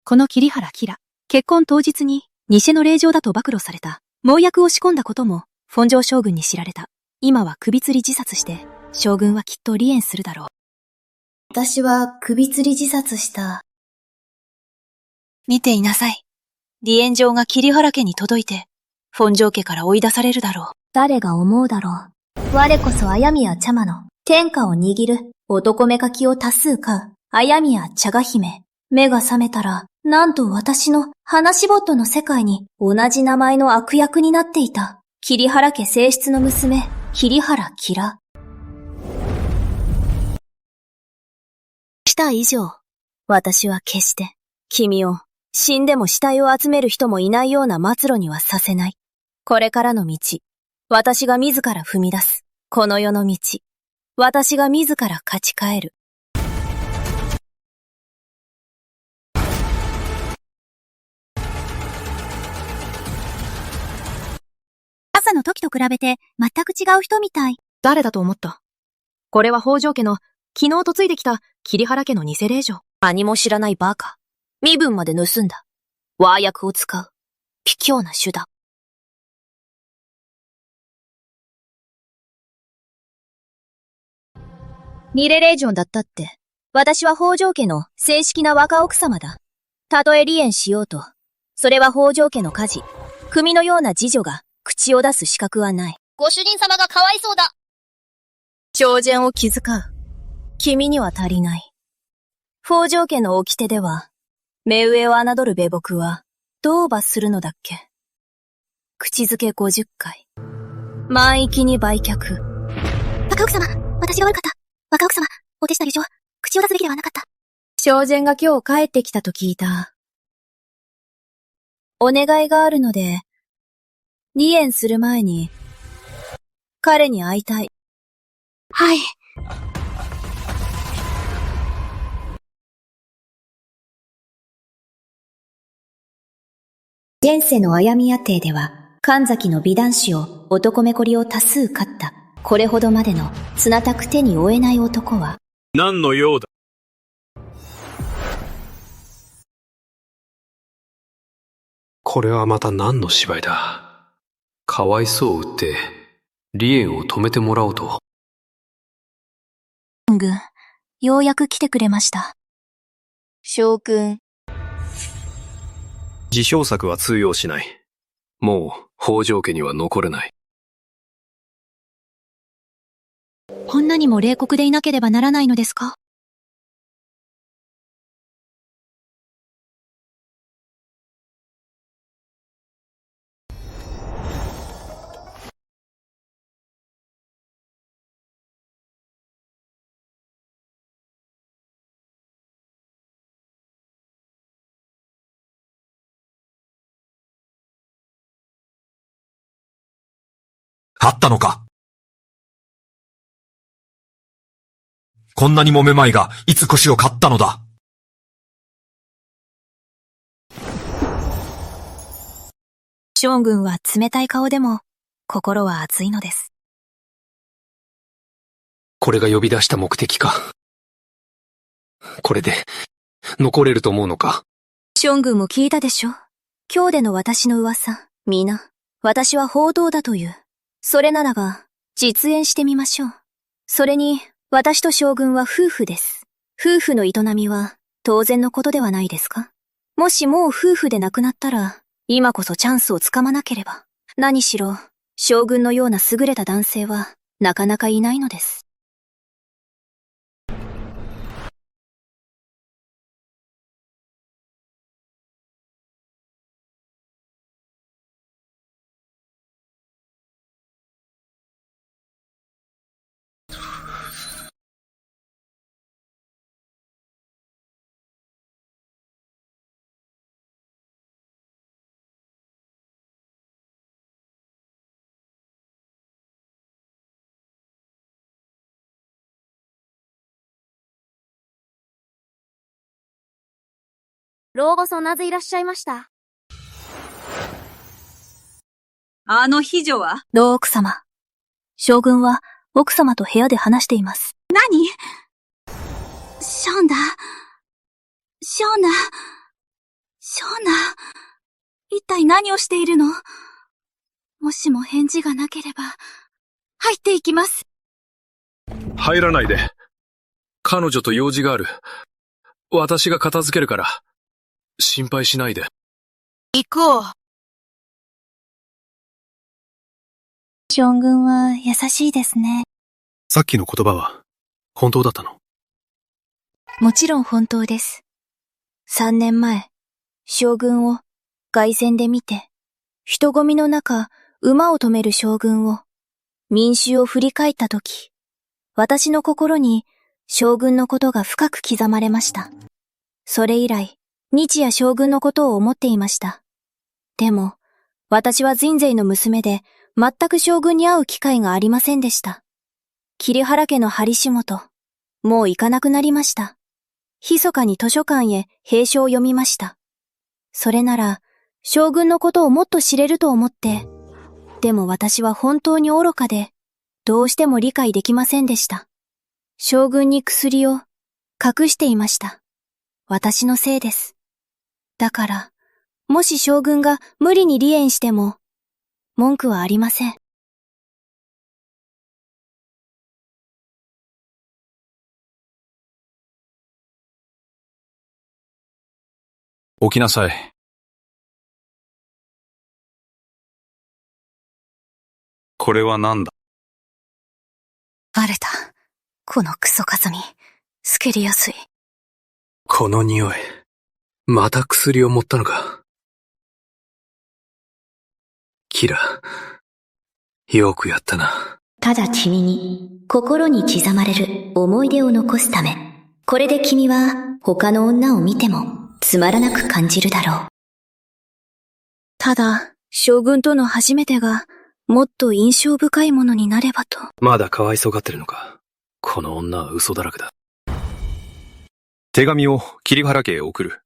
この桐原キラ、結婚当日に偽の令状だと暴露された。猛薬を仕込んだことも本庄将軍に知られた。今は首吊り自殺して、将軍はきっと離縁するだろう。私は首吊り自殺した。見ていなさい。離縁状が桐原家に届いて、本庄家から追い出されるだろう。誰が思うだろう。我こそ綾宮茶魔の天下を握る男目書きを多数買う綾宮茶賀姫。目が覚めたら、なんと私の花しぼっとの世界に同じ名前の悪役になっていた。桐原家正室の娘、桐原キラ。した以上、私は決して、君を死んでも死体を集める人もいないような末路にはさせない。これからの道、私が自ら踏み出す。この世の道、私が自ら勝ち返る。朝の時と比べて全く違う人みたい。誰だと思った？これは北条家の昨日嫁いできた桐原家の偽令嬢。何も知らないバカ。身分まで盗んだ。和訳を使う。卑怯な手段。ニレレージョンだったって。私は北条家の正式な若奥様だ。たとえ離縁しようと、それは北条家の家事。組のような次女が口を出す資格はない。ご主人様がかわいそうだ。長者を気遣う。君には足りない。北条家の掟では、目上を侮る米僕は、どう罰するのだっけ？口づけ50回。満域に売却。若奥様、私が悪かった。若奥様、お手した以上、口を出すべきではなかった。将軍が今日帰ってきたと聞いた。お願いがあるので、離縁する前に、彼に会いたい。はい。現世の綾宮邸では、神崎の美男子を男めこりを多数飼った。これほどまでの綱たく手に負えない男は、何の用だ？これはまた何の芝居だ。かわいそうを売って、離縁を止めてもらおうと。軍、ようやく来てくれました。将軍。自称策は通用しない。もう、北条家には残れない。こんなにも冷酷でいなければならないのですか？あったのか？こんなにもめまいがいつ腰を刈ったのだ？将軍は冷たい顔でも、心は熱いのです。これが呼び出した目的か。これで、残れると思うのか。将軍も聞いたでしょ？今日での私の噂、皆、私は報道だという。それならば、実演してみましょう。それに、私と将軍は夫婦です。夫婦の営みは、当然のことではないですか？もしもう夫婦で亡くなったら、今こそチャンスをつかまなければ。何しろ、将軍のような優れた男性は、なかなかいないのです。老後そなずいらっしゃいました。あの妃女は？老奥様。将軍は奥様と部屋で話しています。何？ションだ。ションだ。ショーナ、一体何をしているの？もしも返事がなければ、入っていきます。入らないで。彼女と用事がある。私が片付けるから。心配しないで。行こう。将軍は優しいですね。さっきの言葉は、本当だったの？もちろん本当です。3年前、将軍を凱旋で見て、人混みの中、馬を止める将軍を、民衆を振り返ったとき、私の心に将軍のことが深く刻まれました。それ以来、日夜将軍のことを思っていました。でも、私は人生の娘で、全く将軍に会う機会がありませんでした。桐原家の張仕事、もう行かなくなりました。密かに図書館へ兵書を読みました。それなら、将軍のことをもっと知れると思って、でも私は本当に愚かで、どうしても理解できませんでした。将軍に薬を隠していました。私のせいです。だから、もし将軍が無理に離縁しても、文句はありません。起きなさい。これは何だ？バレた。このクソカズミ。透けりやすい。この匂い。また薬を持ったのか。キラ、よくやったな。ただ君に心に刻まれる思い出を残すため、これで君は他の女を見てもつまらなく感じるだろう。ただ、将軍との初めてが、もっと印象深いものになればと。まだかわいそうがってるのか。この女は嘘だらけだ。手紙を桐原家へ送る。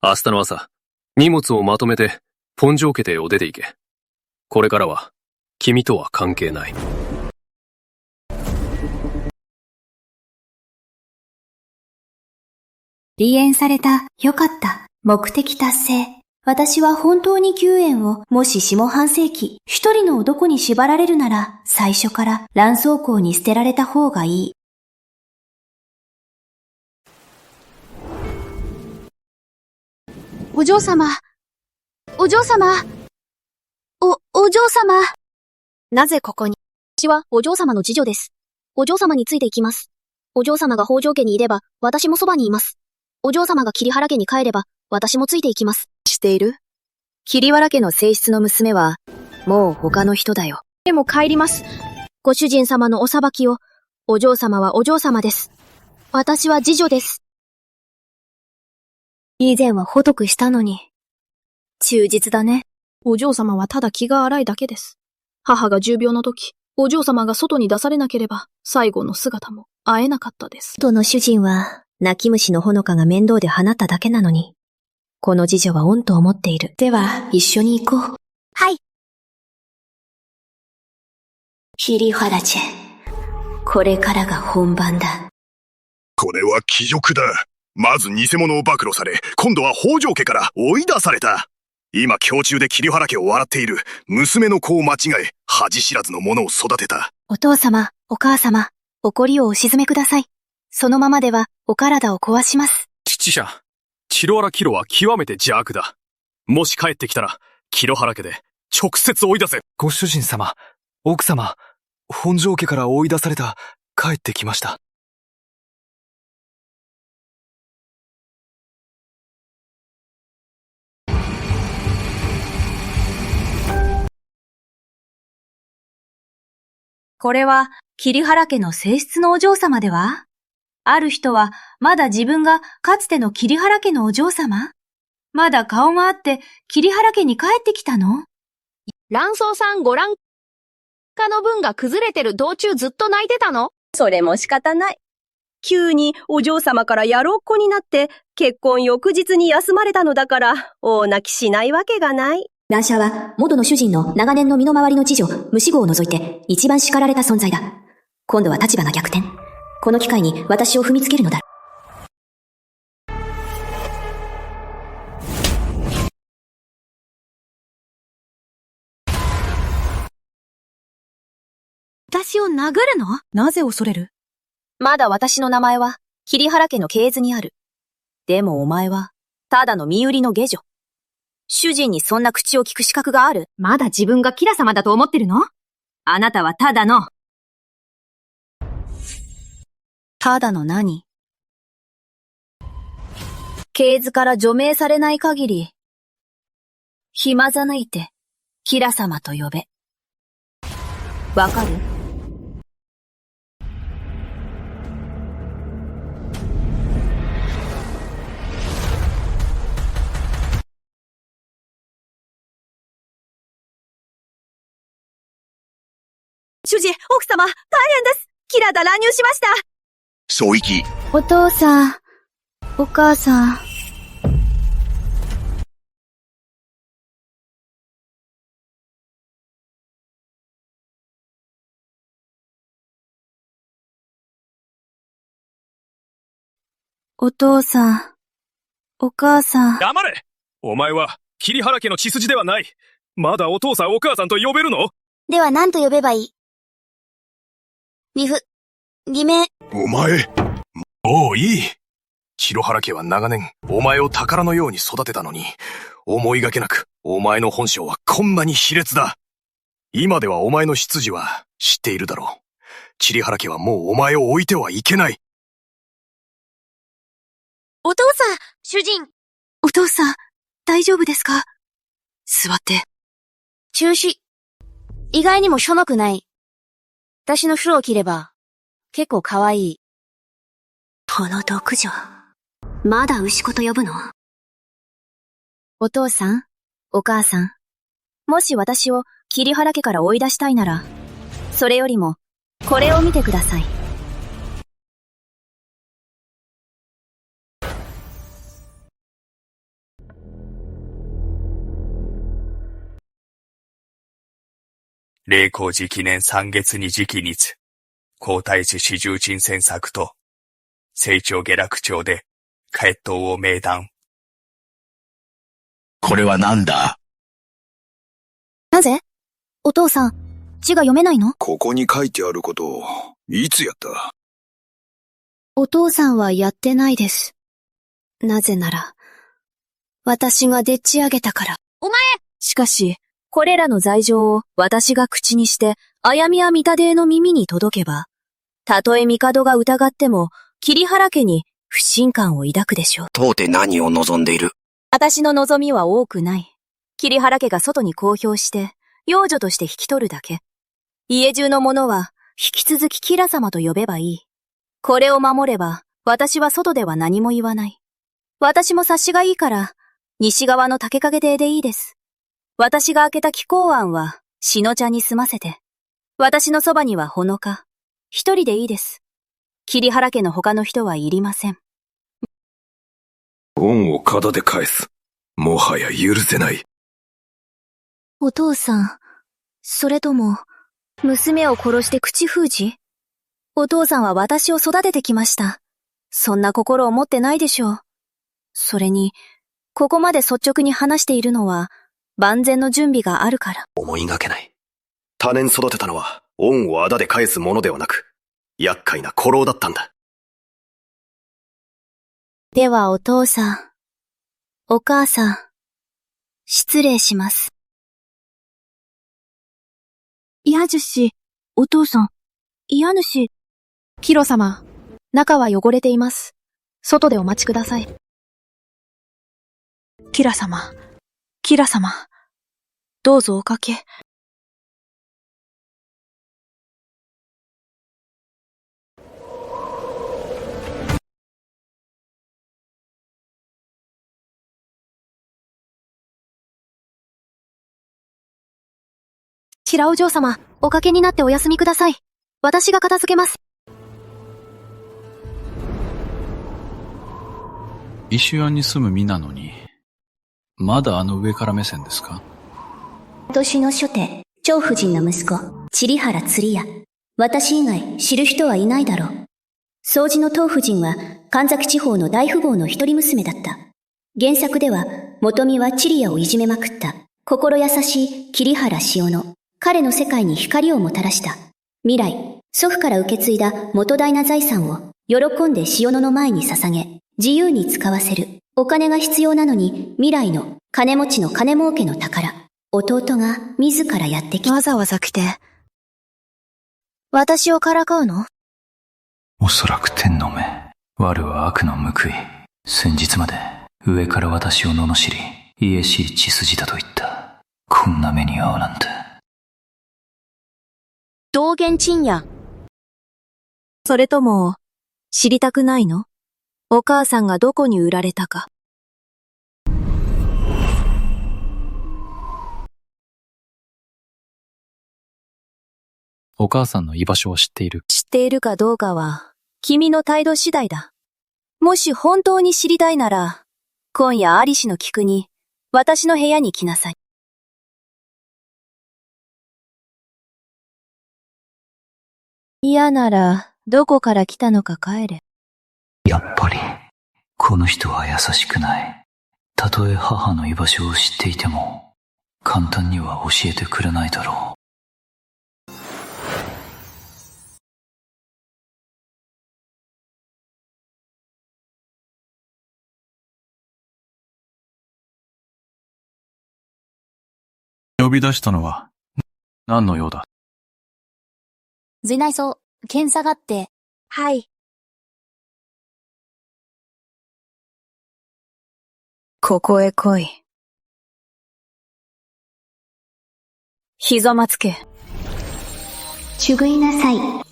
明日の朝、荷物をまとめて、本城家を出て行け。これからは、君とは関係ない。離縁された。よかった。目的達成。私は本当に救援を、もし下半世紀、一人の男に縛られるなら、最初から乱装校に捨てられた方がいい。お嬢様。お嬢様。お嬢様。なぜここに？私はお嬢様の次女です。お嬢様についていきます。お嬢様が北条家にいれば、私もそばにいます。お嬢様が桐原家に帰れば、私もついていきます。している？桐原家の正室の娘は、もう他の人だよ。でも帰ります。ご主人様のお裁きを、お嬢様はお嬢様です。私は次女です。以前はほどくしたのに。忠実だね。お嬢様はただ気が荒いだけです。母が重病の時、お嬢様が外に出されなければ、最後の姿も会えなかったです。元の主人は、泣き虫のほのかが面倒で放っただけなのに、この次女は恩と思っている。では、一緒に行こう。はい。桐原家、これからが本番だ。これは貴辱だ。まず偽物を暴露され、今度は北条家から追い出された。今胸中で桐原家を笑っている娘の子を間違え、恥知らずの者を育てた。お父様、お母様、怒りをお鎮めください。そのままではお体を壊します。父者、チロアラキロは極めて邪悪だ。もし帰ってきたら、桐原家で直接追い出せ。ご主人様、奥様、本城家から追い出された、帰ってきました。これは、桐原家の正室のお嬢様では？ある人は、まだ自分がかつての桐原家のお嬢様？まだ顔があって、桐原家に帰ってきたの？卵巣さんご覧。家の分が崩れてる道中ずっと泣いてたの？それも仕方ない。急にお嬢様から野郎っ子になって、結婚翌日に休まれたのだから、大泣きしないわけがない。ランシャーは、元の主人の長年の身の回りの次女、虫子を除いて、一番叱られた存在だ。今度は立場が逆転。この機会に私を踏みつけるのだ。私を殴るの？なぜ恐れる？まだ私の名前は、桐原家の系図にある。でもお前は、ただの身売りの下女。主人にそんな口を聞く資格がある？まだ自分がキラ様だと思ってるの？あなたはただの。ただの何？系図から除名されない限り、ひまざ抜いて、キラ様と呼べ。わかる？主人、奥様、大変です。キラが乱入しました。そういき。お父さん、お母さん。お父さん、お母さん。黙れ！お前は、桐原家の血筋ではない。まだお父さんお母さんと呼べるの？では何と呼べばいい？偽名。お前。もういい。広原家は長年、お前を宝のように育てたのに、思いがけなく、お前の本性はこんなに卑劣だ。今ではお前の出自は知っているだろう。桐原家はもうお前を置いてはいけない。お父さん、主人。お父さん、大丈夫ですか？座って。中止。意外にもしょぼくない。私の風呂を切れば、結構可愛い。この毒女、まだ牛子と呼ぶの？お父さん、お母さん。もし私を桐原家から追い出したいなら、それよりも、これを見てください。霊光寺記念三月二次期日、皇太子四重鎮詮索と、清張下落町で、決闘を命談。これは何だ？なぜ？お父さん、字が読めないの？ここに書いてあることを、いつやった？お父さんはやってないです。なぜなら、私がでっち上げたから。お前！しかし、これらの罪状を私が口にして、あやみや三田邸の耳に届けば、たとえ帝が疑っても、桐原家に不信感を抱くでしょう。到底何を望んでいる？私の望みは多くない。桐原家が外に公表して、養女として引き取るだけ。家中の者は、引き続きキラ様と呼べばいい。これを守れば、私は外では何も言わない。私も察しがいいから、西側の竹影邸でいいです。私が開けた寄港案は、しのちゃんに済ませて。私のそばにはほのか。一人でいいです。桐原家の他の人はいりません。恩を肩で返す。もはや許せない。お父さん、それとも、娘を殺して口封じ？お父さんは私を育ててきました。そんな心を持ってないでしょう。それに、ここまで率直に話しているのは、万全の準備があるから。思いがけない。多年育てたのは、恩を仇で返すものではなく、厄介な古老だったんだ。ではお父さん、お母さん、失礼します。家主、お父さん、家主。キロ様、中は汚れています。外でお待ちください。キラ様、キラ様、どうぞおかけ。平お嬢様、おかけになってお休みください。私が片付けます。石庵に住む身なのに、まだあの上から目線ですか？今年の初手、長夫人の息子、千里原釣屋。私以外知る人はいないだろう。掃除の当夫人は、神崎地方の大富豪の一人娘だった。原作では、元美は千里屋をいじめまくった。心優しい桐原潮野。彼の世界に光をもたらした。未来、祖父から受け継いだ元大な財産を喜んで塩野の前に捧げ、自由に使わせる。お金が必要なのに未来の金持ちの金儲けの宝。弟が自らやってきた。わざわざ来て、私をからかうの？おそらく天の目。我は悪の報い。先日まで上から私を罵り、卑しい血筋だと言った。こんな目に遭うなんて。道元賃や。それとも、知りたくないの？お母さんがどこに売られたか。お母さんの居場所を知っている。知っているかどうかは、君の態度次第だ。もし本当に知りたいなら、今夜アリシの菊に、私の部屋に来なさい。嫌なら、どこから来たのか帰れ。やっぱり、この人は優しくない。たとえ母の居場所を知っていても、簡単には教えてくれないだろう。呼び出したのは、何の用だ？髄内装、検査があって。はい。ここへ来い。ひざまつけ。ちゅぐいなさい。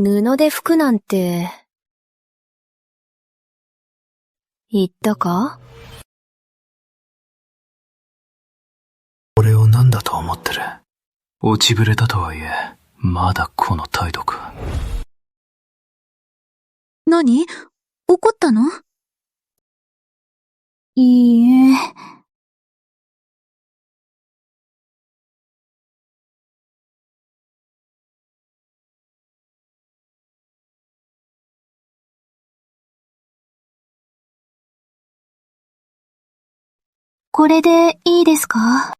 布で拭くなんて、言ったか？俺を何だと思ってる？落ちぶれたとはいえ、まだこの態度か。何？怒ったの？いいえ。これでいいですか？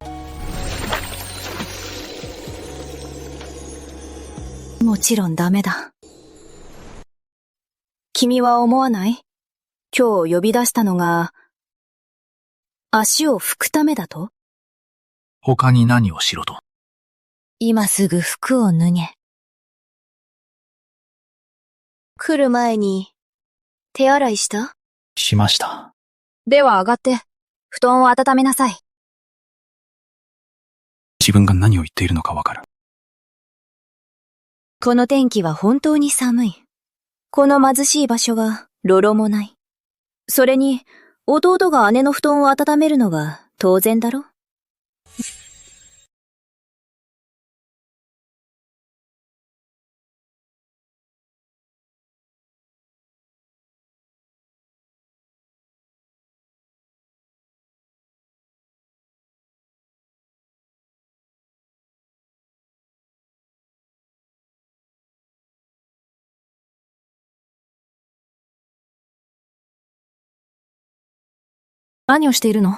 もちろんダメだ。君は思わない？今日呼び出したのが、足を拭くためだと？他に何をしろと？今すぐ服を脱げ。来る前に、手洗いした？しました。では上がって、布団を温めなさい。自分が何を言っているのかわかる。この天気は本当に寒い。この貧しい場所は、ろろもない。それに、弟が姉の布団を温めるのは当然だろ？何をしているの？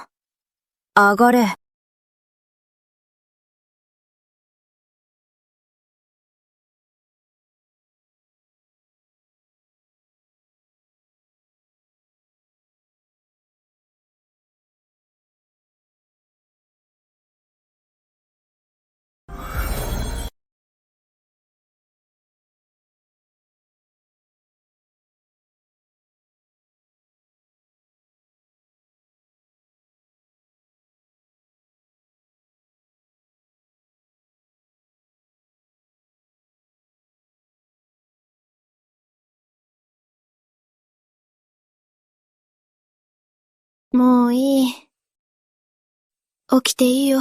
上がれ。もういい。起きていいよ。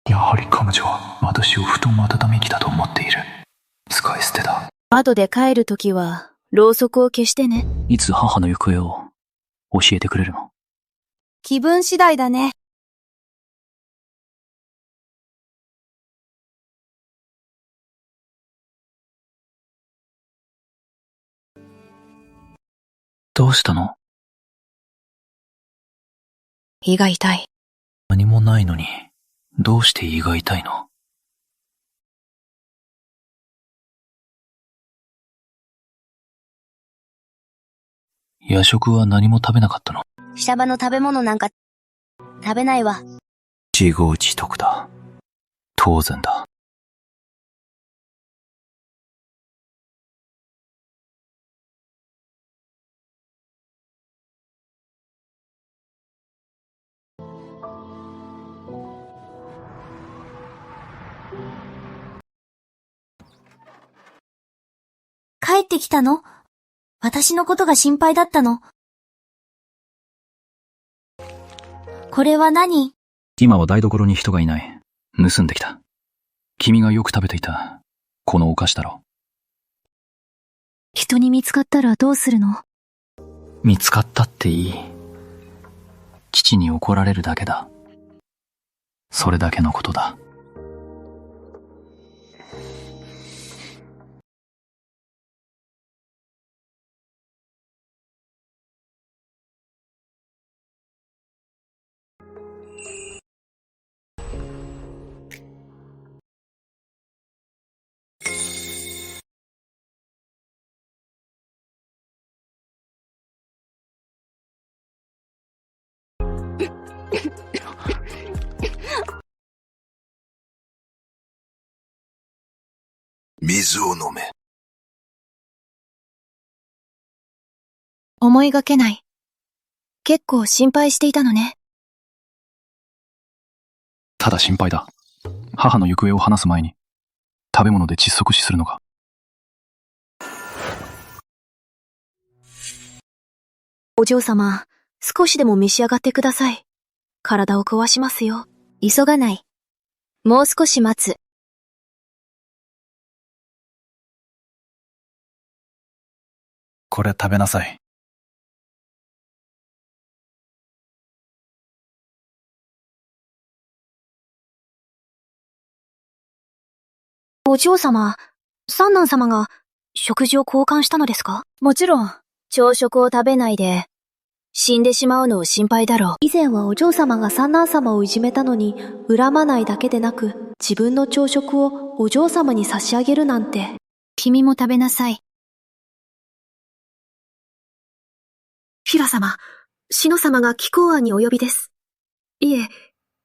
やはり彼女は私を布団温め機だと思っている。使い捨てだ。後で帰るときは、ろうそくを消してね。いつ母の行方を教えてくれるの？気分次第だね。どうしたの？胃が痛い。何もないのに、どうして胃が痛いの？夜食は何も食べなかったの？シャバの食べ物なんか、食べないわ。自業自得だ。当然だ。帰ってきたの？私のことが心配だったの？これは何？今は台所に人がいない。盗んできた。君がよく食べていた、このお菓子だろ。人に見つかったらどうするの？見つかったっていい。父に怒られるだけだ。それだけのことだ。水を飲め。思いがけない。結構心配していたのね。ただ心配だ。母の行方を話す前に、食べ物で窒息死するのか。お嬢様、少しでも召し上がってください。体を壊しますよ。急がない。もう少し待つ。これ食べなさい。お嬢様、三男様が食事を交換したのですか？もちろん、朝食を食べないで、死んでしまうのを心配だろう。以前はお嬢様が三男様をいじめたのに、恨まないだけでなく、自分の朝食をお嬢様に差し上げるなんて。君も食べなさい。ヒラ様、シノ様が気候庵にお呼びです。いえ、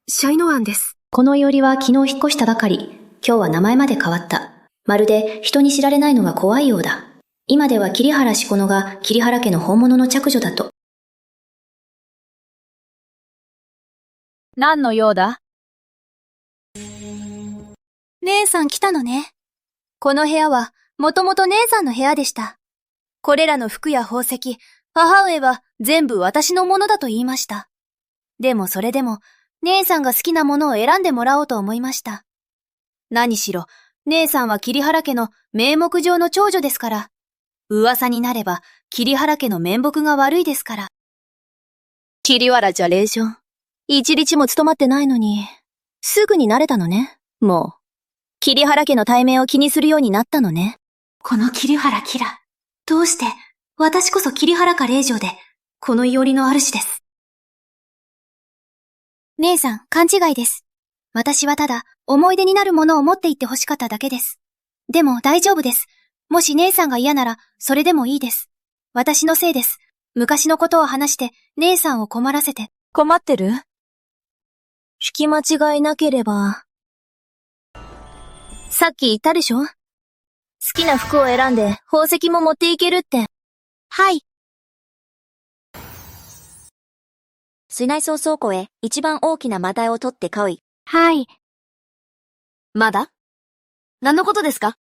シャイノ庵です。このいおりは昨日引っ越したばかり。今日は名前まで変わった。まるで人に知られないのが怖いようだ。今では桐原しこのが桐原家の本物の嫡女だと。何の用だ？姉さん来たのね。この部屋はもともと姉さんの部屋でした。これらの服や宝石、母上は全部私のものだと言いました。でもそれでも姉さんが好きなものを選んでもらおうと思いました。何しろ、姉さんは桐原家の名目上の長女ですから。噂になれば、桐原家の面目が悪いですから。桐原じゃ令嬢。一日も務まってないのに、すぐに慣れたのね。もう、桐原家の体面を気にするようになったのね。この桐原キラ。どうして、私こそ桐原家令嬢で、このいおりの主です。姉さん、勘違いです。私はただ、思い出になるものを持って行って欲しかっただけです。でも大丈夫です。もし姉さんが嫌なら、それでもいいです。私のせいです。昔のことを話して、姉さんを困らせて。困ってる？聞き間違いなければ。さっき言ったでしょ？好きな服を選んで、宝石も持っていけるって。はい。水内装倉庫へ一番大きなマダイを取ってこい。はい。まだ？何のことですか？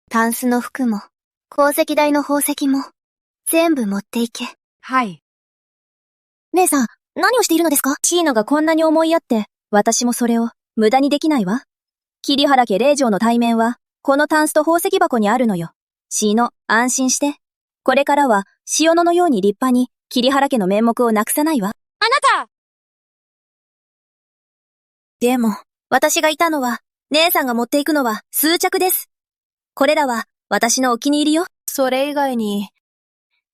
タンスの服も、鉱石台の宝石も、全部持っていけ。はい。姉さん、何をしているのですか？シーノがこんなに思いやって、私もそれを無駄にできないわ。桐原家令嬢の対面は、このタンスと宝石箱にあるのよ。シーノ、安心して。これからは、シオノのように立派に、桐原家の面目をなくさないわ。あなた！でも、私がいたのは、姉さんが持っていくのは数着です。これらは、私のお気に入りよ。それ以外に、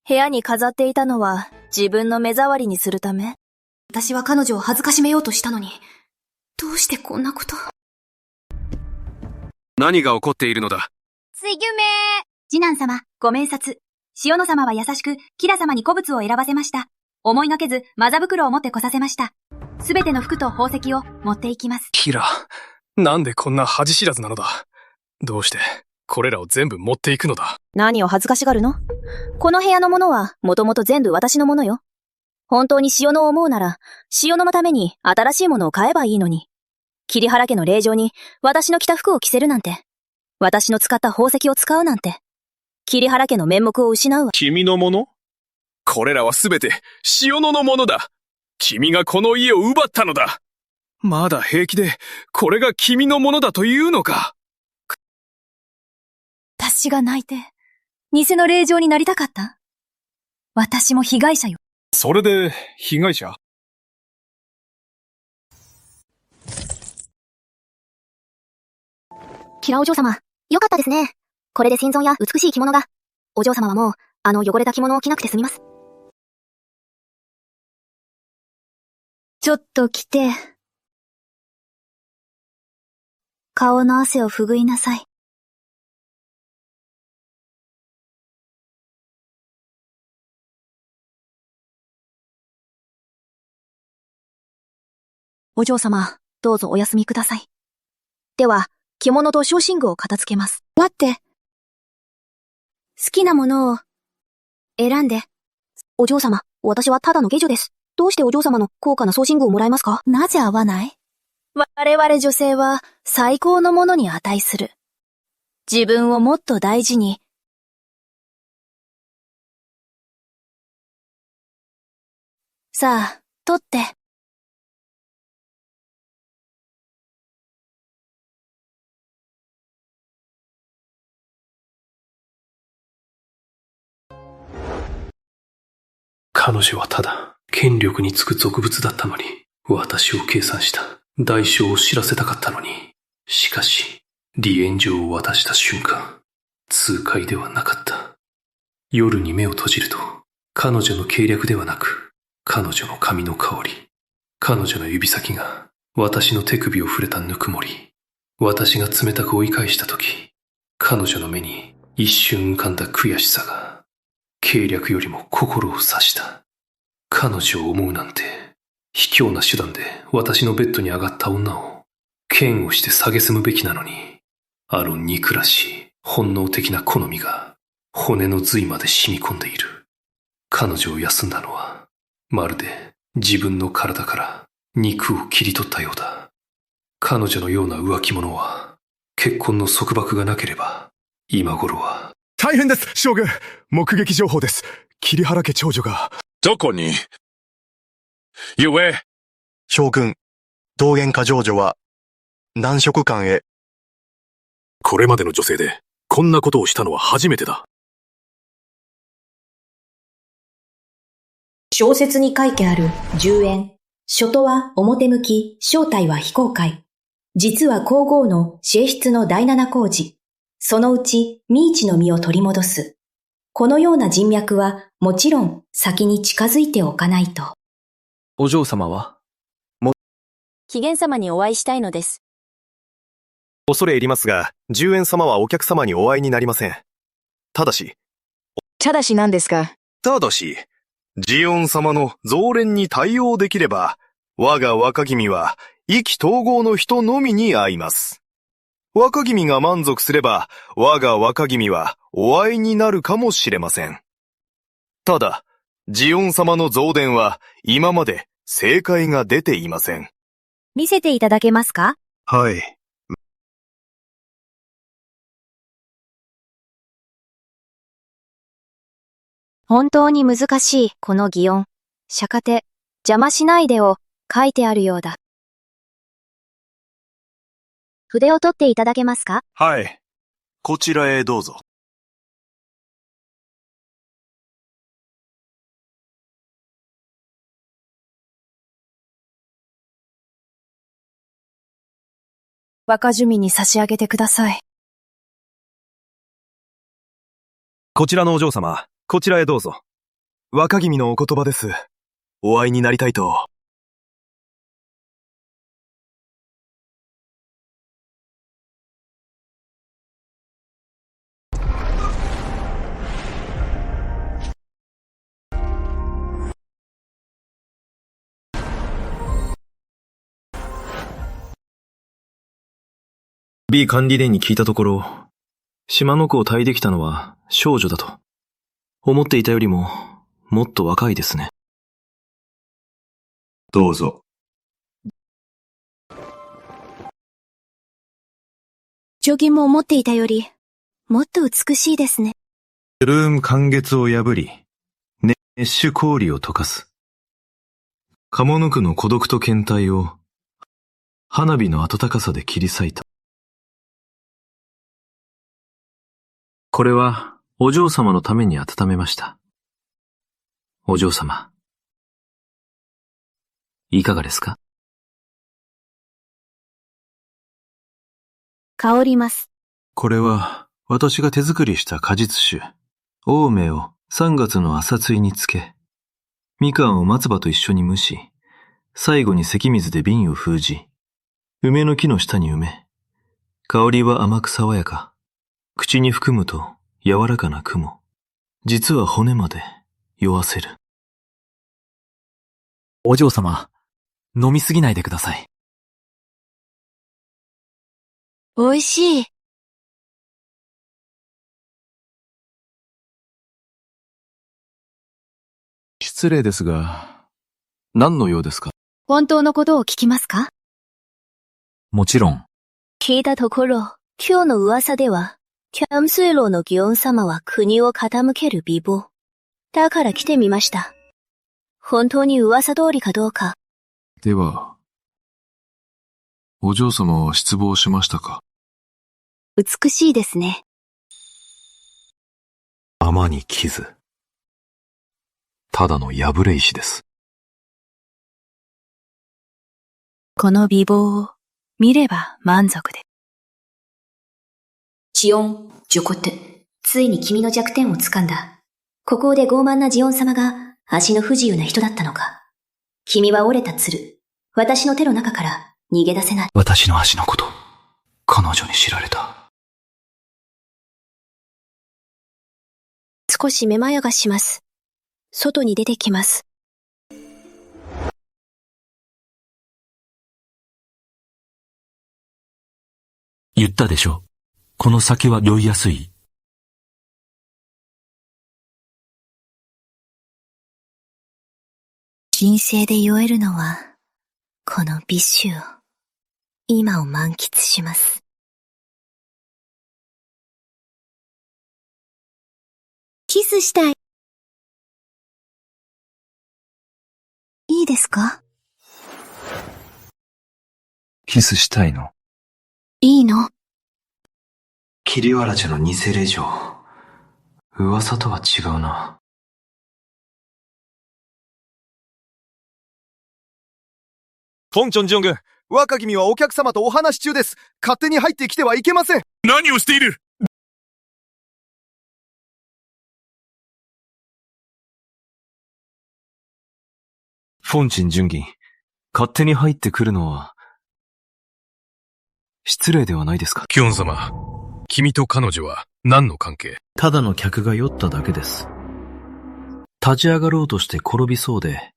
部屋に飾っていたのは、自分の目障りにするため。私は彼女を恥ずかしめようとしたのに、どうしてこんなこと。何が起こっているのだ？つゆめ次男様、ご明察。塩野様は優しく、キラ様に古物を選ばせました。思いがけず、マザ袋を持ってこさせました。すべての服と宝石を持っていきます。キラ、なんでこんな恥知らずなのだ。どうして、これらを全部持っていくのだ。何を恥ずかしがるの？この部屋のものは、もともと全部私のものよ。本当に塩野を思うなら、塩野のために新しいものを買えばいいのに。桐原家の令嬢に、私の着た服を着せるなんて。私の使った宝石を使うなんて。桐原家の面目を失うわ。君のもの？これらはすべて塩野のものだ。君がこの家を奪ったのだ。まだ平気で、これが君のものだというのか。私が泣いて、偽の令嬢になりたかった？私も被害者よ。それで、被害者？キラお嬢様、よかったですね。これで新存や美しい着物が。お嬢様はもう、あの汚れた着物を着なくて済みます。ちょっと着て。顔の汗を拭ぐいなさい。お嬢様、どうぞお休みください。では、着物と小寝具を片付けます。待って。好きなものを選んで。お嬢様、私はただの下女です。どうしてお嬢様の高価な装身具をもらえますか？なぜ合わない？我々女性は最高のものに値する。自分をもっと大事に。さあ、取って。彼女はただ、権力につく俗物だったのに、私を計算した。代償を知らせたかったのに。しかし、離縁状を渡した瞬間、痛快ではなかった。夜に目を閉じると、彼女の計略ではなく、彼女の髪の香り、彼女の指先が私の手首を触れたぬくもり、私が冷たく追い返したとき、彼女の目に一瞬浮かんだ悔しさが、計略よりも心を刺した。彼女を思うなんて、卑怯な手段で私のベッドに上がった女を、嫌悪して蔑むべきなのに、あの憎らしい本能的な好みが、骨の髄まで染み込んでいる。彼女を休んだのは、まるで自分の体から肉を切り取ったようだ。彼女のような浮気者は、結婚の束縛がなければ、今頃は、大変です、将軍。目撃情報です。桐原家長女が。どこに？ゆえ。将軍、道元家長女は、南食館へ。これまでの女性で、こんなことをしたのは初めてだ。小説に書いてある10円。初とは表向き、正体は非公開。実は皇后の正室の第七工事。そのうち、ミーチの実を取り戻す。このような人脈は、もちろん先に近づいておかないと。お嬢様は？紀元様にお会いしたいのです。恐れ入りますが、10円様はお客様にお会いになりません。ただし。何ですか？ただし、ジオン様の増連に対応できれば、我が若君は意気統合の人のみに会います。若君が満足すれば、我が若君はお会いになるかもしれません。ただ、ジオン様の増伝は今まで正解が出ていません。見せていただけますか？はい。本当に難しい、この擬音。釈迦手。邪魔しないでを書いてあるようだ。筆を取っていただけますか？はい。こちらへどうぞ。若珠美に差し上げてください。こちらのお嬢様、こちらへどうぞ。若君のお言葉です。お会いになりたいと。B 管理連に聞いたところ、島の子を退できたのは少女だと。思っていたよりも、もっと若いですね。どうぞ。ジョギも思っていたより、もっと美しいですね。ルーム寒月を破り、熱種氷を溶かす。鴨の句の孤独と倦怠を、花火の暖かさで切り裂いた。これは、お嬢様のために温めました。お嬢様。いかがですか？香ります。これは、私が手作りした果実酒、青梅を3月の朝露につけ、みかんを松葉と一緒に蒸し、最後に咳水で瓶を封じ、梅の木の下に埋め、香りは甘く爽やか。口に含むと柔らかな雲。実は骨まで酔わせる。お嬢様、飲みすぎないでください。美味しい。失礼ですが、何の用ですか？本当のことを聞きますか？もちろん。聞いたところ、今日の噂では、キャンスイロの祇園様は国を傾ける美貌。だから来てみました。本当に噂通りかどうか。では、お嬢様は失望しましたか？美しいですね。天に傷。ただの破れ石です。この美貌を見れば満足で。ジオン、ジョコテ。ついに君の弱点を掴んだ。孤高で傲慢なジオン様が足の不自由な人だったのか。君は折れた鶴。私の手の中から逃げ出せない。私の足のこと、彼女に知られた。少しめまやがします。外に出てきます。言ったでしょ。この先は酔いやすい。人生で酔えるのは、この美酒を、今を満喫します。キスしたい。いいですか？キスしたいの？いいの？桐原茶の偽令嬢。噂とは違うな。トンチョンジョン軍、若君はお客様とお話し中です。勝手に入ってきてはいけません。何をしている？フォンチン純銀、勝手に入ってくるのは、失礼ではないですか？キョン様、君と彼女は何の関係？ただの客が酔っただけです。立ち上がろうとして転びそうで、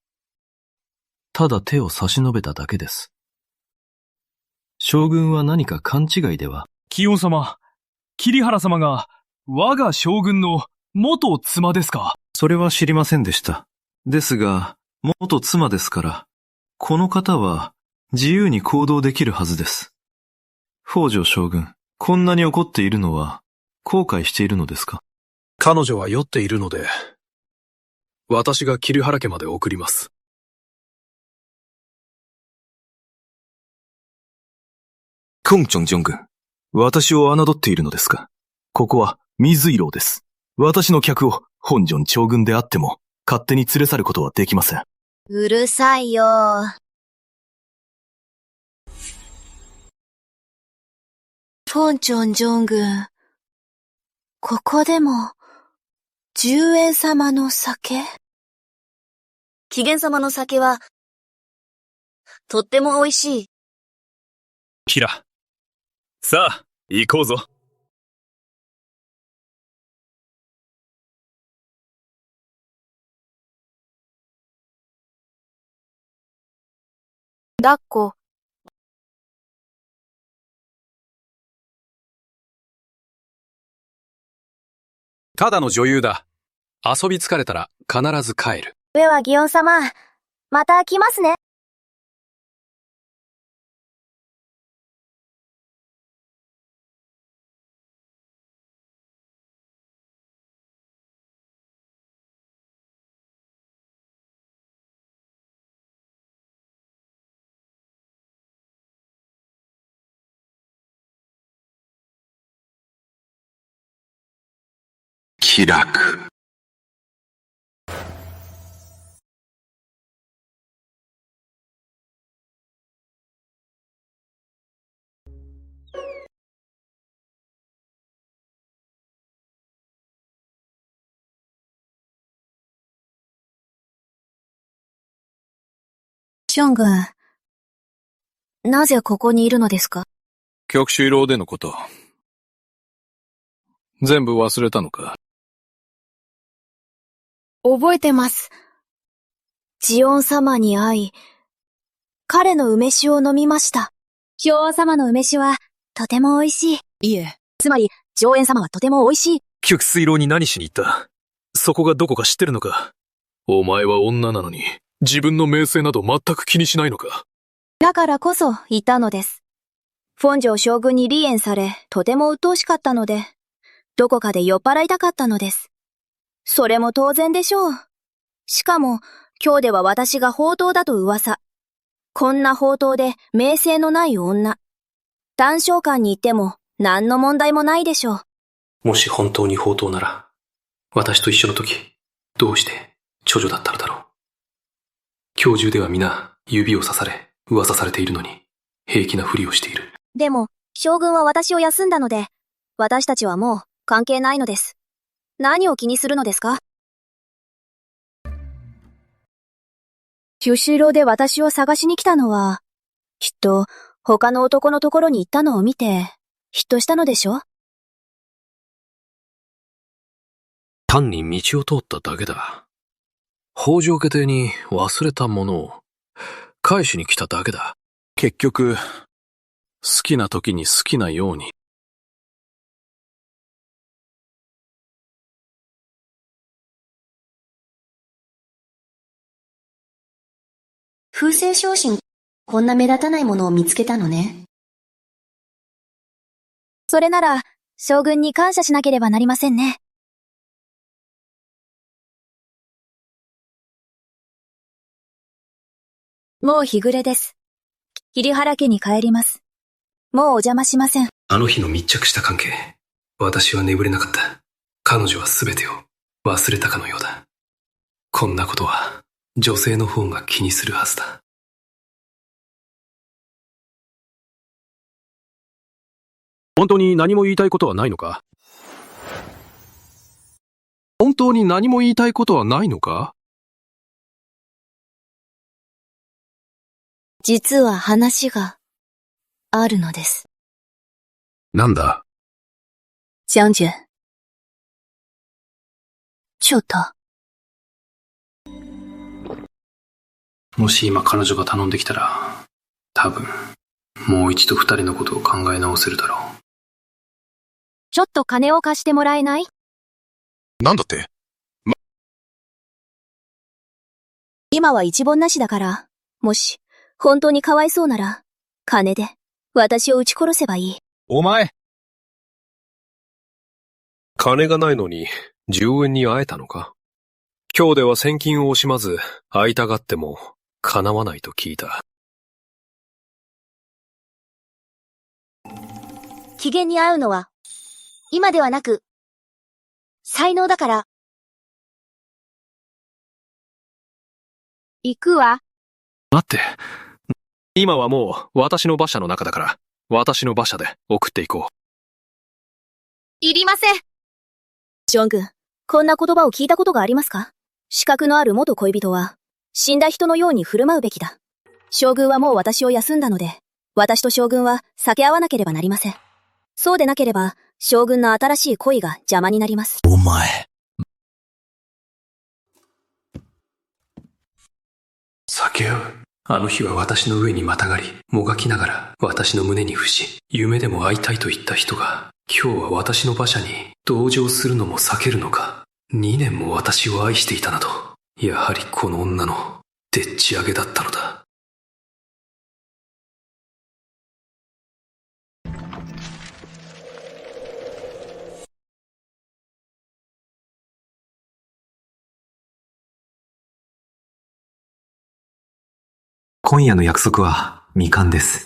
ただ手を差し伸べただけです。将軍は何か勘違いでは？キヨン様、桐原様が我が将軍の元妻ですか？それは知りませんでした。ですが、元妻ですから、この方は自由に行動できるはずです。北条将軍、こんなに怒っているのは後悔しているのですか？彼女は酔っているので、私が桐原家まで送ります。コンチョンジョン軍。私を侮っているのですか？ここは水色です。私の客を本庄長軍であっても勝手に連れ去ることはできません。うるさいよ。フォンチョンジョン軍。ここでも、10円様の酒？紀元様の酒は、とっても美味しい。キラ。さあ、行こうぞ。抱っこ。ただの女優だ。遊び疲れたら必ず帰る。では、祇園様、また来ますね。気楽。ション軍。なぜここにいるのですか？極主楼でのこと。全部忘れたのか？覚えてます。ジオン様に会い、彼の梅酒を飲みました。女王様の梅酒はとても美味しい。いえ。つまり、上演様はとても美味しい。極水楼に何しに行った？そこがどこか知ってるのか？お前は女なのに、自分の名声など全く気にしないのか？だからこそいたのです。フォンジョー将軍に離縁され、とても鬱陶しかったので、どこかで酔っ払いたかったのです。それも当然でしょう。しかも、今日では私が放蕩だと噂。こんな放蕩で名声のない女。談笑館に行っても何の問題もないでしょう。もし本当に放蕩なら、私と一緒の時、どうして処女だったのだろう。今日中では皆指を刺され、噂されているのに、平気なふりをしている。でも、将軍は私を休んだので、私たちはもう関係ないのです。何を気にするのですか？九州楼で私を探しに来たのは、きっと他の男のところに行ったのを見て、嫉妬したのでしょ？単に道を通っただけだ。北条家邸に忘れたものを返しに来ただけだ。結局、好きな時に好きなように。風声昇進、こんな目立たないものを見つけたのね。それなら、将軍に感謝しなければなりませんね。もう日暮れです。桐原家に帰ります。もうお邪魔しません。あの日の密着した関係、私は眠れなかった。彼女は全てを忘れたかのようだ。こんなことは、女性の方が気にするはずだ。本当に何も言いたいことはないのか？本当に何も言いたいことはないのか？実は話があるのです。なんだ？将軍。ちょっと。もし今彼女が頼んできたら、多分、もう一度二人のことを考え直せるだろう。ちょっと金を貸してもらえない？なんだって？今は一文なしだから、もし、本当にかわいそうなら、金で、私を撃ち殺せばいい。お前！金がないのに、10円に会えたのか？今日では千金を惜しまず、会いたがっても、叶わないと聞いた。機嫌に合うのは、今ではなく、才能だから。行くわ。待って。今はもう私の馬車の中だから、私の馬車で送っていこう。いりません。将軍、こんな言葉を聞いたことがありますか？資格のある元恋人は、死んだ人のように振る舞うべきだ。将軍はもう私を休んだので、私と将軍は避け合わなければなりません。そうでなければ、将軍の新しい恋が邪魔になります。お前。避け合う。あの日は私の上にまたがり、もがきながら私の胸に伏し、夢でも会いたいと言った人が、今日は私の馬車に同乗するのも避けるのか。2年も私を愛していたなど、やはりこの女のでっち上げだったのだ。今夜の約束は未完です。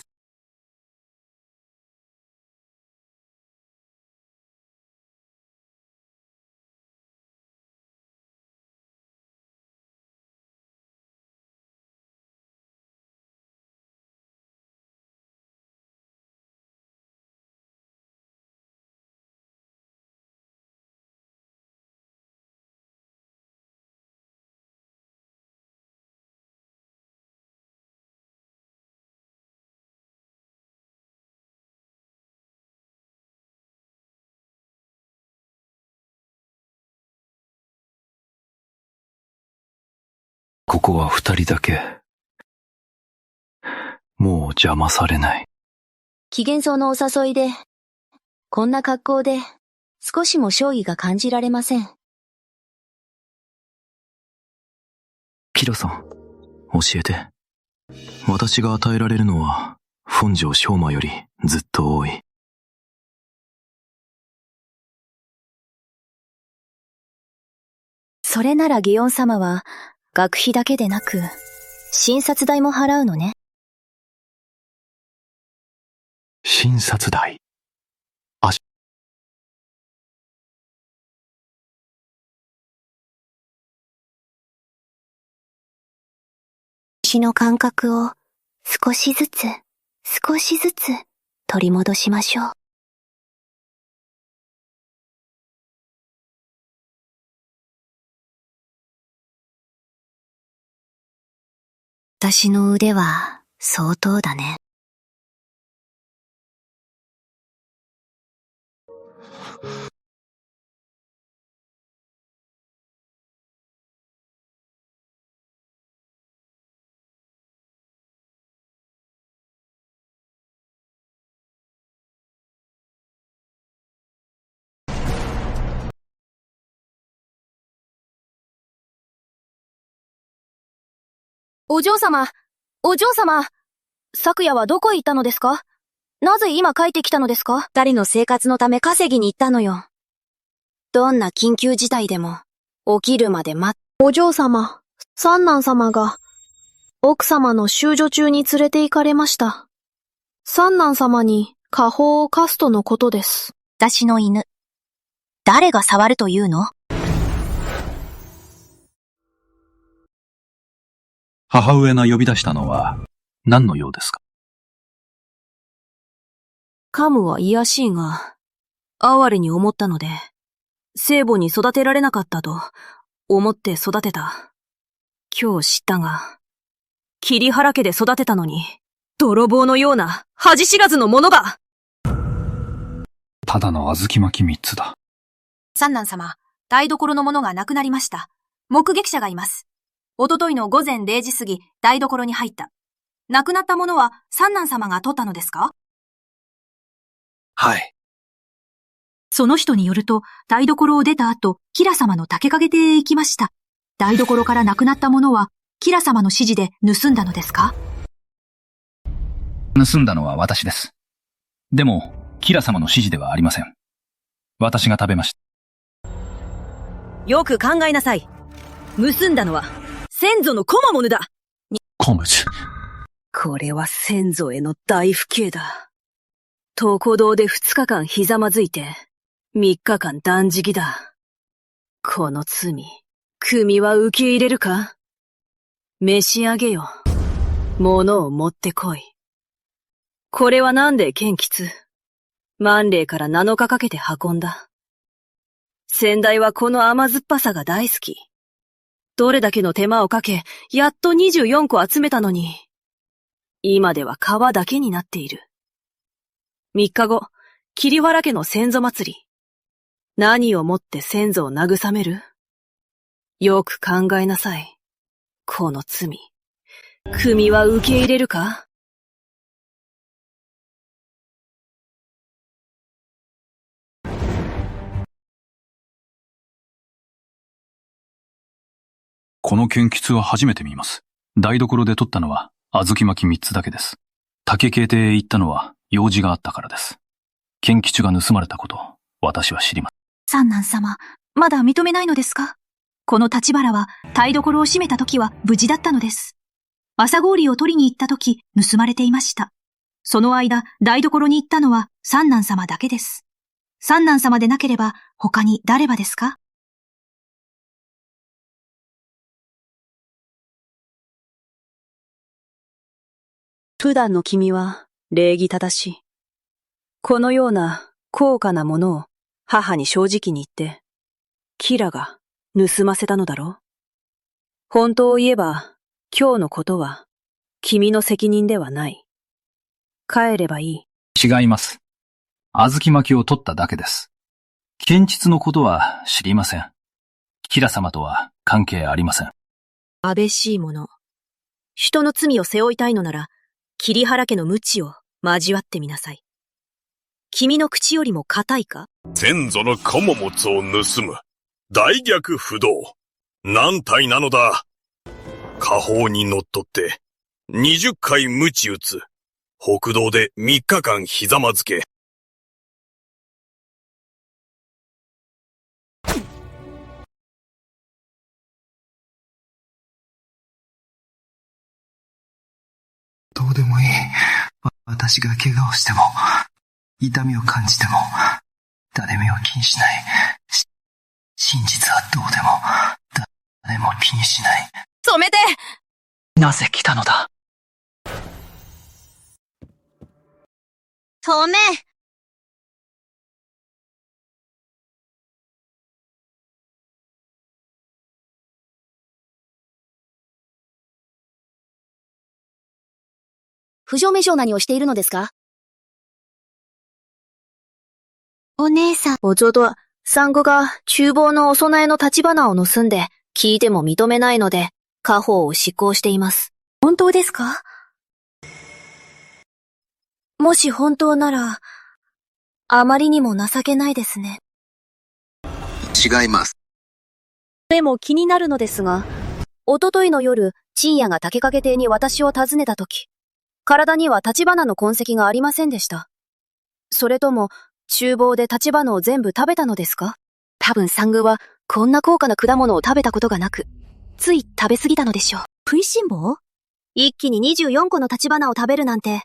ここは二人だけ。もう邪魔されない。機嫌そうのお誘いで、こんな格好で、少しも勝意が感じられません。キラさん、教えて。私が与えられるのは、本城将馬よりずっと多い。それなら祇園様は、学費だけでなく、診察代も払うのね。診察代。足の感覚を少しずつ取り戻しましょう。私の腕は相当だね。お嬢様、昨夜はどこへ行ったのですか？なぜ今帰ってきたのですか？二人の生活のため稼ぎに行ったのよ。どんな緊急事態でも、起きるまでお嬢様、三男様が、奥様の修女中に連れて行かれました。三男様に家宝を貸すとのことです。私の犬。誰が触るというの？母上が呼び出したのは何の用ですか？カムは卑しいが、哀れに思ったので、聖母に育てられなかったと思って育てた。今日知ったが、桐原家で育てたのに、泥棒のような恥知らずの者が！ただの小豆巻き3つだ。三男様、台所のものがなくなりました。目撃者がいます。おとといの午前0時過ぎ、台所に入った。なくなったものは三男様が取ったのですか？はい。その人によると、台所を出た後、キラ様の竹影邸へ行きました。台所からなくなったものは、キラ様の指示で盗んだのですか？盗んだのは私です。でも、キラ様の指示ではありません。私が食べました。よく考えなさい。盗んだのは、先祖のこまもぬだ。コムズ。これは先祖への大不敬だ。床堂で2日間ひざまずいて、3日間断食だ。この罪、組は受け入れるか？召し上げよ。物を持ってこい。これはなんで剣吉？万霊から7日かけて運んだ。先代はこの甘酸っぱさが大好き。どれだけの手間をかけ、やっと24個集めたのに、今では皮だけになっている。3日後、桐原家の先祖祭り。何をもって先祖を慰める？よく考えなさい。この罪。組は受け入れるか？この剣吉は初めて見ます。台所で取ったのは小豆巻き3つだけです。竹慶邸へ行ったのは用事があったからです。剣吉が盗まれたこと、私は知りません。三男様、まだ認めないのですか？この立花は台所を閉めた時は無事だったのです。朝氷を取りに行った時盗まれていました。その間、台所に行ったのは三男様だけです。三男様でなければ他に誰ばですか？普段の君は礼儀正しい。このような高価なものを母に正直に言って、キラが盗ませたのだろう。本当を言えば、今日のことは君の責任ではない。帰ればいい。違います。小豆巻きを取っただけです。剣蟄のことは知りません。キラ様とは関係ありません。安倍しい者。人の罪を背負いたいのなら、桐原家の無知を交わってみなさい。君の口よりも固いか？先祖の供物を盗む。大逆不道。何体なのだ。家法にのっとって、20回鞭打つ。北道で3日間ひざまずけ。どうでもいい。私が怪我をしても、痛みを感じても、誰も気にしない。真実はどうでも、誰も気にしない。止めて！なぜ来たのだ？止め！不条目上何をしているのですか？お姉さん。おちょと、産後が厨房のお供えの立花を盗んで、聞いても認めないので、家法を執行しています。本当ですか？もし本当なら、あまりにも情けないですね。違います。でも気になるのですが、おとといの夜、陳也が竹掛邸に私を訪ねたとき、体には立花の痕跡がありませんでした。それとも、厨房で立花を全部食べたのですか？多分産後は、こんな高価な果物を食べたことがなく、つい食べ過ぎたのでしょう。食いしん坊？一気に24個の立花を食べるなんて、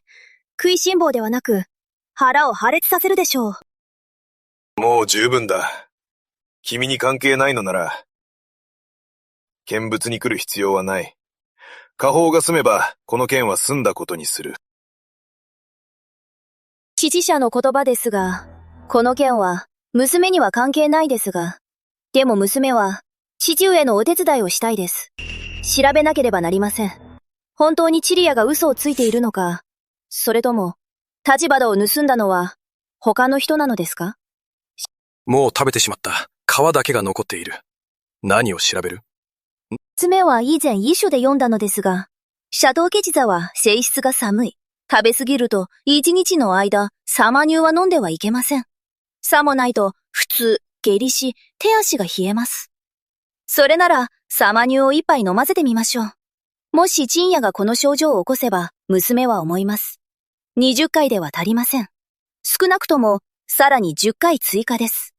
食いしん坊ではなく、腹を破裂させるでしょう。もう十分だ。君に関係ないのなら、見物に来る必要はない。家宝が済めば、この件は済んだことにする。父者の言葉ですが、この件は、娘には関係ないですが、でも娘は、父上のお手伝いをしたいです。調べなければなりません。本当にチリアが嘘をついているのか、それとも、立花を盗んだのは、他の人なのですか？もう食べてしまった。皮だけが残っている。何を調べる？娘は以前遺書で読んだのですが、シャドウケジザは性質が寒い。食べ過ぎると、1日の間、サマニューは飲んではいけません。さもないと、普通、下痢し、手足が冷えます。それなら、サマニューを一杯飲ませてみましょう。もし陳也がこの症状を起こせば、娘は思います。20回では足りません。少なくとも、さらに10回追加です。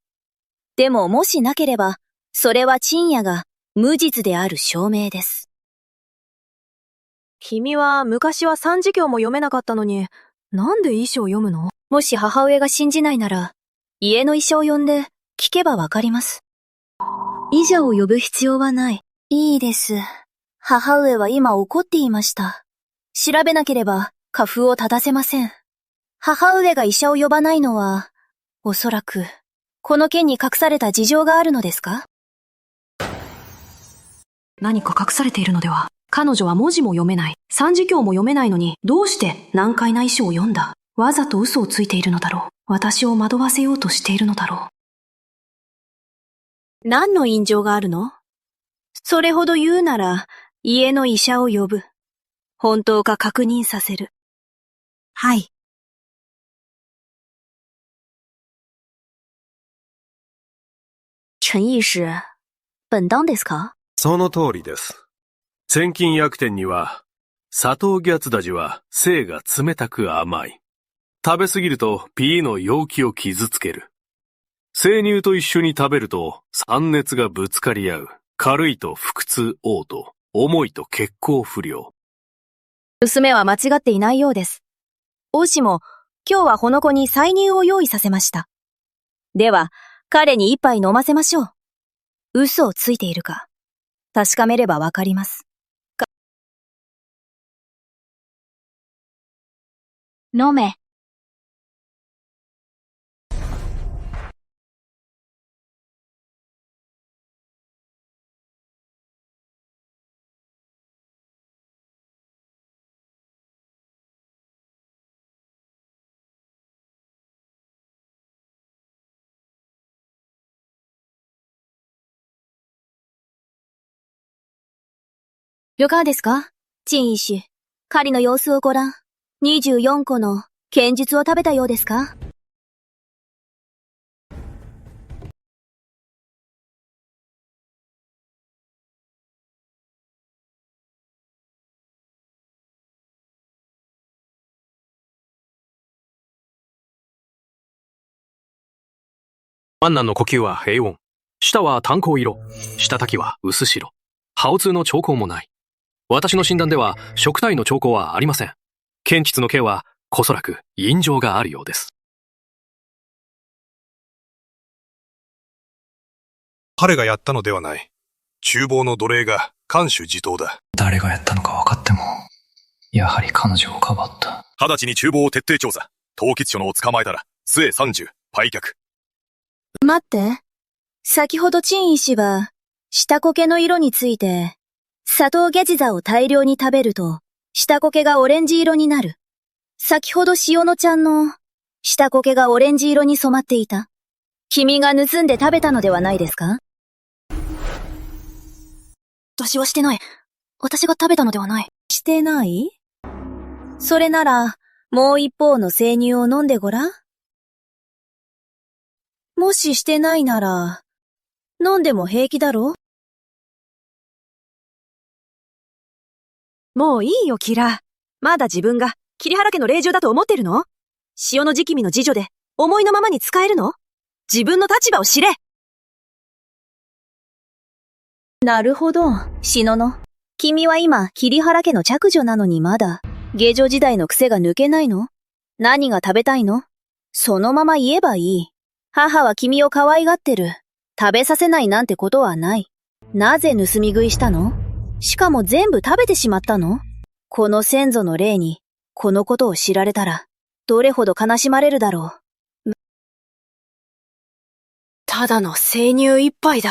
でももしなければ、それは陳也が無実である証明です。君は昔は三字経も読めなかったのに、なんで遺書を読むの？もし母上が信じないなら、家の医者を呼んで聞けばわかります。医者を呼ぶ必要はない。いいです。母上は今怒っていました。調べなければ家風を正せません。母上が医者を呼ばないのは、おそらく、この件に隠された事情があるのですか？何か隠されているのでは。彼女は文字も読めない。三字経も読めないのに、どうして難解な医書を読んだ？わざと嘘をついているのだろう。私を惑わせようとしているのだろう。何の陰情があるの？それほど言うなら、家の医者を呼ぶ。本当か確認させる。はい。陳医師、本当ですか？その通りです。千金薬店には、砂糖ギャツダジは性が冷たく甘い。食べ過ぎるとピーの容器を傷つける。生乳と一緒に食べると酸熱がぶつかり合う。軽いと腹痛嘔吐、重いと血行不良。娘は間違っていないようです。王子も今日はこの子に菜乳を用意させました。では、彼に一杯飲ませましょう。嘘をついているか、確かめればわかります。飲め。いかがですか？陳医師。狩りの様子をご覧。24個の剣術を食べたようですか？アンナの呼吸は平穏。舌は炭鉱色。舌滝は薄白。肺痛の兆候もない。私の診断では食体の兆候はありません。剣術の刑はおそらく陰情があるようです。彼がやったのではない。厨房の奴隷が看守自盗だ。誰がやったのか分かっても、やはり彼女をかばった。直ちに厨房を徹底調査。当吉書のを捕まえたら、末30、売却。待って。先ほど陳医師は、下苔の色について、砂糖ゲジザを大量に食べると、下苔がオレンジ色になる。先ほど塩野ちゃんの、下苔がオレンジ色に染まっていた。君が盗んで食べたのではないですか？私はしてない。私が食べたのではない。してない？それなら、もう一方の生乳を飲んでごらん。もししてないなら、飲んでも平気だろ？もういいよ、キラー。まだ自分が、桐原家の令嬢だと思ってるの？潮の時期の次女で、思いのままに使えるの？自分の立場を知れ！なるほど、篠野。君は今、桐原家の着女なのにまだ、下女時代の癖が抜けないの？何が食べたいの？そのまま言えばいい。母は君を可愛がってる。食べさせないなんてことはない。なぜ盗み食いしたの？しかも全部食べてしまったの？この先祖の霊に、このことを知られたら、どれほど悲しまれるだろう。ただの生乳一杯だ。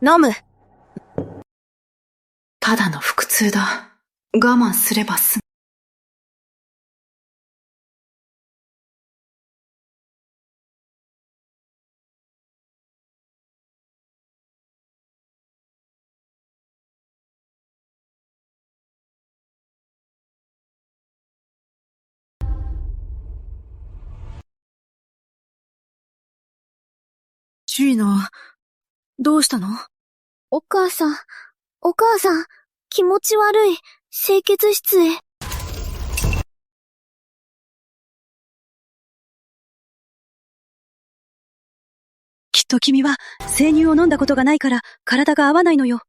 飲む。ただの腹痛だ。我慢すれば済む。ジーナ、どうしたの？お母さん、気持ち悪い。清潔室へ。きっと君は生乳を飲んだことがないから体が合わないのよ。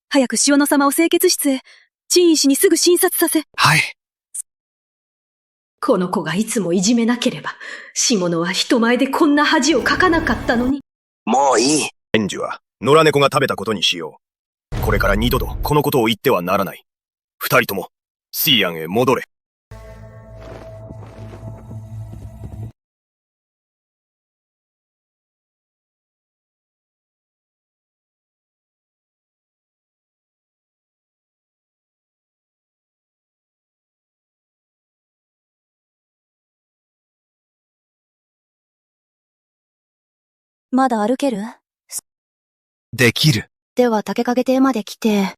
早く塩野様を清潔室へ。陳医師にすぐ診察させ。はい。この子がいつもいじめなければ、下野は人前でこんな恥をかかなかったのに。もういい。返事は、野良猫が食べたことにしよう。これから二度とこのことを言ってはならない。二人とも、シーアンへ戻れ。まだ歩ける？できる。では竹影亭まで来て。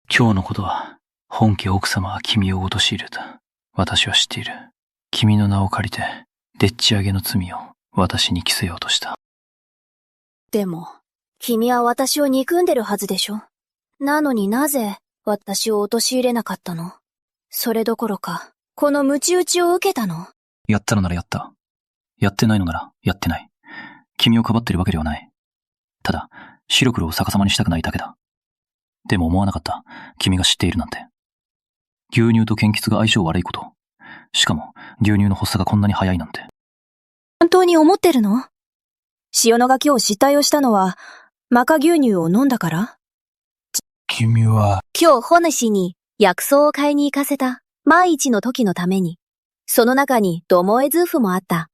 今日のことは、本家奥様は君を陥れた。私は知っている。君の名を借りて、でっち上げの罪を私に着せようとした。でも、君は私を憎んでるはずでしょ。なのになぜ私を陥れなかったの？それどころか、この鞭打ちを受けたの？やったのならやった。やってないのならやってない。君をかばってるわけではない。ただ、白黒を逆さまにしたくないだけだ。でも思わなかった。君が知っているなんて。牛乳と献血が相性悪いこと。しかも、牛乳の発作がこんなに早いなんて。本当に思ってるの？塩野が今日失態をしたのは、マカ牛乳を飲んだから？君は。今日、ホヌシに薬草を買いに行かせた。万一の時のために。その中にドモエズーフもあった。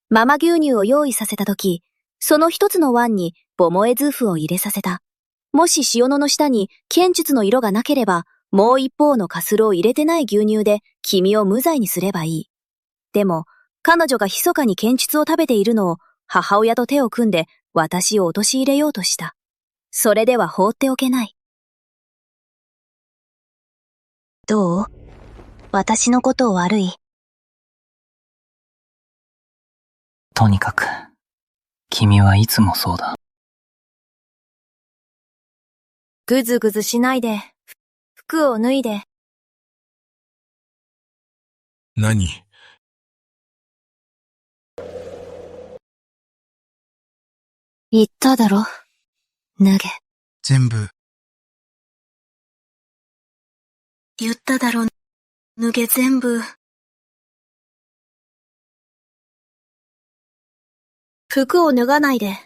ママ牛乳を用意させた時、その一つの碗にボモエズーフを入れさせた。もし塩野の下に剣術の色がなければ、もう一方のカスルを入れてない牛乳で君を無罪にすればいい。でも、彼女が密かに剣術を食べているのを母親と手を組んで私を陥れようとした。それでは放っておけない。どう？私のことを悪い？とにかく、君はいつもそうだ。ぐずぐずしないで、服を脱いで。何？言っただろ。脱げ。全部。言っただろ。脱げ全部。服を脱がないで。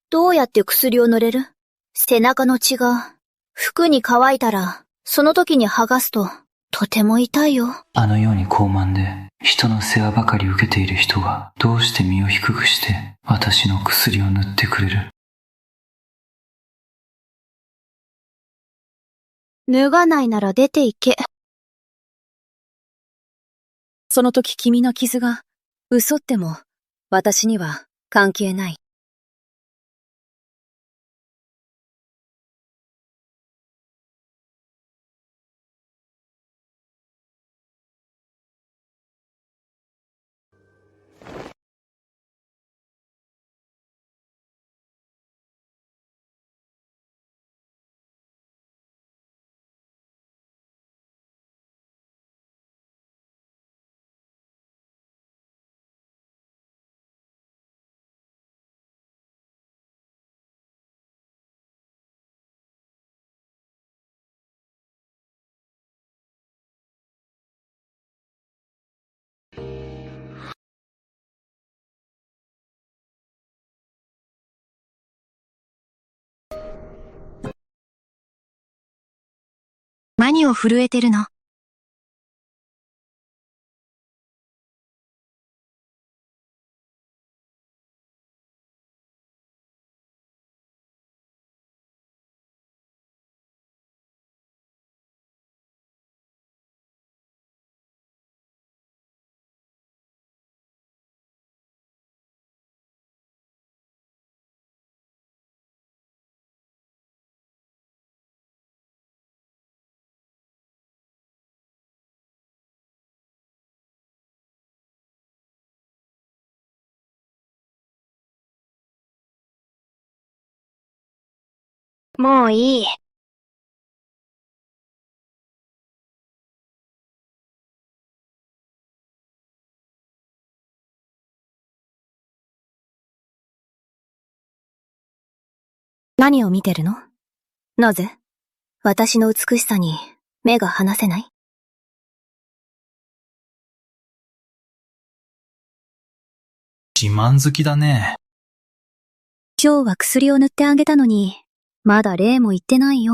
どうやって薬を塗れる？背中の血が、服に乾いたら、その時に剥がすと、とても痛いよ。あのように高慢で、人の世話ばかり受けている人が、どうして身を低くして、私の薬を塗ってくれる？脱がないなら出て行け。その時君の傷が、嘘っても、私には関係ない。何を震えてるの？もういい。何を見てるの？なぜ？私の美しさに目が離せない？自慢好きだね。今日は薬を塗ってあげたのに、まだ礼も言ってないよ。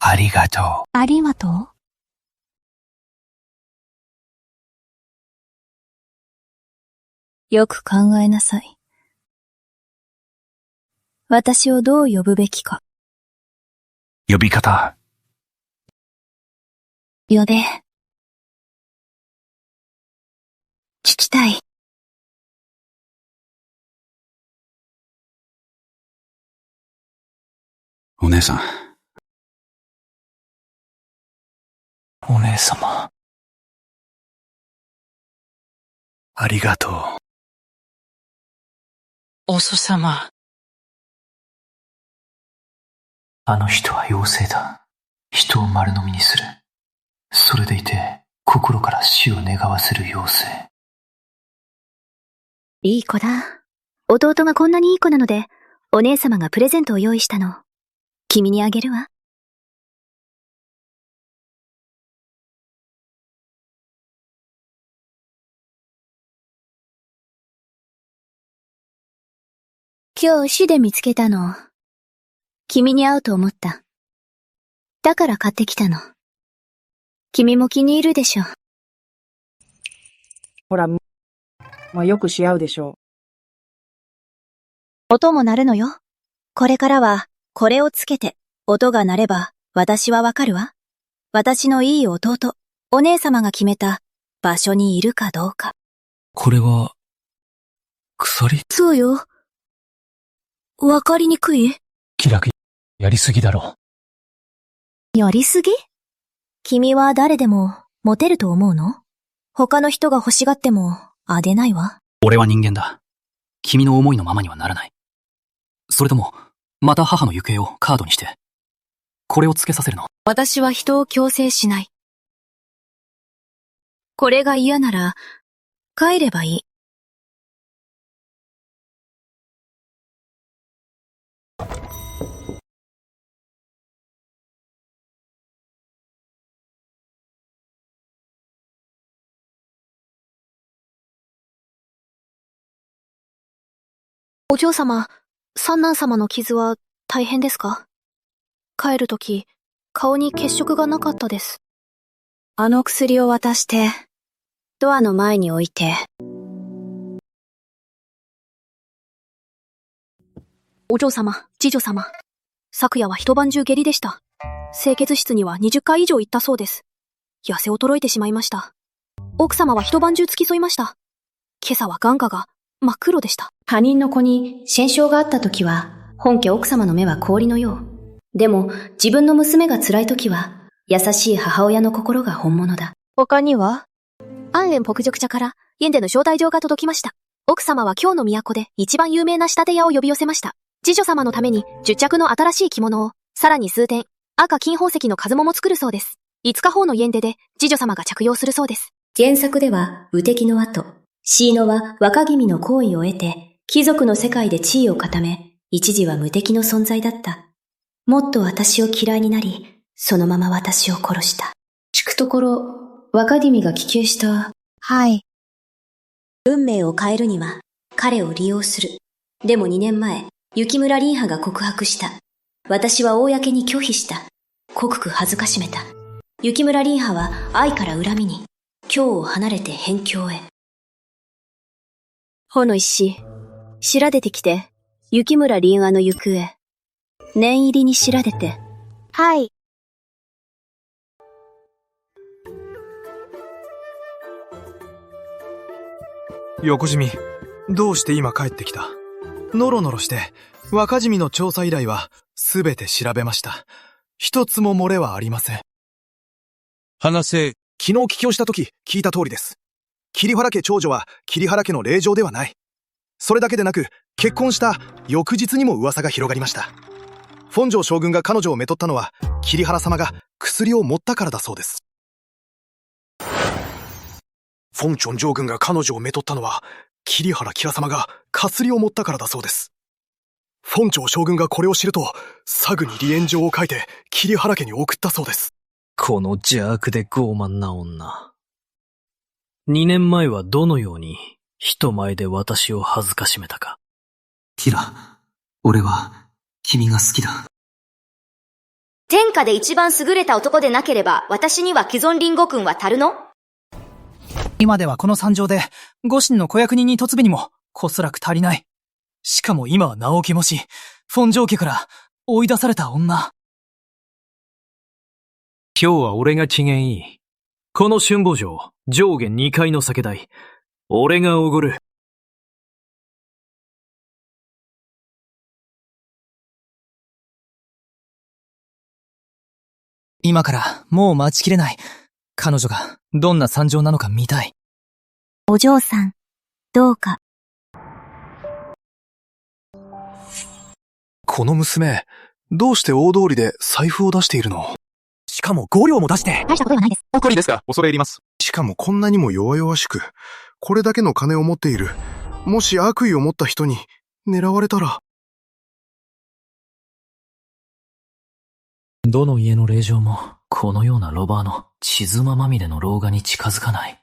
ありがとう。ありがとう。よく考えなさい。私をどう呼ぶべきか。呼び方。呼べ。聞きたい。お姉さん。お姉様。ありがとう。お祖様。あの人は妖精だ。人を丸飲みにする。それでいて、心から死を願わせる妖精。いい子だ。弟がこんなにいい子なので、お姉様がプレゼントを用意したの。君にあげるわ。今日市で見つけたの。君に合うと思った。だから買ってきたの。君も気に入るでしょ。ほら、よくし合うでしょ音も鳴るのよ。これからは、これをつけて、音が鳴れば、私はわかるわ。私のいい弟、お姉様が決めた、場所にいるかどうか。これは、鎖？そうよ。わかりにくい？気楽やりすぎだろ。やりすぎ？君は誰でも、モテると思うの？他の人が欲しがっても、あげないわ。俺は人間だ。君の思いのままにはならない。それとも、また母の行方をカードにして、これをつけさせるの？私は人を強制しない。これが嫌なら、帰ればいい。お嬢様、三男様の傷は大変ですか？帰るとき、顔に血色がなかったです。あの薬を渡して、ドアの前に置いて。お嬢様、次女様。昨夜は一晩中下痢でした。清潔室には20回以上行ったそうです。痩せ衰えてしまいました。奥様は一晩中付き添いました。今朝は眼下が真っ黒でした。他人の子に戦傷があった時は、本家奥様の目は氷のよう。でも、自分の娘が辛い時は、優しい母親の心が本物だ。他には？安蓮北塾茶から、燕での招待状が届きました。奥様は今日の都で一番有名な仕立て屋を呼び寄せました。次女様のために10着の新しい着物を、さらに数点、赤金宝石の数も作るそうです。5日後の燕でで、次女様が着用するそうです。原作では、無敵の後、シーノは若君の好意を得て、貴族の世界で地位を固め、一時は無敵の存在だった。もっと私を嫌いになり、そのまま私を殺した。聞くところ、若君が希求した。はい。運命を変えるには、彼を利用する。でも2年前、雪村凛波が告白した。私は公に拒否した。濃く恥ずかしめた。雪村凛波は愛から恨みに、京を離れて辺境へ。ほの石、調べてきて、雪村凛波の行方。念入りに調べて。はい。横ジミ、どうして今帰ってきた？ノロノロして、若ジミの調査依頼はすべて調べました。一つも漏れはありません。話せ。昨日帰郷した時聞いた通りです。桐原家長女は桐原家の令嬢ではない。それだけでなく、結婚した翌日にも噂が広がりました。本城将軍が彼女をめとったのは、桐原様が薬を持ったからだそうです。本城将軍が彼女をめとったのは、桐原吉良様が薬を持ったからだそうです。本城将軍がこれを知ると、サグに離縁状を書いて桐原家に送ったそうです。この邪悪で傲慢な女。2年前はどのように人前で私を恥ずかしめたか。キラ、俺は君が好きだ。天下で一番優れた男でなければ、私には既存リンゴ君は足るの？今ではこの惨状で、五神の子役人に嫁ぐにも、こそらく足りない。しかも今は名を汚し、フォンジョー家から追い出された女。今日は俺が機嫌いい。この春坊城、上下2階の酒代、俺がおごる。今からもう待ちきれない。彼女がどんな惨状なのか見たい。お嬢さん、どうか。この娘、どうして大通りで財布を出しているの？しかも5両も出して。大したことではないです。お借りですか？恐れ入ります。しかもこんなにも弱々しく、これだけの金を持っている。もし悪意を持った人に狙われたら。どの家の令嬢も、このようなロバーの血妻まみれの老眼に近づかない。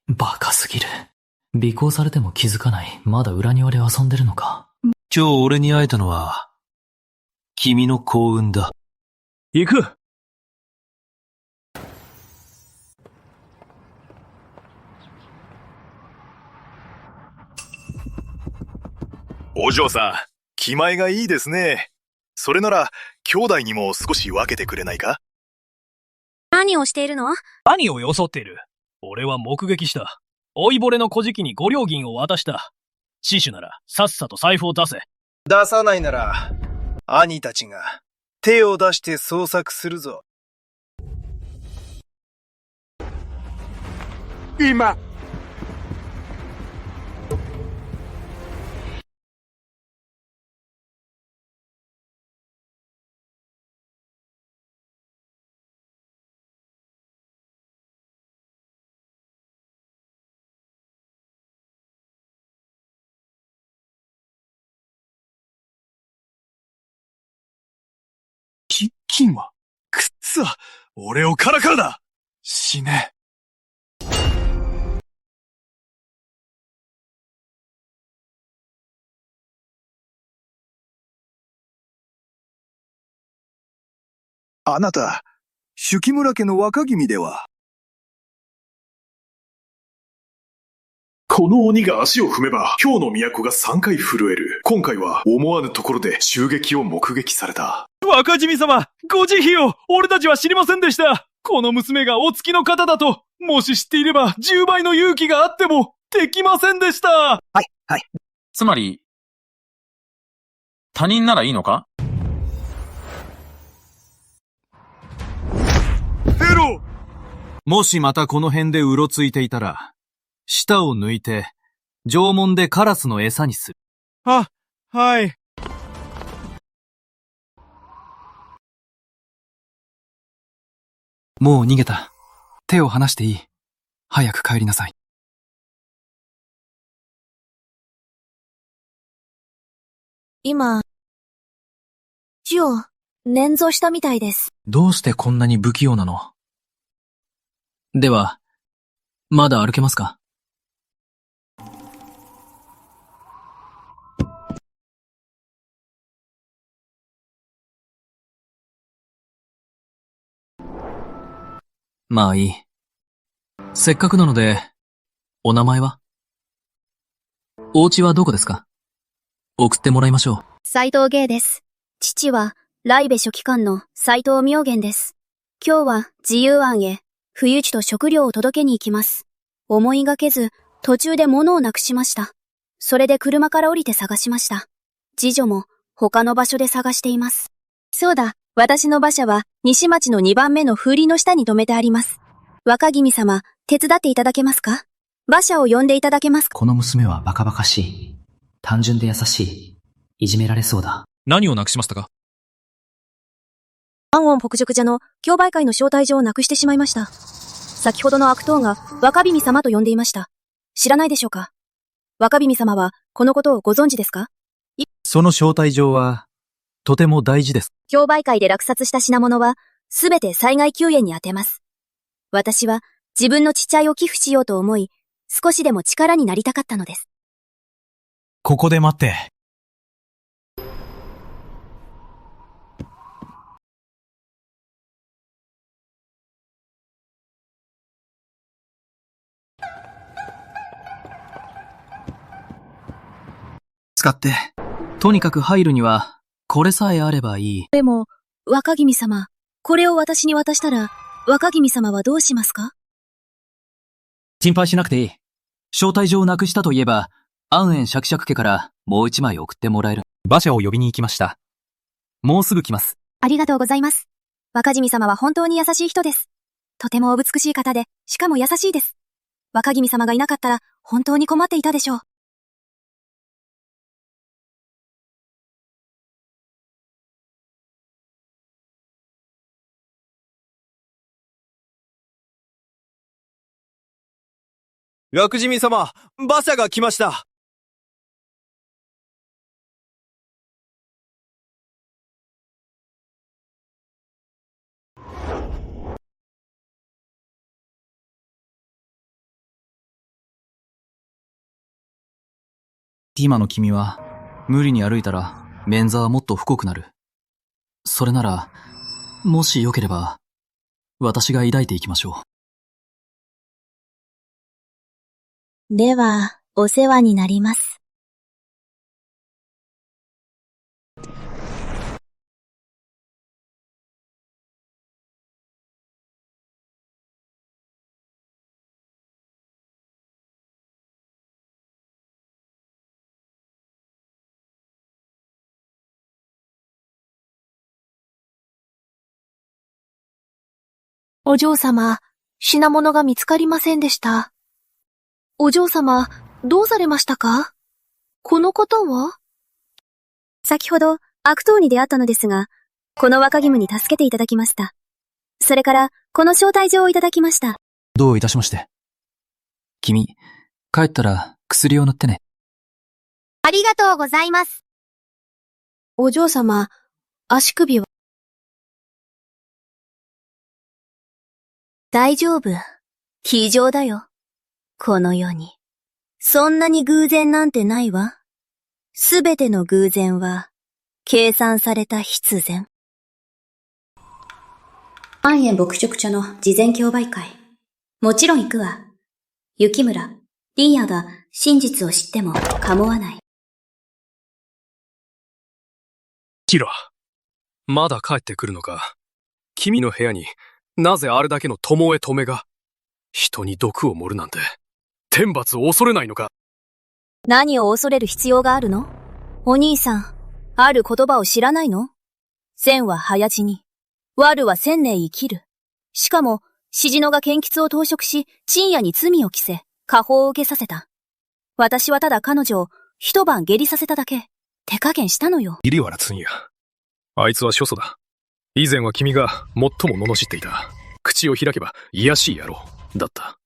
バカすぎる。尾行されても気づかない。まだ裏庭で遊んでるのか。今日俺に会えたのは、君の幸運だ。行く！お嬢さん、気前がいいですね。それなら、兄弟にも少し分けてくれないか？何をしているの？何を装っている？俺は目撃した。老いぼれの小じに5両銀を渡した。死守なら、さっさと財布を出せ。出さないなら、兄たちが手を出して捜索するぞ。今。金は、くっそ、俺をからかうな！死ね。あなた、朱木村家の若君では？この鬼が足を踏めば、今日の都が3回震える。今回は思わぬところで襲撃を目撃された。若君様、ご慈悲を、俺たちは知りませんでした。この娘がお付きの方だと、もし知っていれば10倍の勇気があっても、できませんでした。はい。つまり、他人ならいいのか？エロ！もしまたこの辺でうろついていたら、舌を抜いて、縄文でカラスの餌にする。はい。もう逃げた。手を離していい。早く帰りなさい。今、死を捻挫したみたいです。どうしてこんなに不器用なの？では、まだ歩けますか？まあいい。せっかくなので、お名前は？お家はどこですか？送ってもらいましょう。斉藤芸です。父は、来部書記官の斉藤明源です。今日は自由庵へ、冬地と食料を届けに行きます。思いがけず、途中で物をなくしました。それで車から降りて探しました。次女も、他の場所で探しています。そうだ、私の馬車は、西町の2番目の風鈴の下に止めてあります。若君様、手伝っていただけますか？馬車を呼んでいただけますか？この娘はバカバカしい。単純で優しい。いじめられそうだ。何をなくしましたか？安音北塾社の競売会の招待状をなくしてしまいました。先ほどの悪党が若君様と呼んでいました。知らないでしょうか？若君様はこのことをご存知ですか？その招待状は、とても大事です。競売会で落札した品物は、すべて災害救援に充てます。私は自分の父親を寄付しようと思い、少しでも力になりたかったのです。ここで待って。使って。とにかく入るには、これさえあればいい。でも、若君様、これを私に渡したら、若君様はどうしますか？心配しなくていい。招待状をなくしたといえば、安遠シャクシャク家からもう一枚送ってもらえる。馬車を呼びに行きました。もうすぐ来ます。ありがとうございます。若君様は本当に優しい人です。とてもお美しい方で、しかも優しいです。若君様がいなかったら、本当に困っていたでしょう。楽君様、馬車が来ました。今の君は、無理に歩いたら、捻挫はもっと太くなる。それなら、もしよければ、私が抱いていきましょう。では、お世話になります。お嬢様、品物が見つかりませんでした。お嬢様、どうされましたか？この方は？先ほど、悪党に出会ったのですが、この若君に助けていただきました。それから、この招待状をいただきました。どういたしまして。君、帰ったら薬を塗ってね。ありがとうございます。お嬢様、足首は？大丈夫。非常だよ。この世に。そんなに偶然なんてないわ。すべての偶然は、計算された必然。安遠牧食茶の事前競売会。もちろん行くわ。雪村、リンヤが真実を知っても構わない。キラ、まだ帰ってくるのか。君の部屋になぜあれだけの巴止めが。人に毒を盛るなんて。天罰を恐れないのか。何を恐れる必要があるの？お兄さん、ある言葉を知らないの？千は早死に、悪は千年生きる。しかも、シジノが剣術を盗食し、深夜に罪を着せ、果報を受けさせた。私はただ彼女を一晩下痢させただけ。手加減したのよ。入原敦也。あいつは諸祖だ。以前は君が最も罵っていた。口を開けば、卑しい野郎、だった。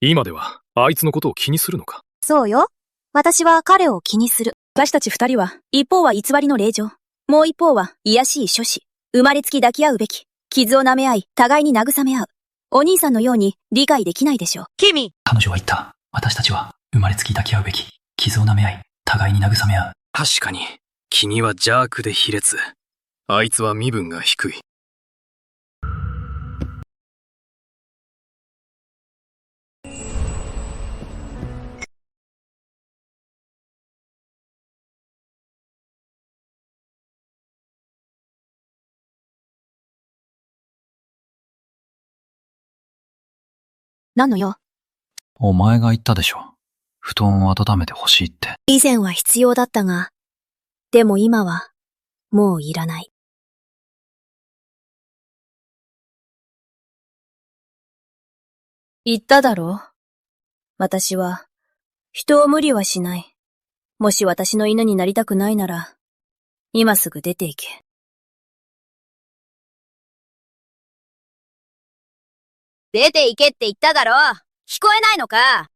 今では、あいつのことを気にするのか。そうよ。私は彼を気にする。私たち二人は、一方は偽りの令状。もう一方は、卑しい諸子。生まれつき抱き合うべき。傷を舐め合い、互いに慰め合う。お兄さんのように理解できないでしょう。君！彼女は言った。私たちは、生まれつき抱き合うべき。傷を舐め合い、互いに慰め合う。確かに、君は邪悪で卑劣。あいつは身分が低い。何の用？お前が言ったでしょ。布団を温めてほしいって。以前は必要だったが、でも今は、もういらない。言っただろう。私は、人を無理はしない。もし私の犬になりたくないなら、今すぐ出て行け。出て行けって言っただろ。聞こえないのか？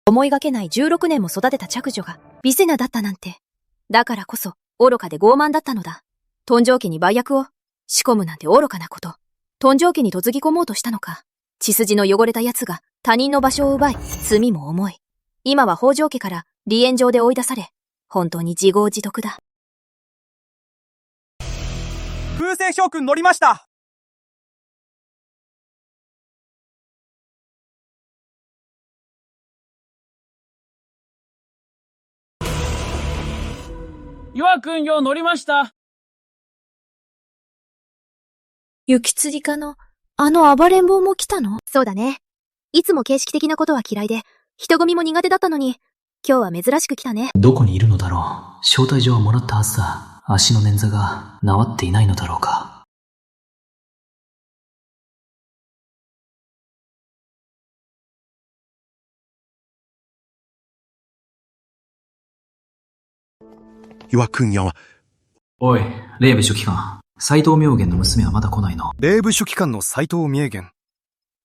思いがけない16年も育てた嫡女が、ビセナだったなんて。だからこそ、愚かで傲慢だったのだ。トンジョウ家に売薬を仕込むなんて愚かなこと。トンジョウ家に嫁ぎ込もうとしたのか。血筋の汚れた奴が他人の場所を奪い、罪も重い。今は北条家から離縁状で追い出され、本当に自業自得だ。空星将軍乗りました。岩君よ乗りました。雪吊り家の、暴れん坊も来たの？そうだね。いつも形式的なことは嫌いで、人混みも苦手だったのに、今日は珍しく来たね。どこにいるのだろう。招待状はもらったはずだ。足の捻挫が治っていないのだろうか。岩君や。おい、霊部書記官。斎藤明元の娘はまだ来ないの？霊部書記官の斎藤明元。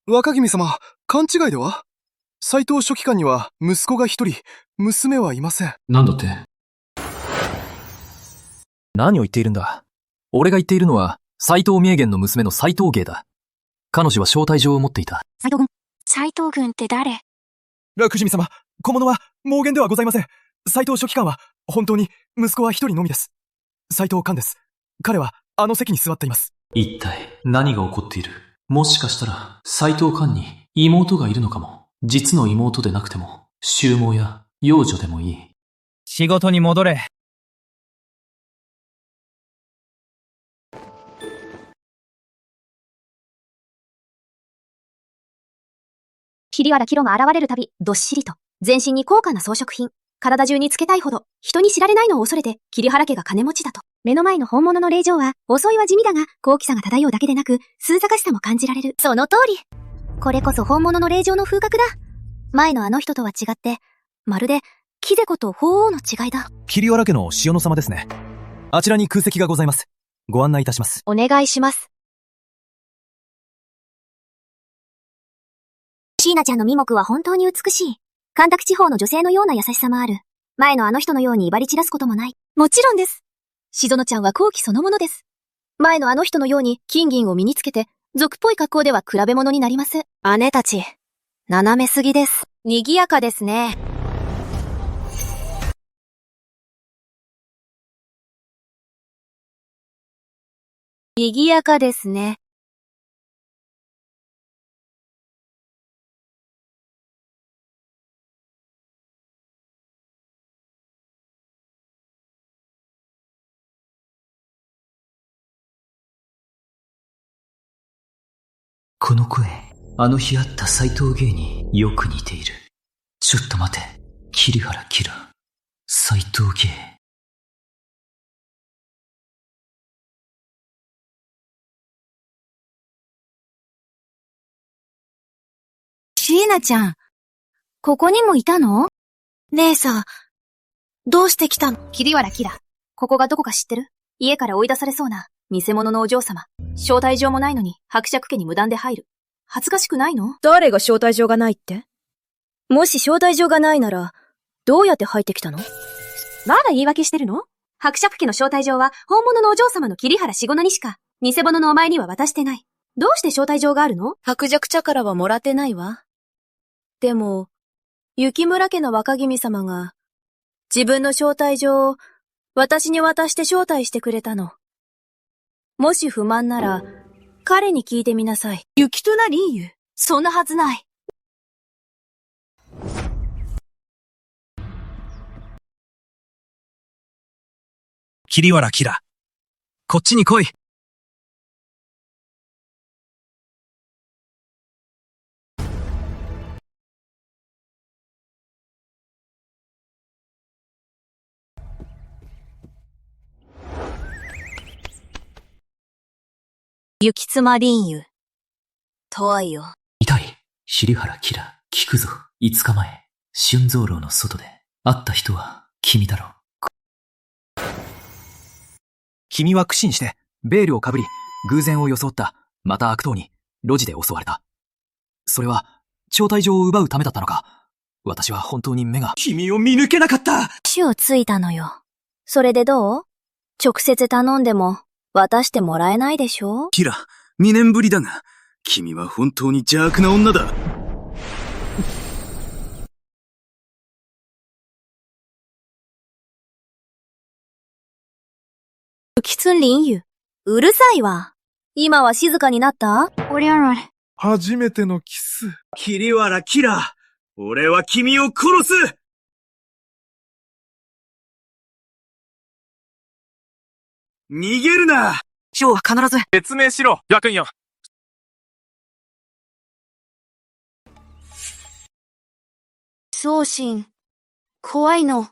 若君様、勘違いでは？斎藤書記官には息子が一人、娘はいません。なんだって？何を言っているんだ。俺が言っているのは、斎藤明元の娘の斎藤芸だ。彼女は招待状を持っていた。斎藤軍って誰？楽君様、小物は妄言ではございません。斎藤書記官は、本当に息子は一人のみです。斎藤寛です。彼は、あの席に座っています。一体、何が起こっている？もしかしたら、斎藤寛に妹がいるのかも。実の妹でなくても、舅母や養女でもいい。仕事に戻れ。桐原キロが現れるたび、どっしりと、全身に高価な装飾品、体中につけたいほど、人に知られないのを恐れて、桐原家が金持ちだと。目の前の本物の令嬢は、遅いは地味だが、高貴さが漂うだけでなく、数坂しさも感じられる。その通り。これこそ本物の令嬢の風格だ。前のあの人とは違って、まるで、キゼコと鳳凰の違いだ。桐原家の塩野様ですね。あちらに空席がございます。ご案内いたします。お願いします。椎名ちゃんの眉目は本当に美しい。干拓地方の女性のような優しさもある。前のあの人のように威張り散らすこともない。もちろんです。しぞのちゃんは高貴そのものです。前のあの人のように金銀を身につけて、俗っぽい格好では比べ物になりません。姉たち、斜めすぎです。賑やかですね。賑やかですね。この声、あの日会った斎藤芸によく似ている。ちょっと待て、桐原キラ。斎藤芸。椎名ちゃん、ここにもいたの？姉さん、どうして来たの？桐原キラ。ここがどこか知ってる？家から追い出されそうな、偽物のお嬢様。招待状もないのに伯爵家に無断で入る。恥ずかしくないの？誰が招待状がないって？もし招待状がないなら、どうやって入ってきたの？まだ言い訳してるの？伯爵家の招待状は本物のお嬢様の桐原しごなにしか、偽物のお前には渡してない。どうして招待状があるの？伯爵茶からはもらってないわ。でも、雪村家の若君様が、自分の招待状を私に渡して招待してくれたの。もし不満なら、彼に聞いてみなさい。雪となりんゆ。そんなはずない。桐原キラ。こっちに来い。雪妻林湯。とはいよ。痛い。桐原キラ。聞くぞ。5日前、春蔵楼の外で会った人は君だろう。君は苦心して、ベールをかぶり、偶然を装った、また悪党に、路地で襲われた。それは、招待状を奪うためだったのか。私は本当に目が。君を見抜けなかった。死をついたのよ。それでどう？直接頼んでも渡してもらえないでしょ？キラ、2年ぶりだが、君は本当に邪悪な女だ。キツンリンユ。うるさいわ。今は静かになった？初めてのキス。桐原キラ、俺は君を殺す！逃げるな！今日は必ず。説明しろ、ヤクンよ。送信。怖いの。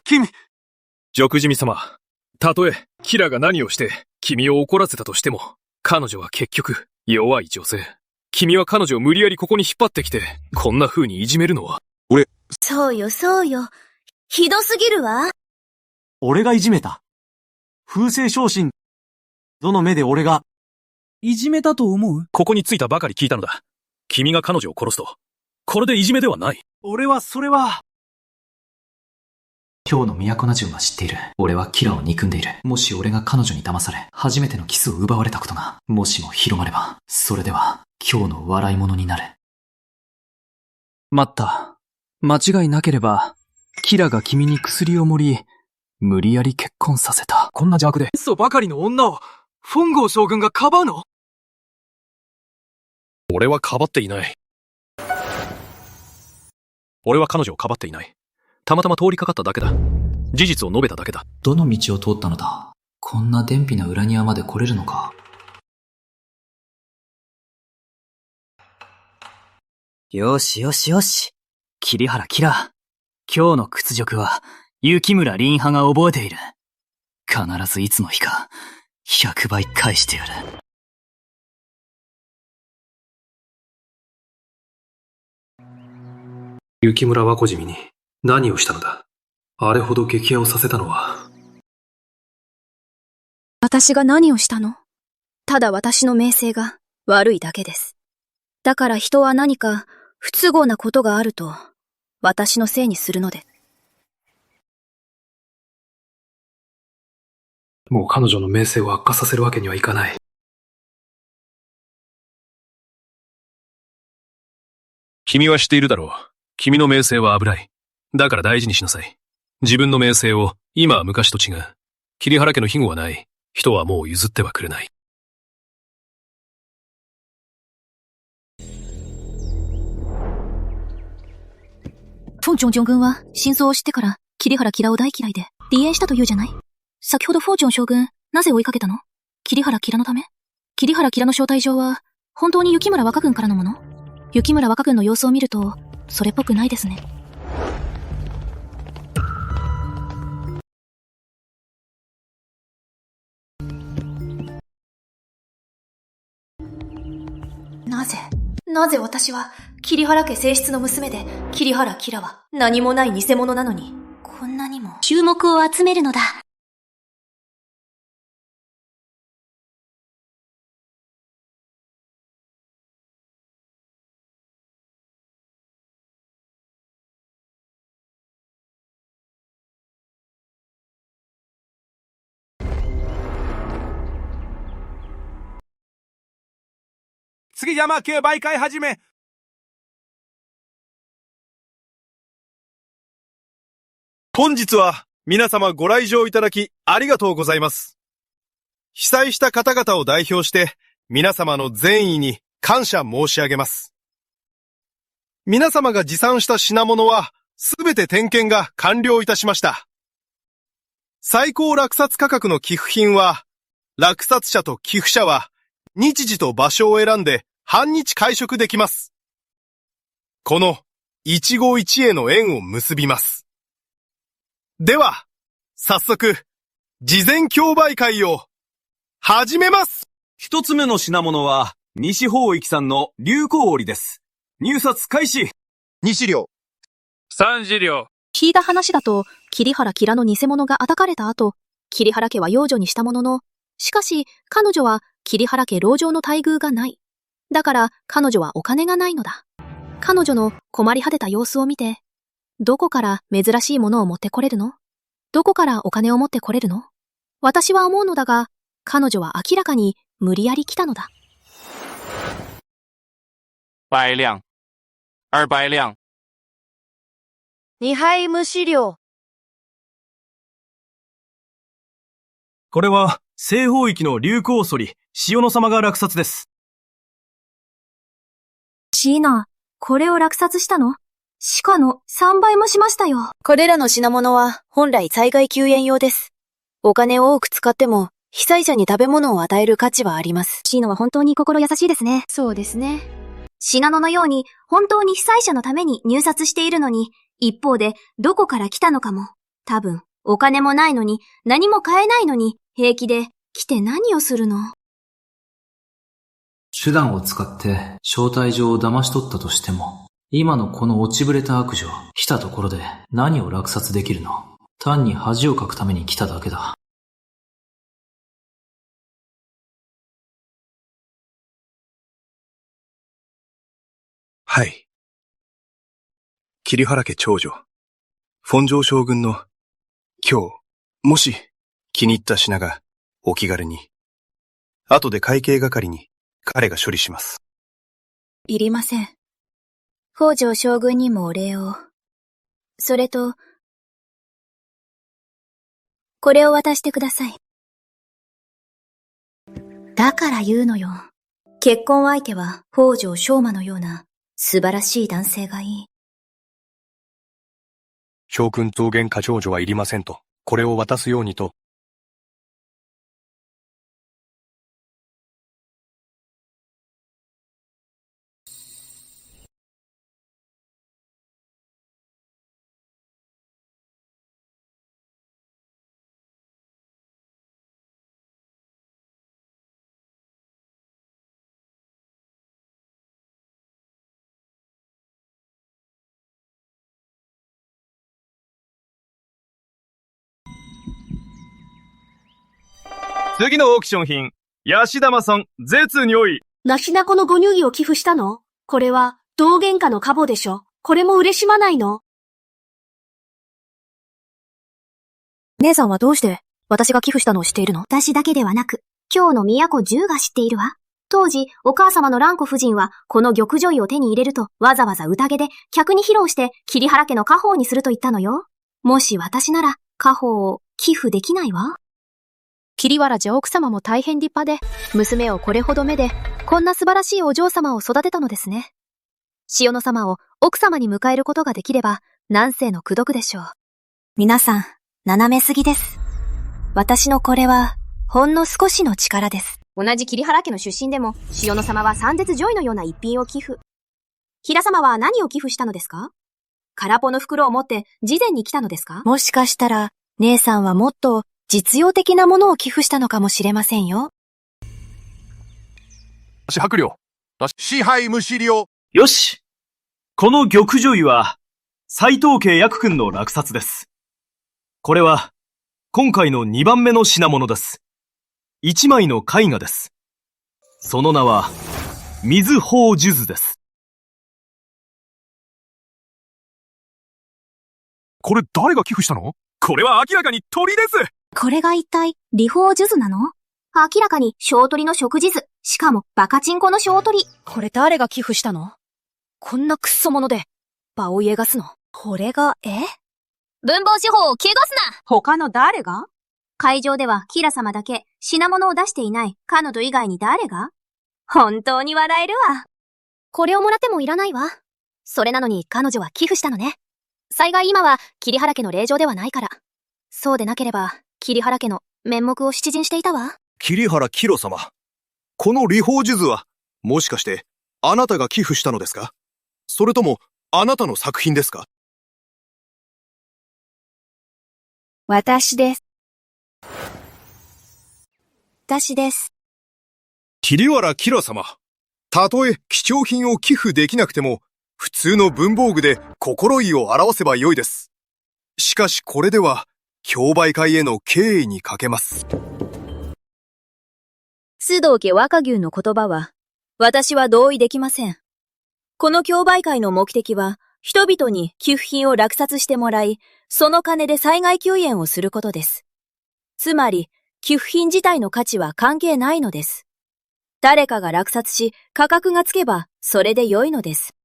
君！玉島様。たとえ、キラが何をして、君を怒らせたとしても、彼女は結局、弱い女性。君は彼女を無理やりここに引っ張ってきて、こんな風にいじめるのは。そうよ、そうよ。ひどすぎるわ。俺がいじめた。風星昇進。どの目で俺が。いじめたと思う？ここに着いたばかり聞いたのだ。君が彼女を殺すと。これでいじめではない。俺はそれは。今日の都名順は知っている。俺はキラを憎んでいる。もし俺が彼女に騙され、初めてのキスを奪われたことが、もしも広まれば、それでは、今日の笑い物になる。待った。間違いなければ、キラが君に薬を盛り、無理やり結婚させた。こんな邪悪で、嘘ばかりの女を、フォンゴー将軍がかばうの？俺はかばっていない。俺は彼女をかばっていない。たまたま通りかかっただけだ。事実を述べただけだ。どの道を通ったのだ？こんな偏僻な裏庭まで来れるのか？よしよしよし。桐原キラ。今日の屈辱は、雪村凛派が覚えている。必ずいつの日か、100倍返してやる。雪村和子君に何をしたのだ？あれほど激ヤをさせたのは。私が何をしたの？ただ私の名声が悪いだけです。だから人は何か不都合なことがあると、私のせいにするので。もう彼女の名声を悪化させるわけにはいかない。君は知っているだろう。君の名声は危ない。だから大事にしなさい。自分の名声を今は昔と違う。桐原家の庇護はない。人はもう譲ってはくれない。フォンチョン将軍は真相を知ってから桐原キラを大嫌いで離縁したというじゃない。先ほどフォンチョン将軍、なぜ追いかけたの？桐原キラのため？桐原キラの招待状は本当に雪村若君からのもの？雪村若君の様子を見るとそれっぽくないですね。なぜ私は、桐原家正室の娘で、桐原キラは何もない偽物なのに、こんなにも。注目を集めるのだ。次山9媒介始め。本日は皆様ご来場いただきありがとうございます。被災した方々を代表して皆様の善意に感謝申し上げます。皆様が持参した品物はすべて点検が完了いたしました。最高落札価格の寄付品は、落札者と寄付者は日時と場所を選んで半日会食できます。この一期一会の縁を結びます。では、早速、事前競売会を始めます。一つ目の品物は、西方域さんの流行織です。入札開始。2両。3両。聞いた話だと、桐原キラの偽物が叩かれた後、桐原家は養女にしたものの、しかし、彼女は桐原家老女の待遇がない。だから彼女はお金がないのだ。彼女の困り果てた様子を見て、どこから珍しいものを持ってこれるの？どこからお金を持ってこれるの？私は思うのだが、彼女は明らかに無理やり来たのだ。100两。200两。2杯蒸し量。これは、西方域の竜光ソリ、塩野様が落札です。シーナ、これを落札したの？鹿の3倍もしましたよ。これらの品物は本来災害救援用です。お金を多く使っても、被災者に食べ物を与える価値はあります。シーナは本当に心優しいですね。そうですね。信濃のように本当に被災者のために入札しているのに、一方でどこから来たのかも。多分、お金もないのに、何も買えないのに、平気で来て何をするの？手段を使って招待状を騙し取ったとしても、今のこの落ちぶれた悪女、来たところで何を落札できるの？単に恥をかくために来ただけだ。はい。桐原家長女、本庄将軍の、今日、もし気に入った品がお気軽に、後で会計係に彼が処理します。いりません。北条将軍にもお礼を。それと、これを渡してください。だから言うのよ。結婚相手は北条将馬のような素晴らしい男性がいい。将軍増減下長女はいりませんと、これを渡すようにと。次のオークション品、ヤシダマさん、絶におい。なしなこのご乳儀を寄付したの？これは、道元家のカボでしょ。これも嬉しまないの？姉さんはどうして、私が寄付したのを知っているの？私だけではなく、今日の都中が知っているわ。当時、お母様の蘭子夫人は、この玉女衣を手に入れると、わざわざ宴で、客に披露して、桐原家の家宝にすると言ったのよ。もし私なら、家宝を寄付できないわ。桐原じゃ奥様も大変立派で、娘をこれほど目で、こんな素晴らしいお嬢様を育てたのですね。塩野様を奥様に迎えることができれば、南西の功徳でしょう。皆さん、斜めすぎです。私のこれは、ほんの少しの力です。同じ桐原家の出身でも、塩野様は三絶女医のような一品を寄付。平様は何を寄付したのですか？空っぽの袋を持って、事前に来たのですか？もしかしたら、姉さんはもっと、実用的なものを寄付したのかもしれませんよ。支払料。支配無資料。よし。この玉女衣は、斎藤家薬君の落札です。これは、今回の2番目の品物です。1枚の絵画です。その名は、水宝数珠です。これ誰が寄付したの？これは明らかに鳥です。これが一体、理宝数珠なの？明らかに、小鳥の食事図。しかも、バカチンコの小鳥。これ誰が寄付したの？こんなクッソもので、場を汚すの。これが、文房四宝を汚すな！他の誰が？会場では、キラ様だけ、品物を出していない彼女以外に誰が？本当に笑えるわ。これをもらってもいらないわ。それなのに彼女は寄付したのね。幸い今は桐原家の令嬢ではないから。そうでなければ、桐原家の面目を出陣していたわ。桐原キロ様。この理宝数珠は、もしかして、あなたが寄付したのですか？それとも、あなたの作品ですか？私です。私です。桐原キロ様。たとえ貴重品を寄付できなくても、普通の文房具で心意を表せばよいです。しかしこれでは、競売会への敬意に欠けます。須藤家若牛の言葉は、私は同意できません。この競売会の目的は、人々に寄付品を落札してもらい、その金で災害救援をすることです。つまり、寄付品自体の価値は関係ないのです。誰かが落札し、価格がつけば、それで良いのです。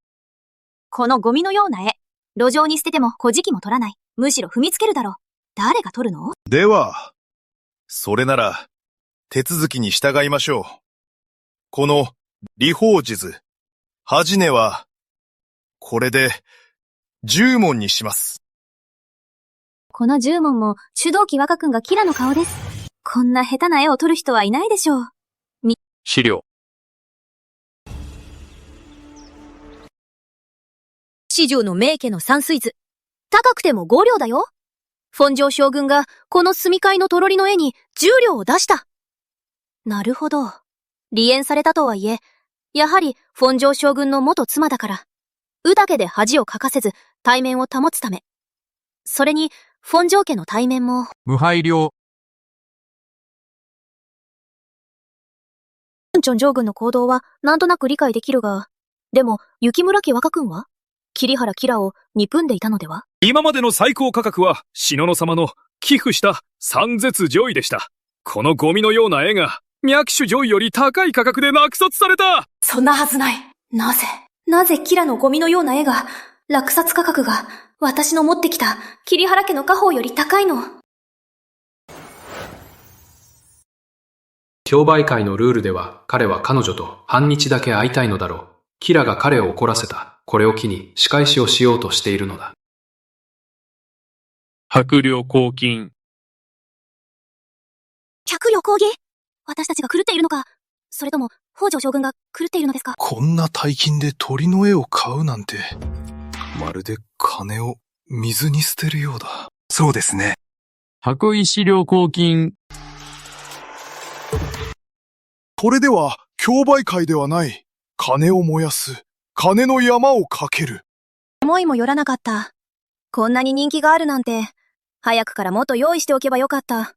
このゴミのような絵。路上に捨てても小じきも取らない。むしろ踏みつけるだろう。誰が取るの？では、それなら、手続きに従いましょう。この、理法地図、はじねは、これで、10問にします。この10問も、手動機若くんがキラの顔です。こんな下手な絵を撮る人はいないでしょう。資料。四条の名家の山水図。高くても5両だよ。本庄将軍がこの住み替えのとろりの絵に10両を出した。なるほど。離縁されたとはいえ、やはり本庄将軍の元妻だから、宇だけで恥をかかせず体面を保つため。それに、本庄家の体面も、無配料。文チョン将軍の行動はなんとなく理解できるが、でも、雪村家若くんは桐原キラを憎んでいたのでは？今までの最高価格は、信濃様の寄付した三絶上位でした。このゴミのような絵が、脈種上位より高い価格で落札された。そんなはずない。なぜキラのゴミのような絵が、落札価格が、私の持ってきた桐原家の家宝より高いの？競売会のルールでは、彼は彼女と半日だけ会いたいのだろう。キラが彼を怒らせた。これを機に仕返しをしようとしているのだ。薄量公金。100両公儀？私たちが狂っているのか、それとも北条将軍が狂っているのですか？こんな大金で鳥の絵を買うなんて、まるで金を水に捨てるようだ。そうですね。白衣資料公金。これでは競売会ではない。金を燃やす。金の山をかける。思いもよらなかった。こんなに人気があるなんて、早くからもっと用意しておけばよかった。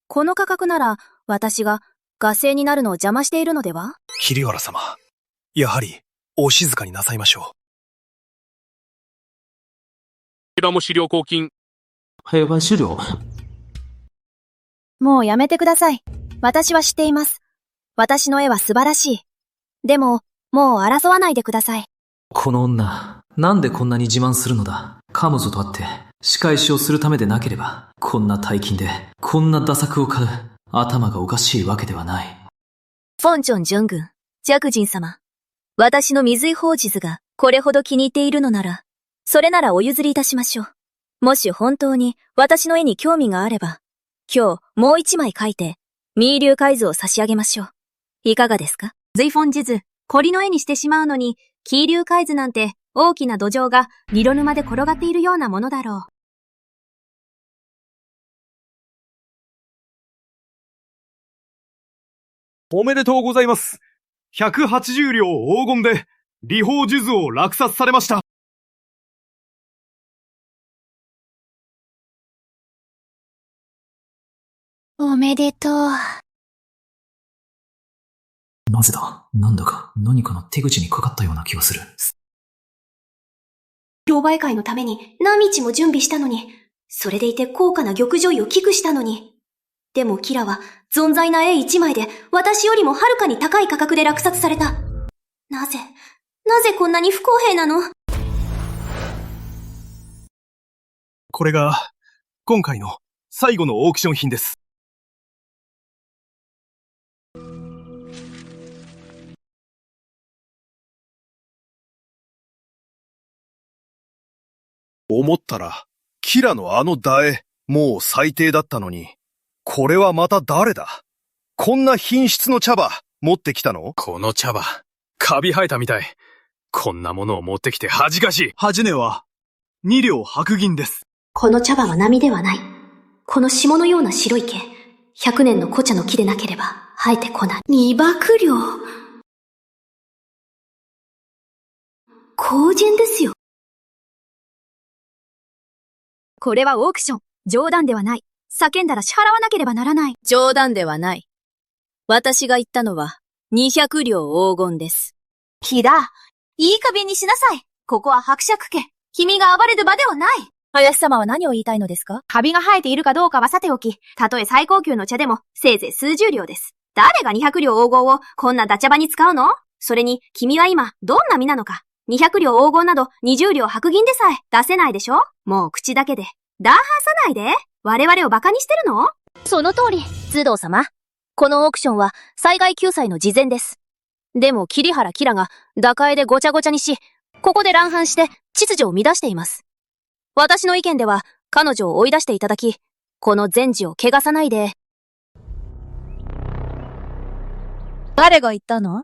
この価格なら、私が犠牲になるのを邪魔しているのでは？桐原様、やはり、お静かになさいましょう。平も資料公金。平和資料。もうやめてください。私は知っています。私の絵は素晴らしい。でも、もう争わないでください。この女、なんでこんなに自慢するのだ。彼女と会って、仕返しをするためでなければ、こんな大金で、こんな打作を買う。頭がおかしいわけではない。フォンチョン将軍、ジャクジン様。私の水井法地図がこれほど気に入っているのなら、それならお譲りいたしましょう。もし本当に私の絵に興味があれば、今日もう一枚描いて、ミーリュウ海図を差し上げましょう。いかがですか？随フォン地図、コリの絵にしてしまうのに、キーリュウ海図なんて大きな土壌がニロ沼で転がっているようなものだろう。おめでとうございます。180両黄金で、理法地図を落札されました。おめでとう。なぜだ？なんだか何かの手口にかかったような気がする。競売会のために何日も準備したのに、それでいて高価な玉女位を寄付したのに。でもキラは存在な絵一枚で私よりもはるかに高い価格で落札された。なぜこんなに不公平なの？これが、今回の最後のオークション品です。思ったら、キラのあのダ絵、もう最低だったのに、これはまた誰だ？こんな品質の茶葉、持ってきたの？この茶葉、カビ生えたみたい。こんなものを持ってきて恥ずかしい。はじねは、2両白銀です。この茶葉は並ではない。この霜のような白い毛、100年の古茶の木でなければ生えてこない。2百両。高人ですよ。これはオークション。冗談ではない。叫んだら支払わなければならない。冗談ではない。私が言ったのは、200両黄金です。キラ、いい加減にしなさい。ここは伯爵家。君が暴れる場ではない。林様は何を言いたいのですか？カビが生えているかどうかはさておき、たとえ最高級の茶でも、せいぜい数十両です。誰が200両黄金をこんなダチャ場に使うの？それに、君は今、どんな身なのか。200両黄金など20両白銀でさえ出せないでしょ？もう口だけで。ダーハーさないで。我々を馬鹿にしてるの？その通り、頭堂様。このオークションは災害救済の事前です。でも桐原キラが打開でごちゃごちゃにし、ここで乱反して秩序を乱しています。私の意見では彼女を追い出していただき、この前事を汚さないで。誰が言ったの？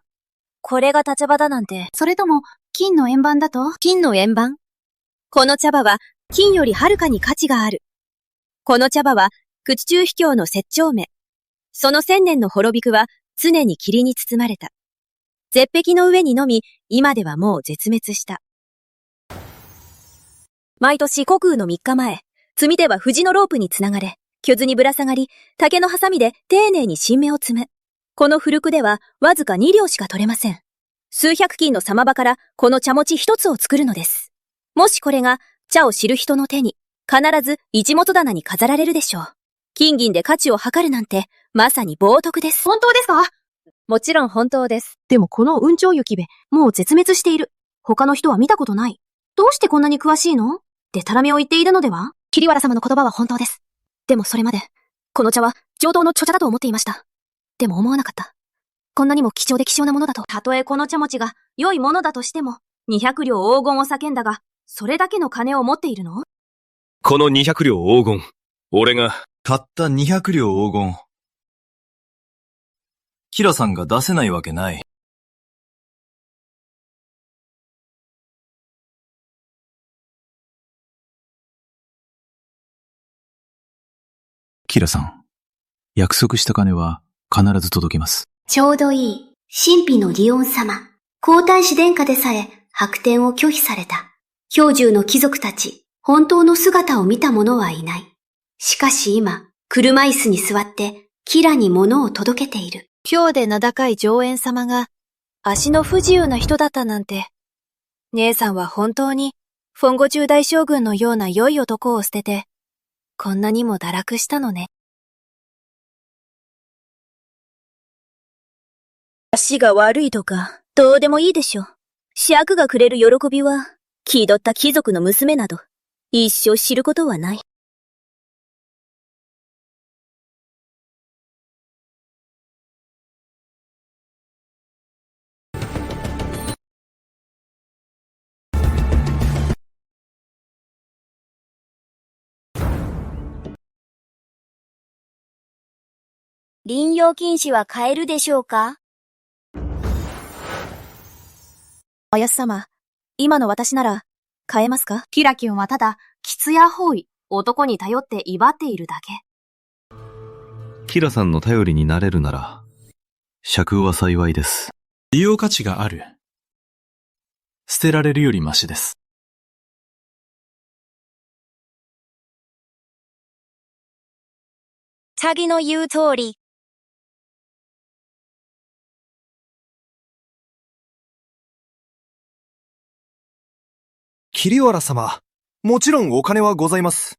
これが立場だなんて。それとも、金の円盤だと？金の円盤？この茶葉は金よりはるかに価値がある。この茶葉は口中秘境の雪丁目。その1000年の滅びくは常に霧に包まれた。絶壁の上にのみ、今ではもう絶滅した。毎年虚空の3日前、積み手は藤のロープにつながれ、巨図にぶら下がり、竹のハサミで丁寧に新芽を摘む。この古くではわずか2両しか取れません。数百斤の様場からこの茶餅一つを作るのです。もしこれが茶を知る人の手に、必ず一元棚に飾られるでしょう。金銀で価値を測るなんて、まさに冒涜です。本当ですか？もちろん本当です。でもこの雲頂雪部、もう絶滅している。他の人は見たことない。どうしてこんなに詳しいの？でたらめを言っているのでは？桐原様の言葉は本当です。でもそれまで、この茶は上等の著茶だと思っていました。でも思わなかった。こんなにも貴重で希少なものだと。たとえこの茶餅が良いものだとしても、200両黄金を叫んだが、それだけの金を持っているの？この200両黄金、俺が。たった200両黄金。キラさんが出せないわけない。キラさん、約束した金は必ず届けます。ちょうどいい。神秘のリオン様。皇太子殿下でさえ白天を拒否された。氷柱の貴族たち、本当の姿を見た者はいない。しかし今、車椅子に座って、キラに物を届けている。今日で名高い上演様が、足の不自由な人だったなんて。姉さんは本当に、フォンゴ中大将軍のような良い男を捨てて、こんなにも堕落したのね。足が悪いとか、どうでもいいでしょ。爵がくれる喜びは、気取った貴族の娘など、一生知ることはない。林業禁止は買えるでしょうか？林様、今の私なら、買えますか？キラキュンはただ、喫や包囲、男に頼って威張っているだけ。キラさんの頼りになれるなら、酌は幸いです。利用価値がある。捨てられるよりマシです。チャギの言う通り。桐原様、もちろんお金はございます。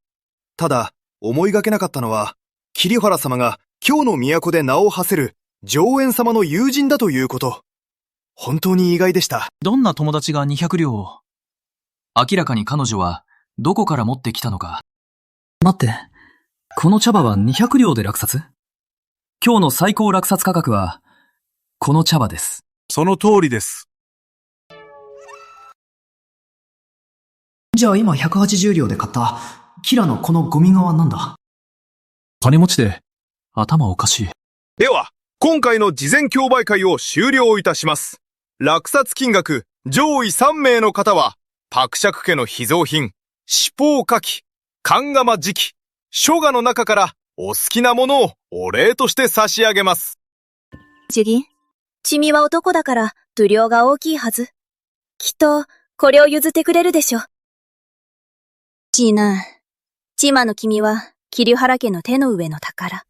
ただ、思いがけなかったのは、桐原様が京の都で名を馳せる上演様の友人だということ。本当に意外でした。どんな友達が200両を？明らかに彼女はどこから持ってきたのか。待って、この茶葉は200両で落札？今日の最高落札価格は、この茶葉です。その通りです。じゃあ今180両で買ったキラのこのゴミ側なんだ？金持ちで頭おかしい。では、今回の事前競売会を終了いたします。落札金額上位3名の方は、伯爵家の秘蔵品、四宝花器、神釜磁器、書画の中からお好きなものをお礼として差し上げます。ジギン、君は男だから度量が大きいはず。きっと、これを譲ってくれるでしょ。ジーナ、チマの君は、桐原家の手の上の宝。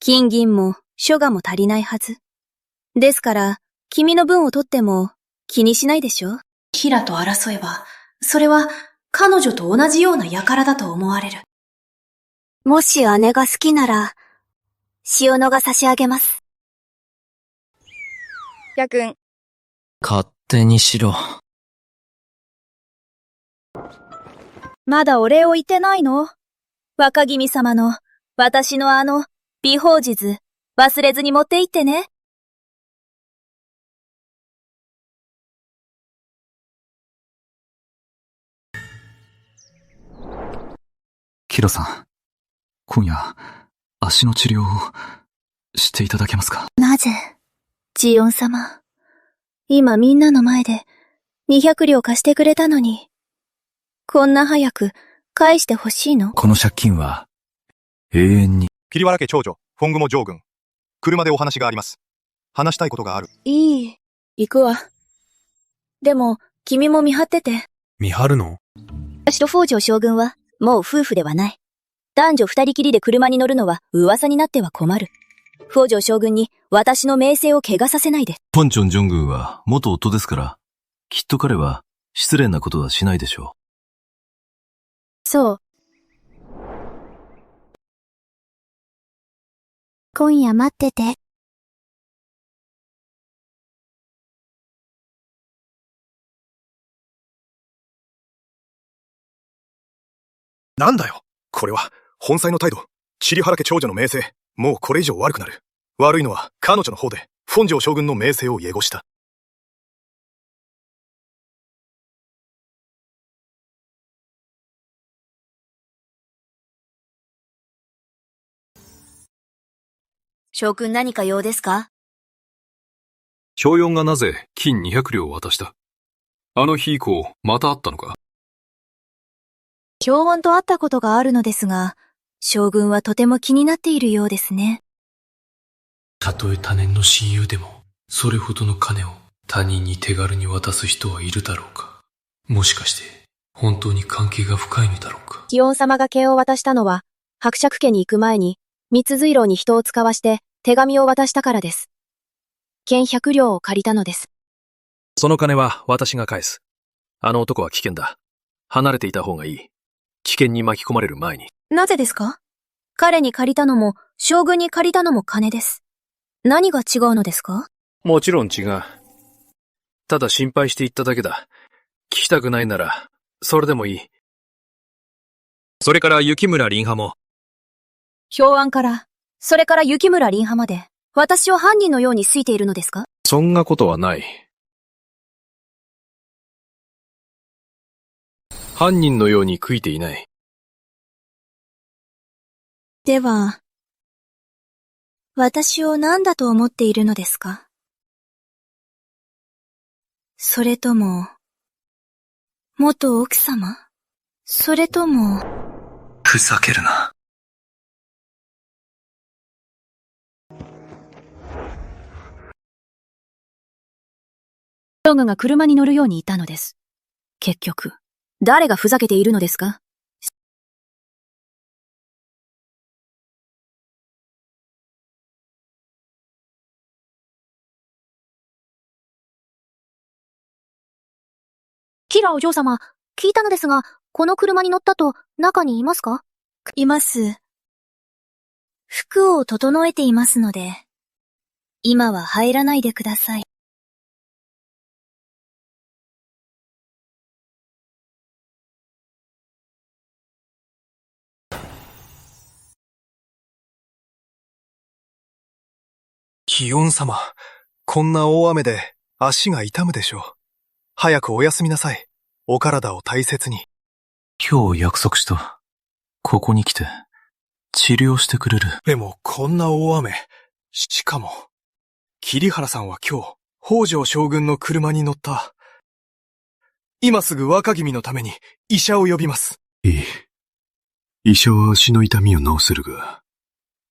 金銀も、書画も足りないはず。ですから、君の分を取っても気にしないでしょ？キラと争えば、それは彼女と同じような輩だと思われる。もし姉が好きなら、塩野が差し上げます。やくん。勝手にしろ。まだお礼を言ってないの？若君様の、私の美宝地図、忘れずに持って行ってね。キラさん、今夜、足の治療をしていただけますか？なぜ、ジオン様。今みんなの前で200両貸してくれたのに、こんな早く返してほしいの？この借金は、永遠に。桐原家長女、フォングモ将軍。車でお話があります。話したいことがある。いい。行くわ。でも、君も見張ってて。見張るの？私と北条将軍は、もう夫婦ではない。男女二人きりで車に乗るのは噂になっては困る。北条将軍に私の名声を汚させないで。ポンチョン・ジョン軍は元夫ですから、きっと彼は失礼なことはしないでしょう。そう。今夜待ってて。なんだよ、これは、本妻の態度。桐原家長女の名声、もうこれ以上悪くなる。悪いのは彼女の方で、本条将軍の名声を汚した。将軍何か用ですか？小四がなぜ金200両を渡した？あの日以降、また会ったのか？京音と会ったことがあるのですが、将軍はとても気になっているようですね。たとえ他年の親友でも、それほどの金を他人に手軽に渡す人はいるだろうか。もしかして、本当に関係が深いのだろうか。祇園様が剣を渡したのは、伯爵家に行く前に、三つ随郎に人を使わして手紙を渡したからです。剣100両を借りたのです。その金は私が返す。あの男は危険だ。離れていた方がいい。危険に巻き込まれる前に。なぜですか？彼に借りたのも、将軍に借りたのも金です。何が違うのですか？もちろん違う。ただ心配して言っただけだ。聞きたくないなら、それでもいい。それから雪村凛派も。評案から、それから雪村凛派まで、私を犯人のように好いているのですか？そんなことはない。犯人のように悔いていない。では、私を何だと思っているのですか？それとも、元奥様？それとも、ふざけるな。ログが車に乗るように言ったのです。結局、誰がふざけているのですか？キラお嬢様、聞いたのですが、この車に乗ったと中にいますか？います。服を整えていますので、今は入らないでください。祇園様、こんな大雨で足が痛むでしょう。早くお休みなさい。お体を大切に。今日約束した。ここに来て、治療してくれる。でもこんな大雨。しかも、桐原さんは今日、北条将軍の車に乗った。今すぐ若君のために医者を呼びます。いい。医者は足の痛みを治せるが、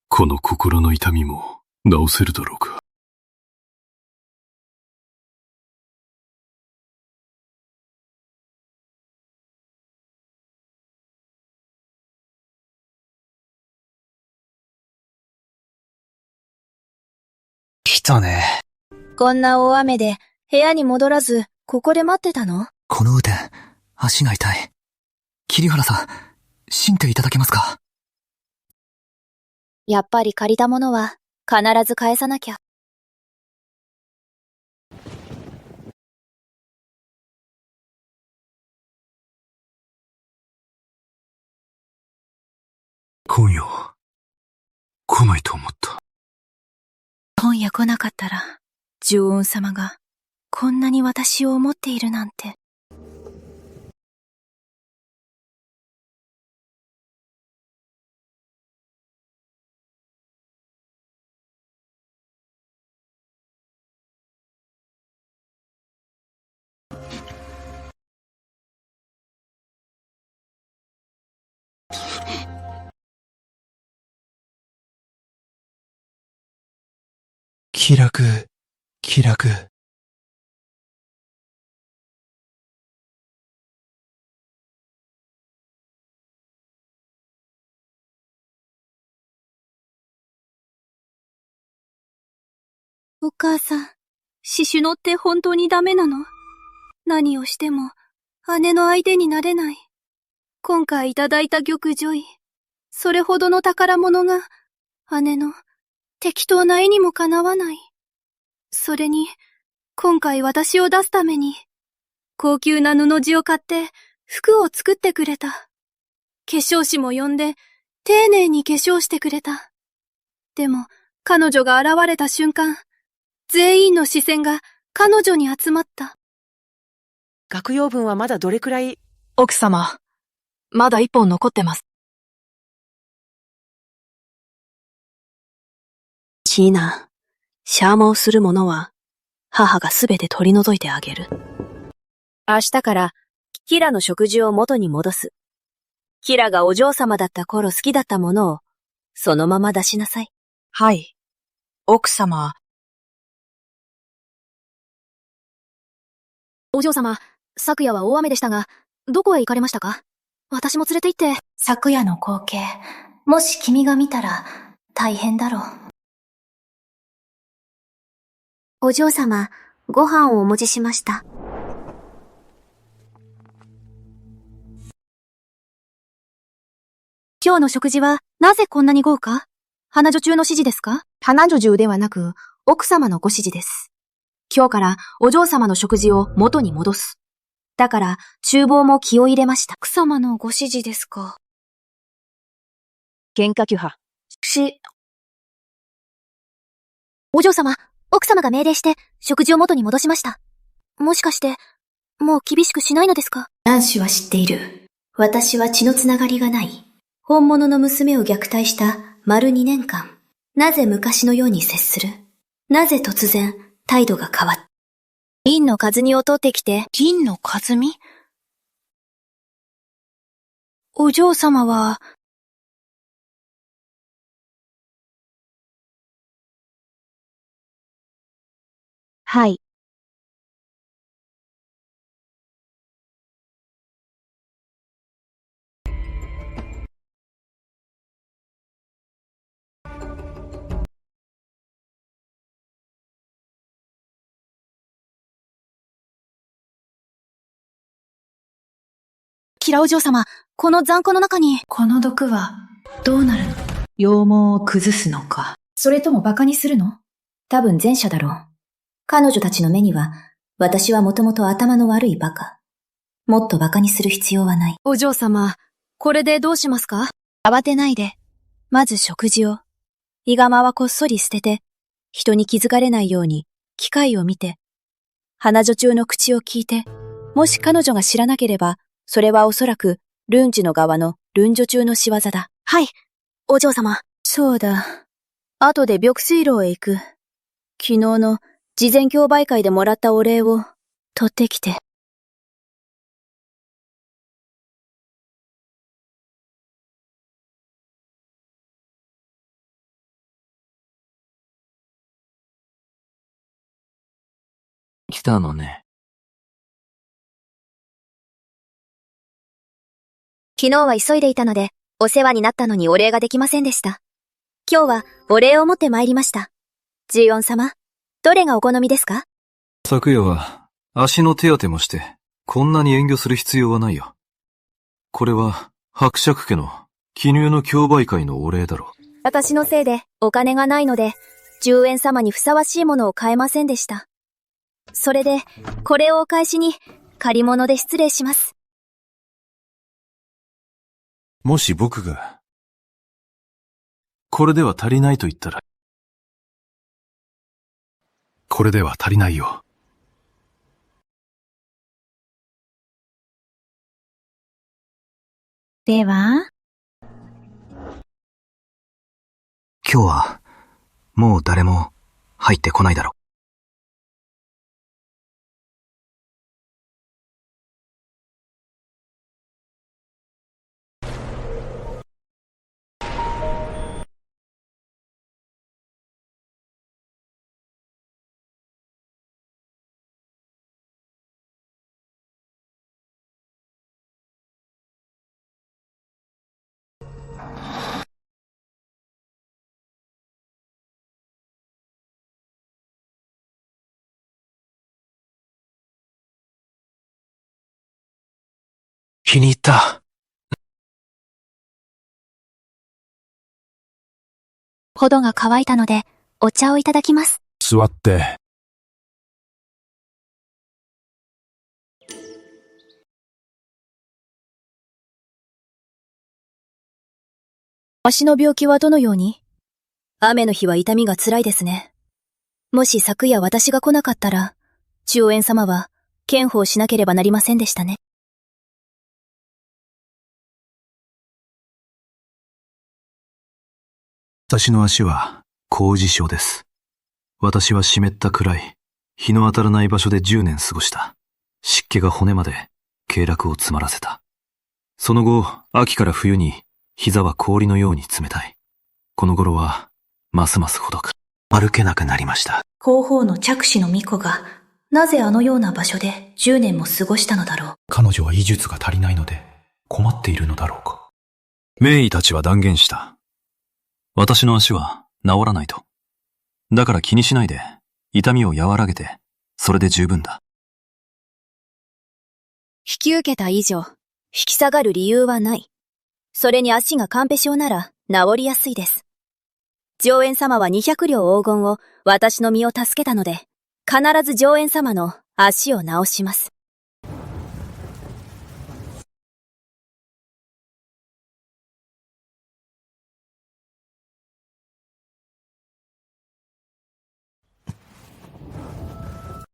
この心の痛みも治せるだろうか。そうね。こんな大雨で部屋に戻らず、ここで待ってたの？この腕、足が痛い。桐原さん、信っていただけますか？やっぱり借りたものは必ず返さなきゃ。今夜、来ないと思った。今夜来なかったら、常温様がこんなに私を思っているなんて。気楽、気楽。お母さん、シシュノって本当にダメなの？何をしても姉の相手になれない。今回いただいた玉女衣、それほどの宝物が姉の適当な絵にもかなわない。それに、今回私を出すために、高級な布地を買って服を作ってくれた。化粧師も呼んで、丁寧に化粧してくれた。でも、彼女が現れた瞬間、全員の視線が彼女に集まった。学用分はまだどれくらい？奥様、まだ一本残ってます。シーナ、シャーマをするものは、母がすべて取り除いてあげる。明日から、キラの食事を元に戻す。キラがお嬢様だった頃好きだったものを、そのまま出しなさい。はい。奥様。お嬢様、昨夜は大雨でしたが、どこへ行かれましたか？私も連れて行って。昨夜の光景、もし君が見たら大変だろう。お嬢様、ご飯をお持ちしました。今日の食事はなぜこんなに豪華？花女中の指示ですか？花女中ではなく、奥様のご指示です。今日からお嬢様の食事を元に戻す。だから、厨房も気を入れました。奥様のご指示ですか？喧嘩拒破。お嬢様、奥様が命令して食事を元に戻しました。もしかして、もう厳しくしないのですか？男子は知っている。私は血のつながりがない。本物の娘を虐待した丸2年間。なぜ昔のように接する？なぜ突然態度が変わった？銀の数煮を取ってきて。銀の数煮？お嬢様は、はい。キラお嬢様、この残酷の中に。この毒はどうなるの？羊毛を崩すのか。それとも馬鹿にするの？多分前者だろう。彼女たちの目には、私はもともと頭の悪い馬鹿。もっと馬鹿にする必要はない。お嬢様、これでどうしますか？慌てないで。まず食事を。イガマはこっそり捨てて、人に気づかれないように機械を見て、花女中の口を聞いて、もし彼女が知らなければ、それはおそらく、ルンジの側のルン女中の仕業だ。はい、お嬢様。そうだ。後で玉水楼へ行く。昨日の事前競売会でもらったお礼を取ってきて。来たのね。昨日は急いでいたので、お世話になったのにお礼ができませんでした。今日はお礼を持って参りました。14様、どれがお好みですか？昨夜は足の手当てもして、こんなに遠慮する必要はないよ。これは伯爵家の記入の競売会のお礼だろう。私のせいでお金がないので、10円様にふさわしいものを買えませんでした。それで、これをお返しに、借り物で失礼します。もし僕が、これでは足りないと言ったら、これでは足りないよ。では、今日は、もう誰も入ってこないだろう。気に入った。喉が渇いたので、お茶をいただきます。座って。足の病気はどのように？雨の日は痛みが辛いですね。もし昨夜私が来なかったら、中園様は、検報しなければなりませんでしたね。私の足は、工事症です。私は湿った暗い、日の当たらない場所で10年過ごした。湿気が骨まで、経絡を詰まらせた。その後、秋から冬に、膝は氷のように冷たい。この頃は、ますますほどく。歩けなくなりました。広報の着手の巫女が、なぜあのような場所で10年も過ごしたのだろう。彼女は医術が足りないので、困っているのだろうか。名医たちは断言した。私の足は治らないと。だから気にしないで、痛みを和らげて、それで十分だ。引き受けた以上、引き下がる理由はない。それに足がカンペ症なら治りやすいです。上園様は200両黄金を私の身を助けたので、必ず上園様の足を治します。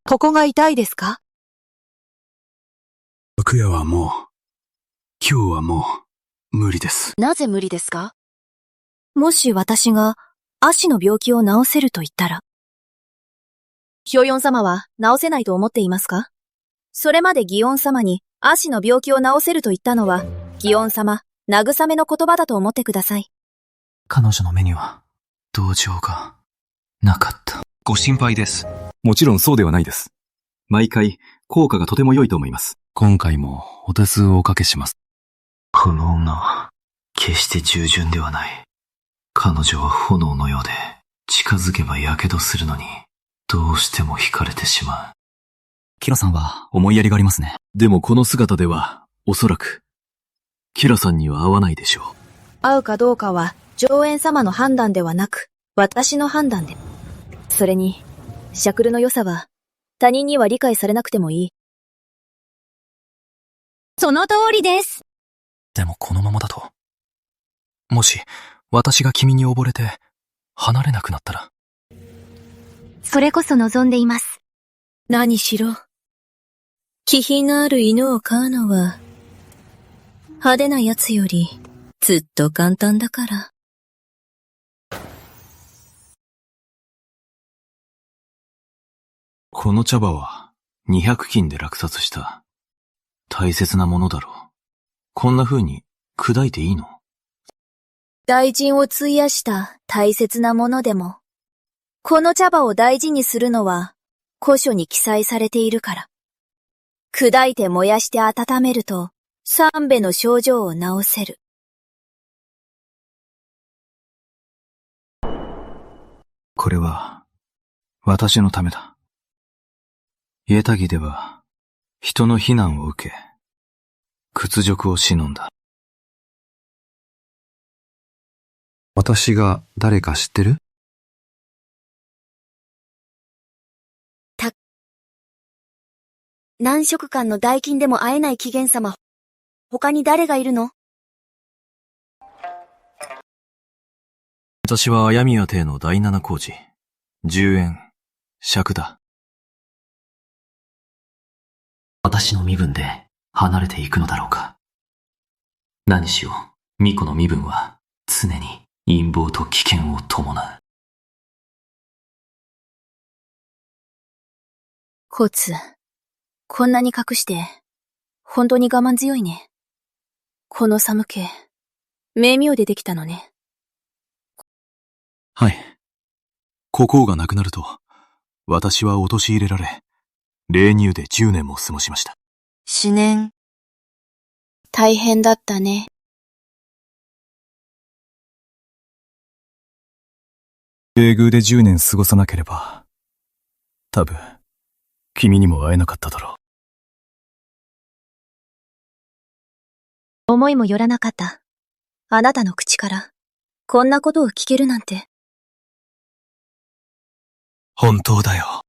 ここが痛いですか？昨夜はもう、今日はもう、無理です。なぜ無理ですか？もし私が足の病気を治せると言ったら、ヒョヨン様は治せないと思っていますか？それまで祇園様に足の病気を治せると言ったのは、祇園様、慰めの言葉だと思ってください。彼女の目には、同情が、なかった。ご心配です。もちろんそうではないです。毎回、効果がとても良いと思います。今回もお手数をおかけします。この女は、決して従順ではない。彼女は炎のようで、近づけば火傷するのに、どうしても惹かれてしまう。キラさんは思いやりがありますね。でもこの姿では、おそらく、キラさんには合わないでしょう。会うかどうかは、上園様の判断ではなく、私の判断で。それに、シャクルの良さは、他人には理解されなくてもいい。その通りです。でもこのままだと、もし、私が君に溺れて、離れなくなったら。それこそ望んでいます。何しろ。気品のある犬を飼うのは、派手なやつより、ずっと簡単だから。この茶葉は、200金で落札した。大切なものだろう。こんな風に、砕いていいの？大臣を費やした大切なものでも、この茶葉を大事にするのは、古書に記載されているから。砕いて燃やして温めると、三べの症状を治せる。これは、私のためだ。家タギでは、人の非難を受け、屈辱を忍んだ。私が誰か知ってる？何食間の代金でも会えない紀元様。他に誰がいるの？私は綾宮邸の第七工事、10円、尺だ。私の身分で離れていくのだろうか。何しよう、巫女の身分は常に陰謀と危険を伴う。コツ、こんなに隠して、本当に我慢強いね。この寒気、名妙でできたのね。はい。国王が亡くなると、私は陥れられ、霊乳で10年も過ごしました。思念。大変だったね。霊宮で10年過ごさなければ、多分、君にも会えなかっただろう。思いもよらなかった。あなたの口から、こんなことを聞けるなんて。本当だよ。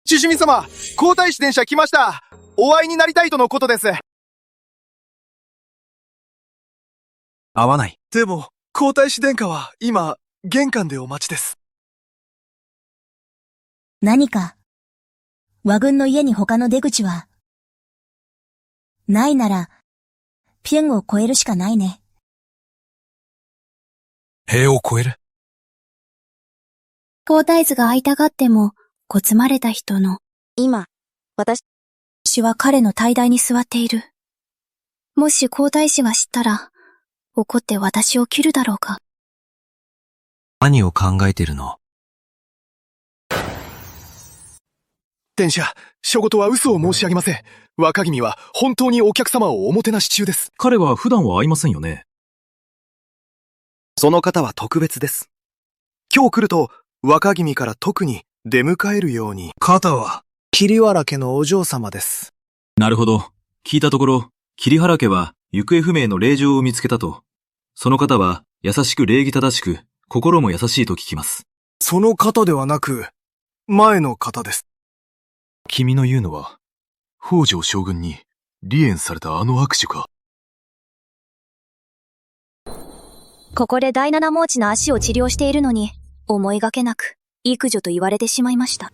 獅子神様、皇太子殿下来ました。お会いになりたいとのことです。会わない。でも、皇太子殿下は今、玄関でお待ちです。何か、和軍の家に他の出口は、ないなら、ピュンを越えるしかないね。塀を越える？皇太子が会いたがっても、こつまれた人の、今、私は彼の対台に座っている。もし皇太子が知ったら、怒って私を切るだろうか。何を考えているの？殿下、初言は嘘を申し上げません。若君は本当にお客様をおもてなし中です。彼は普段は会いませんよね。その方は特別です。今日来ると、若君から特に出迎えるように。方は、桐原家のお嬢様です。なるほど。聞いたところ、桐原家は行方不明の令嬢を見つけたと。その方は優しく礼儀正しく、心も優しいと聞きます。その方ではなく、前の方です。君の言うのは、北条将軍に離縁されたあの握手か。ここで第七盲地の足を治療しているのに、思いがけなく、育女と言われてしまいました。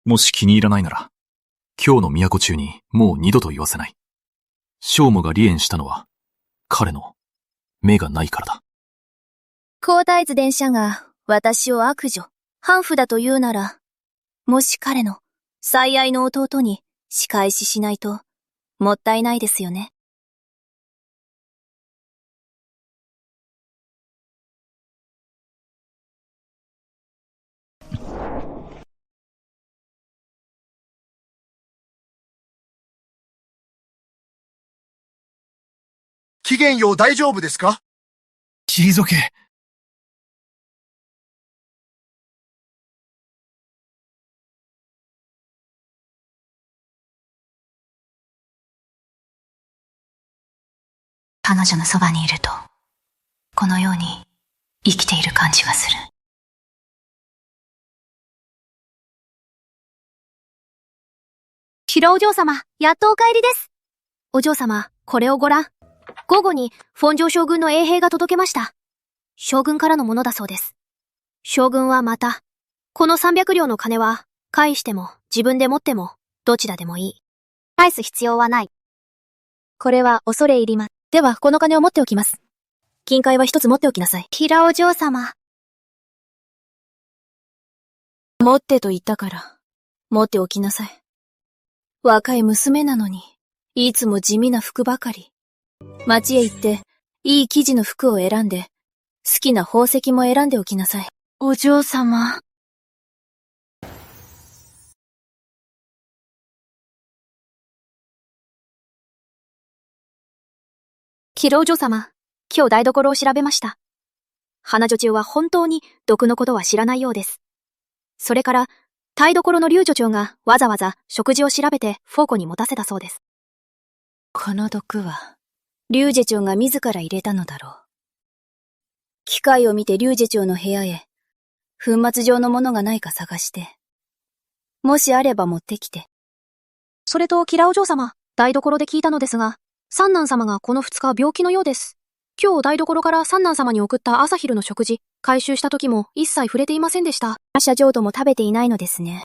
もし気に入らないなら、今日の都中にもう二度と言わせない。正母が離縁したのは、彼の目がないからだ。皇太子殿下が私を悪女、反婦だと言うなら、もし彼の最愛の弟に仕返ししないと、もったいないですよね。期限よ大丈夫ですか？退け。彼女のそばにいると、このように生きている感じがする。白お嬢様、やっとお帰りです。お嬢様、これをご覧。午後に、本城将軍の衛兵が届けました。将軍からのものだそうです。将軍はまた、この300両の金は、返しても、自分で持っても、どちらでもいい。返す必要はない。これは恐れ入ります。では、この金を持っておきます。金塊は一つ持っておきなさい。平お嬢様。持ってと言ったから、持っておきなさい。若い娘なのに、いつも地味な服ばかり。街へ行って、いい生地の服を選んで、好きな宝石も選んでおきなさい。お嬢様。キロウジョ様、今日台所を調べました。花女中は本当に毒のことは知らないようです。それから、台所の龍女長がわざわざ食事を調べてフォーコに持たせたそうです。この毒は、龍女長が自ら入れたのだろう。機械を見て龍女長の部屋へ、粉末状のものがないか探して、もしあれば持ってきて。それと、キラお嬢様、台所で聞いたのですが、三男様がこの2日病気のようです。今日台所から三男様に送った朝昼の食事、回収した時も一切触れていませんでした。朝浄土も食べていないのですね。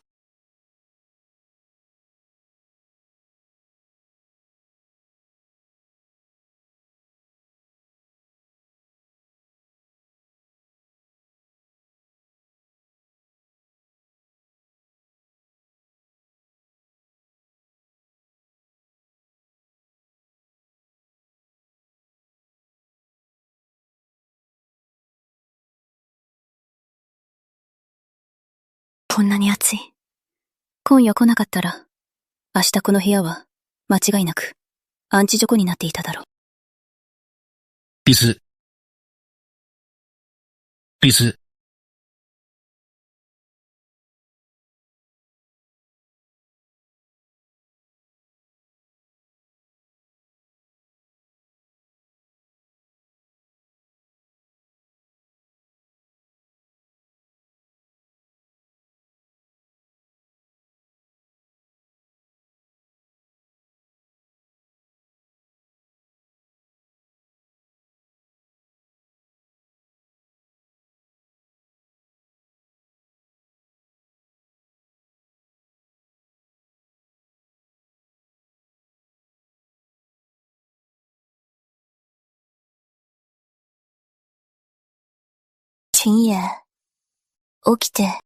こんなに暑い。今夜来なかったら、明日この部屋は、間違いなく、アンチジョコになっていただろう。水。秦野、起きて。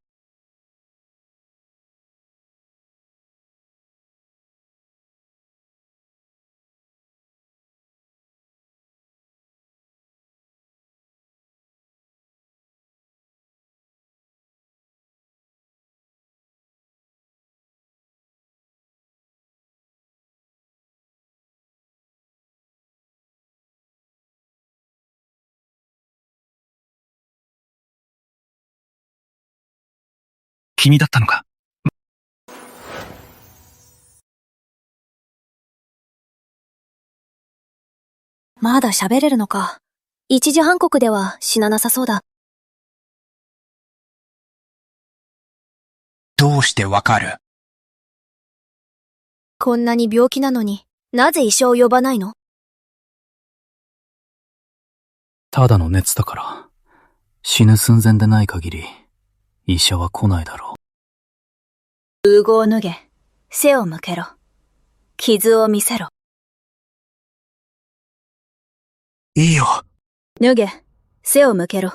君だったのか。まだ喋れるのか。一時半刻では死ななさそうだ。どうしてわかる？こんなに病気なのに、なぜ医者を呼ばないの？ただの熱だから。死ぬ寸前でない限り、医者は来ないだろう。羽衣を脱げ、背を向けろ。傷を見せろ。いいよ。脱げ、背を向けろ。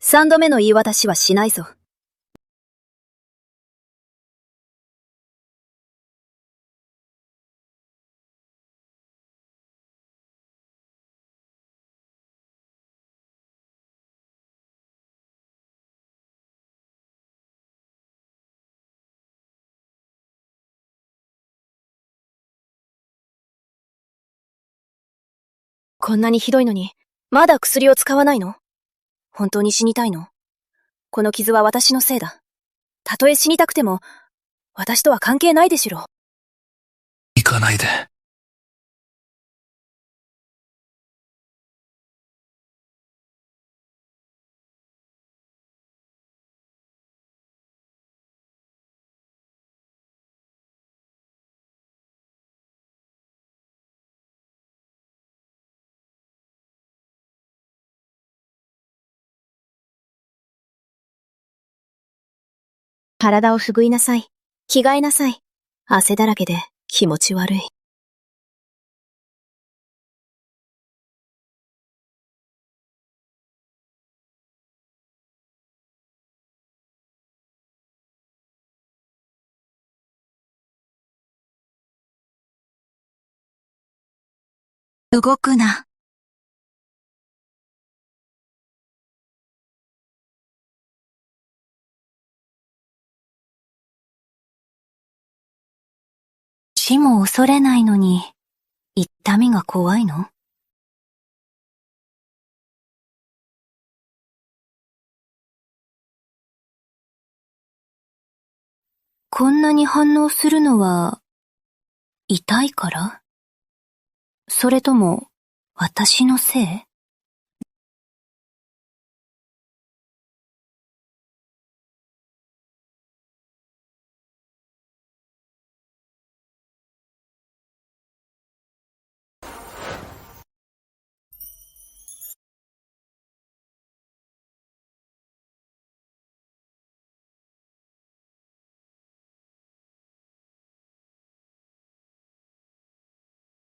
3度目の言い渡しはしないぞ。こんなにひどいのに、まだ薬を使わないの？本当に死にたいの？この傷は私のせいだ。たとえ死にたくても、私とは関係ないでしろ。行かないで。体をふぐいなさい。着替えなさい。汗だらけで気持ち悪い。動くな。死も恐れないのに、痛みが怖いの？こんなに反応するのは、痛いから？それとも、私のせい？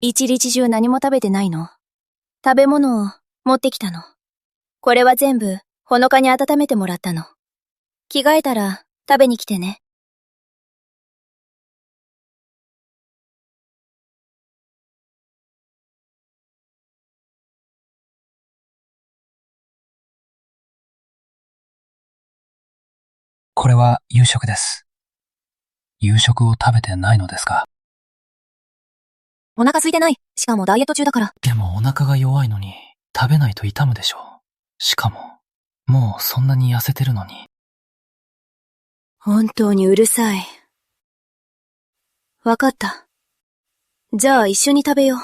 一日中何も食べてないの？食べ物を持ってきたの。これは全部、ほのかに温めてもらったの。着替えたら食べに来てね。これは夕食です。夕食を食べてないのですか？お腹空いてない。しかもダイエット中だから。でもお腹が弱いのに、食べないと痛むでしょう。しかも、もうそんなに痩せてるのに。本当にうるさい。わかった。じゃあ一緒に食べよう。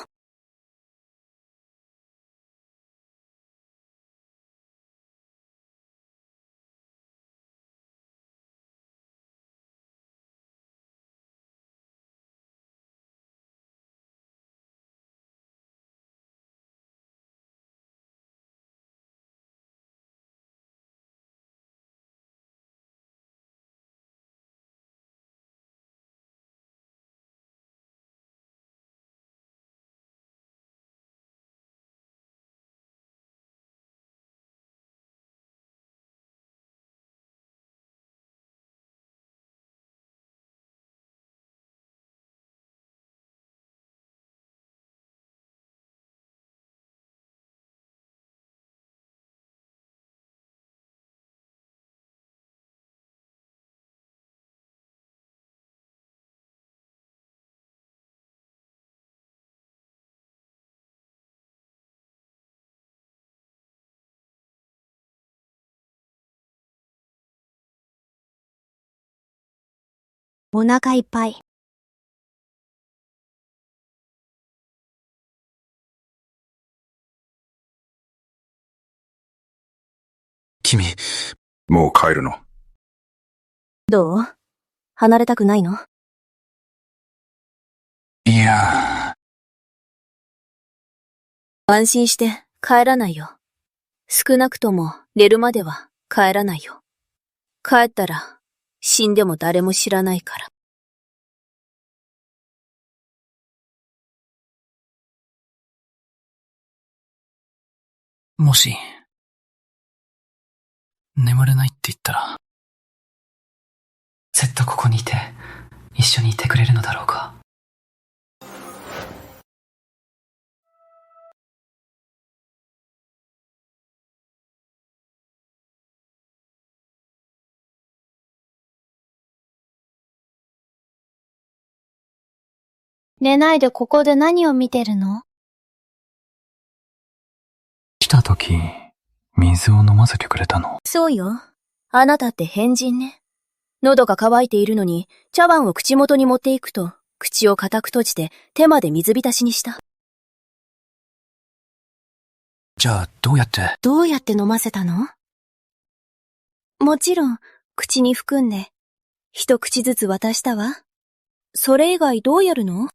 お腹いっぱい。君、もう帰るの？どう？離れたくないの？いや。安心して帰らないよ。少なくとも寝るまでは帰らないよ。帰ったら死んでも誰も知らないから。もし、眠れないって言ったら、ずっとここにいて、一緒にいてくれるのだろうか。寝ないでここで何を見てるの？来た時、水を飲ませてくれたの？そうよ。あなたって変人ね。喉が渇いているのに、茶碗を口元に持っていくと、口を固く閉じて手まで水浸しにした。じゃあ、どうやって飲ませたの？もちろん、口に含んで、一口ずつ渡したわ。それ以外どうやるの？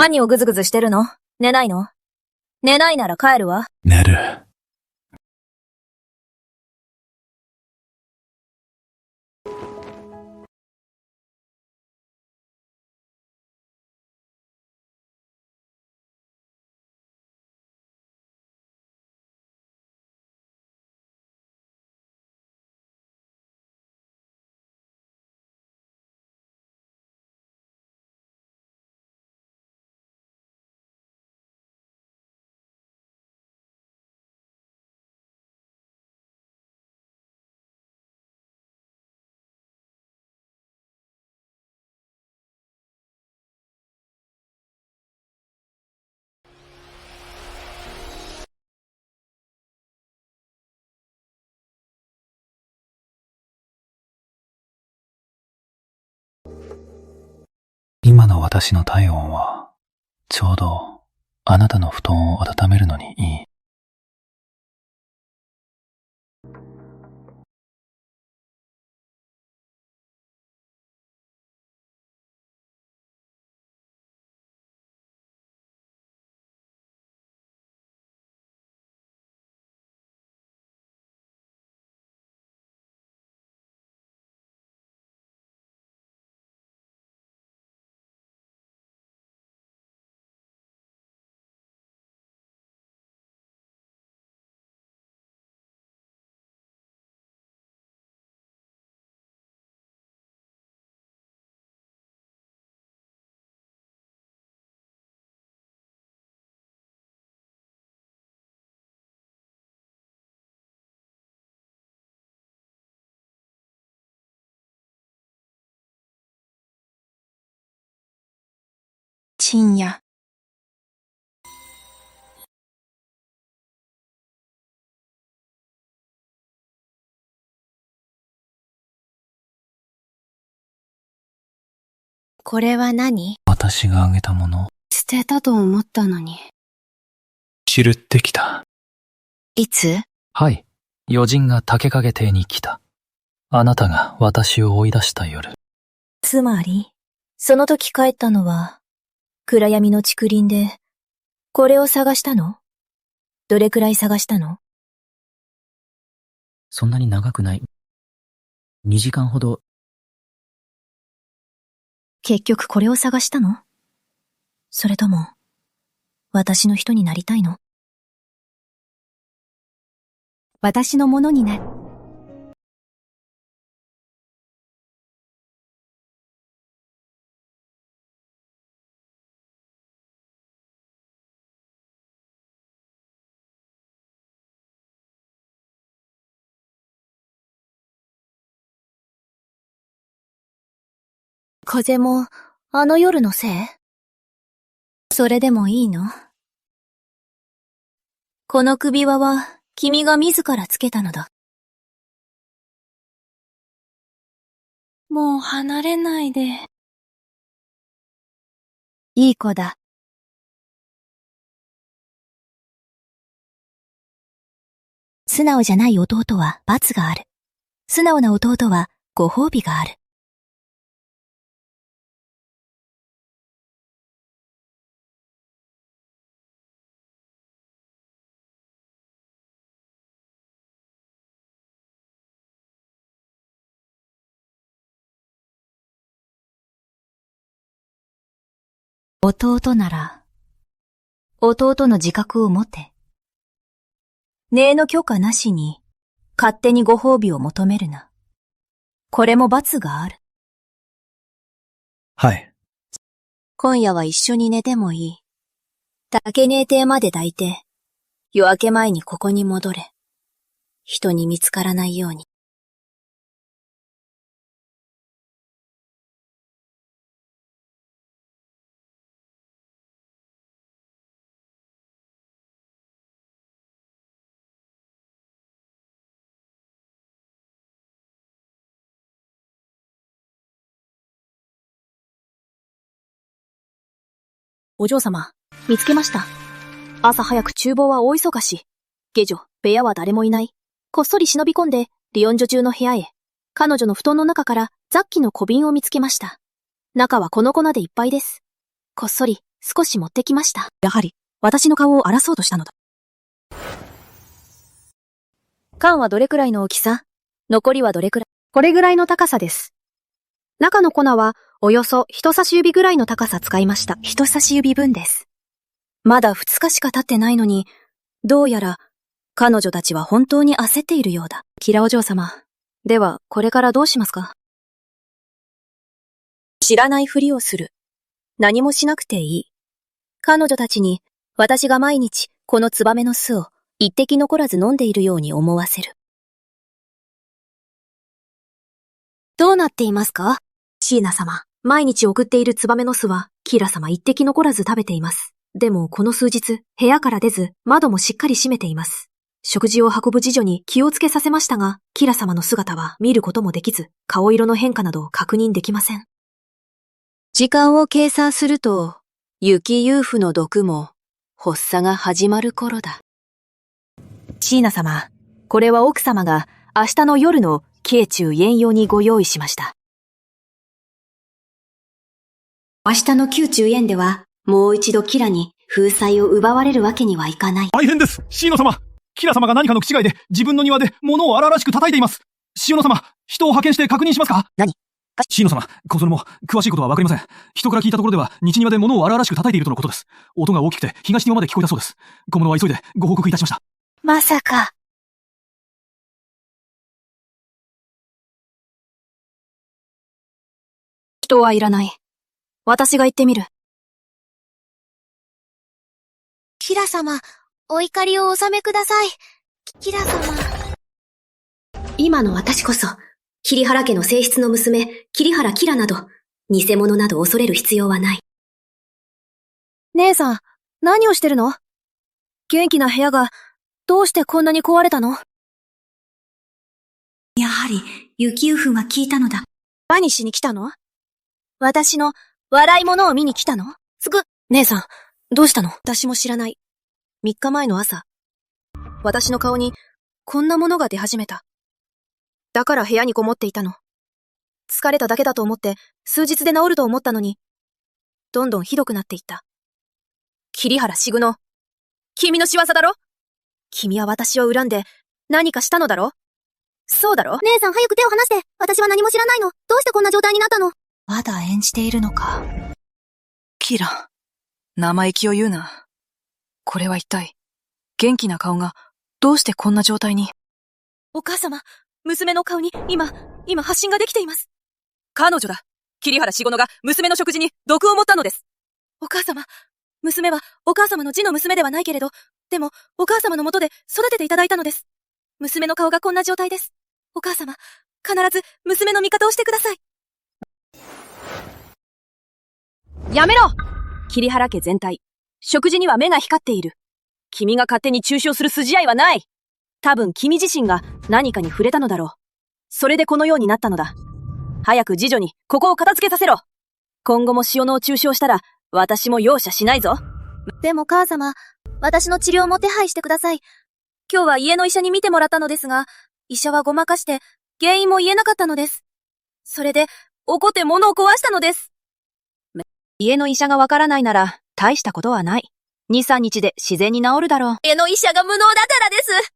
何をぐずぐずしてるの？寝ないの？寝ないなら帰るわ。寝る。今の私の体温は、ちょうどあなたの布団を温めるのにいい。深夜。これは何？私があげたもの。捨てたと思ったのに。知るってきた。いつ？はい。余人が竹影邸に来た。あなたが私を追い出した夜。つまり、その時帰ったのは、暗闇の竹林で、これを探したの？どれくらい探したの？そんなに長くない。2時間ほど。結局これを探したの？それとも、私の人になりたいの？私のものになる。風も、あの夜のせい？それでもいいの？この首輪は、君が自らつけたのだ。もう離れないで。いい子だ。素直じゃない弟は罰がある。素直な弟はご褒美がある。弟なら、弟の自覚を持て。姉の許可なしに、勝手にご褒美を求めるな。これも罰がある。はい。今夜は一緒に寝てもいい。竹寝亭まで抱いて、夜明け前にここに戻れ。人に見つからないように。お嬢様、見つけました。朝早く厨房は大忙し。下女、部屋は誰もいない。こっそり忍び込んで、リオン女中の部屋へ。彼女の布団の中から雑器の小瓶を見つけました。中は粉々でいっぱいです。こっそり少し持ってきました。やはり、私の顔を荒らそうとしたのだ。缶はどれくらいの大きさ？残りはどれくらい？これぐらいの高さです。中の粉は、およそ人差し指ぐらいの高さ使いました。人差し指分です。まだ2日しか経ってないのに、どうやら、彼女たちは本当に焦っているようだ。キラお嬢様。では、これからどうしますか？知らないふりをする。何もしなくていい。彼女たちに、私が毎日、このツバメの巣を、一滴残らず飲んでいるように思わせる。どうなっていますか？シーナ様。毎日送っているツバメの巣は、キラ様一滴残らず食べています。でも、この数日、部屋から出ず、窓もしっかり閉めています。食事を運ぶ次女に気をつけさせましたが、キラ様の姿は見ることもできず、顔色の変化など確認できません。時間を計算すると、雪遊夫の毒も発作が始まる頃だ。椎名様、これは奥様が明日の夜の慶中宴用にご用意しました。明日の宮中宴では、もう一度キラに風采を奪われるわけにはいかない。大変です、シーノ様。キラ様が何かの口違いで自分の庭で物を荒々しく叩いています。シオノ様、人を派遣して確認しますか？何？シーノ様、小園も詳しいことはわかりません。人から聞いたところでは、日庭で物を荒々しく叩いているとのことです。音が大きくて東庭まで聞こえたそうです。小物は急いでご報告いたしました。まさか。人はいらない。私が行ってみる。キラ様、お怒りをお収めください。キラ様。今の私こそ、桐原家の正室の娘、桐原キラなど、偽物など恐れる必要はない。姉さん、何をしてるの？元気な部屋が、どうしてこんなに壊れたの？やはり、雪遊夫が聞いたのだ。何しに来たの？私の笑い物を見に来たの？姉さん、どうしたの？私も知らない。3日前の朝、私の顔にこんなものが出始めた。だから部屋にこもっていたの。疲れただけだと思って数日で治ると思ったのに、どんどんひどくなっていった。桐原志具の、君の仕業だろ？君は私を恨んで何かしたのだろ？そうだろ？姉さん早く手を離して。私は何も知らないの。どうしてこんな状態になったの？まだ演じているのか。キラ、生意気を言うな。これは一体、元気な顔がどうしてこんな状態に？お母様、娘の顔に今発疹ができています。彼女だ。桐原志吾野が娘の食事に毒を盛ったのです。お母様、娘はお母様の字の娘ではないけれど、でもお母様のもとで育てていただいたのです。娘の顔がこんな状態です。お母様、必ず娘の味方をしてください。やめろ！桐原家全体、食事には目が光っている。君が勝手に中傷する筋合いはない。多分君自身が何かに触れたのだろう。それでこのようになったのだ。早く次女にここを片付けさせろ。今後も塩野を中傷したら私も容赦しないぞ。でも母様、私の治療も手配してください。今日は家の医者に診てもらったのですが、医者はごまかして原因も言えなかったのです。それで怒って物を壊したのです。家の医者がわからないなら大したことはない。2、3日で自然に治るだろう。家の医者が無能だからです。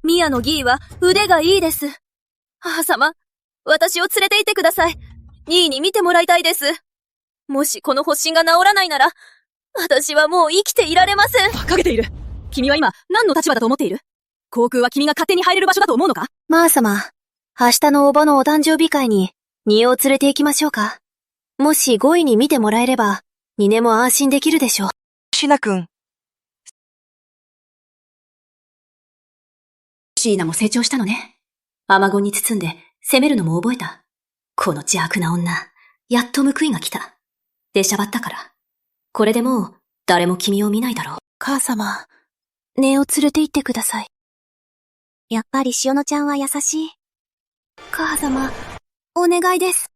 宮野義医は腕がいいです。母様、私を連れて行ってください。義医に見てもらいたいです。もしこの発疹が治らないなら、私はもう生きていられません。馬鹿げている。君は今何の立場だと思っている？航空は君が勝手に入れる場所だと思うのか？マー様、明日のおばのお誕生日会に、ニを連れて行きましょうか。もし5位に見てもらえれば、ニネも安心できるでしょう。シナ君。シーナも成長したのね。雨子に包んで攻めるのも覚えた。この邪悪な女、やっと報いが来た。出しゃばったから。これでもう誰も君を見ないだろう。母様、ネを連れて行ってください。やっぱり塩野ちゃんは優しい。母様、お願いです。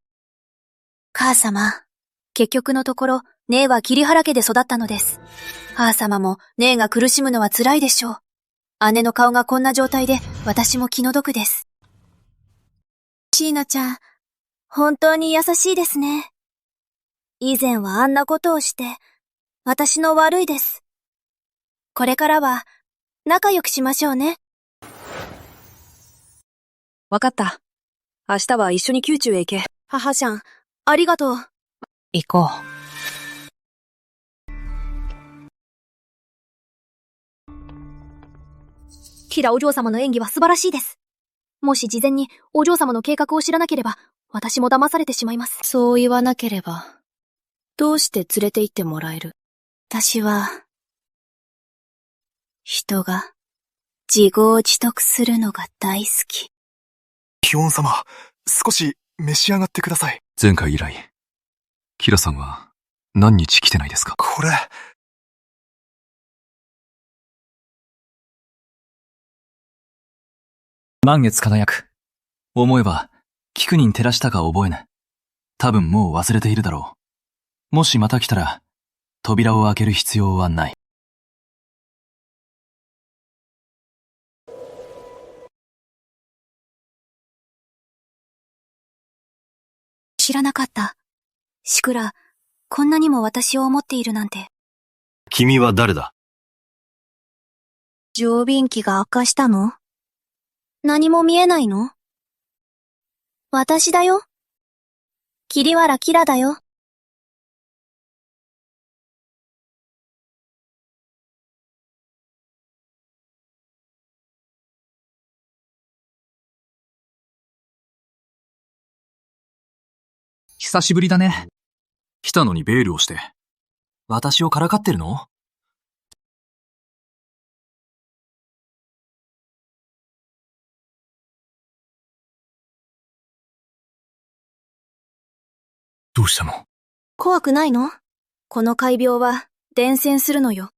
母様、結局のところ、ネは桐原家で育ったのです。母様もネが苦しむのは辛いでしょう。姉の顔がこんな状態で私も気の毒です。シーナちゃん、本当に優しいですね。以前はあんなことをして、私の悪いです。これからは仲良くしましょうね。わかった。明日は一緒に宮中へ行け。母ちゃん、ありがとう。行こう。キラお嬢様の演技は素晴らしいです。もし事前にお嬢様の計画を知らなければ、私も騙されてしまいます。そう言わなければ、どうして連れて行ってもらえる？私は、人が自業自得するのが大好き。ヒオン様、少し召し上がってください。前回以来、キラさんは何日来てないですか？これ。満月輝く。思えば、幾人照らしたか覚えぬ。多分もう忘れているだろう。もしまた来たら、扉を開ける必要はない。知らなかった。シクラ、こんなにも私を思っているなんて。君は誰だ？常便器が悪化したの？何も見えないの？私だよ。桐原キラだよ。久しぶりだね。来たのにベールをして。私をからかってるの？どうしたの？怖くないの？この怪病は伝染するのよ。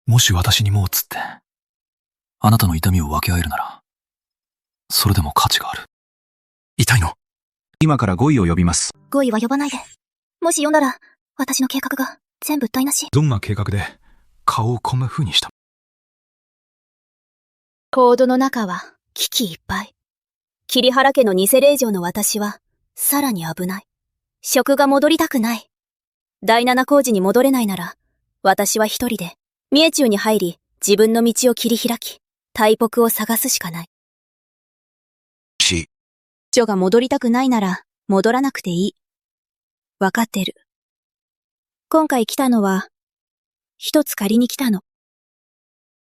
もし私にもうつって、あなたの痛みを分け合えるなら、それでも価値がある。痛いの？今から語彙を呼びます。語彙は呼ばないで。もし呼んだら、私の計画が全部台無し。どんな計画で顔をこんな風にした？コードの中は危機いっぱい。桐原家の偽令嬢の私は、さらに危ない。職が戻りたくない。第七工事に戻れないなら、私は一人で、三重中に入り、自分の道を切り開き、大木を探すしかない。女が戻りたくないなら、戻らなくていい。わかってる。今回来たのは、一つ借りに来たの。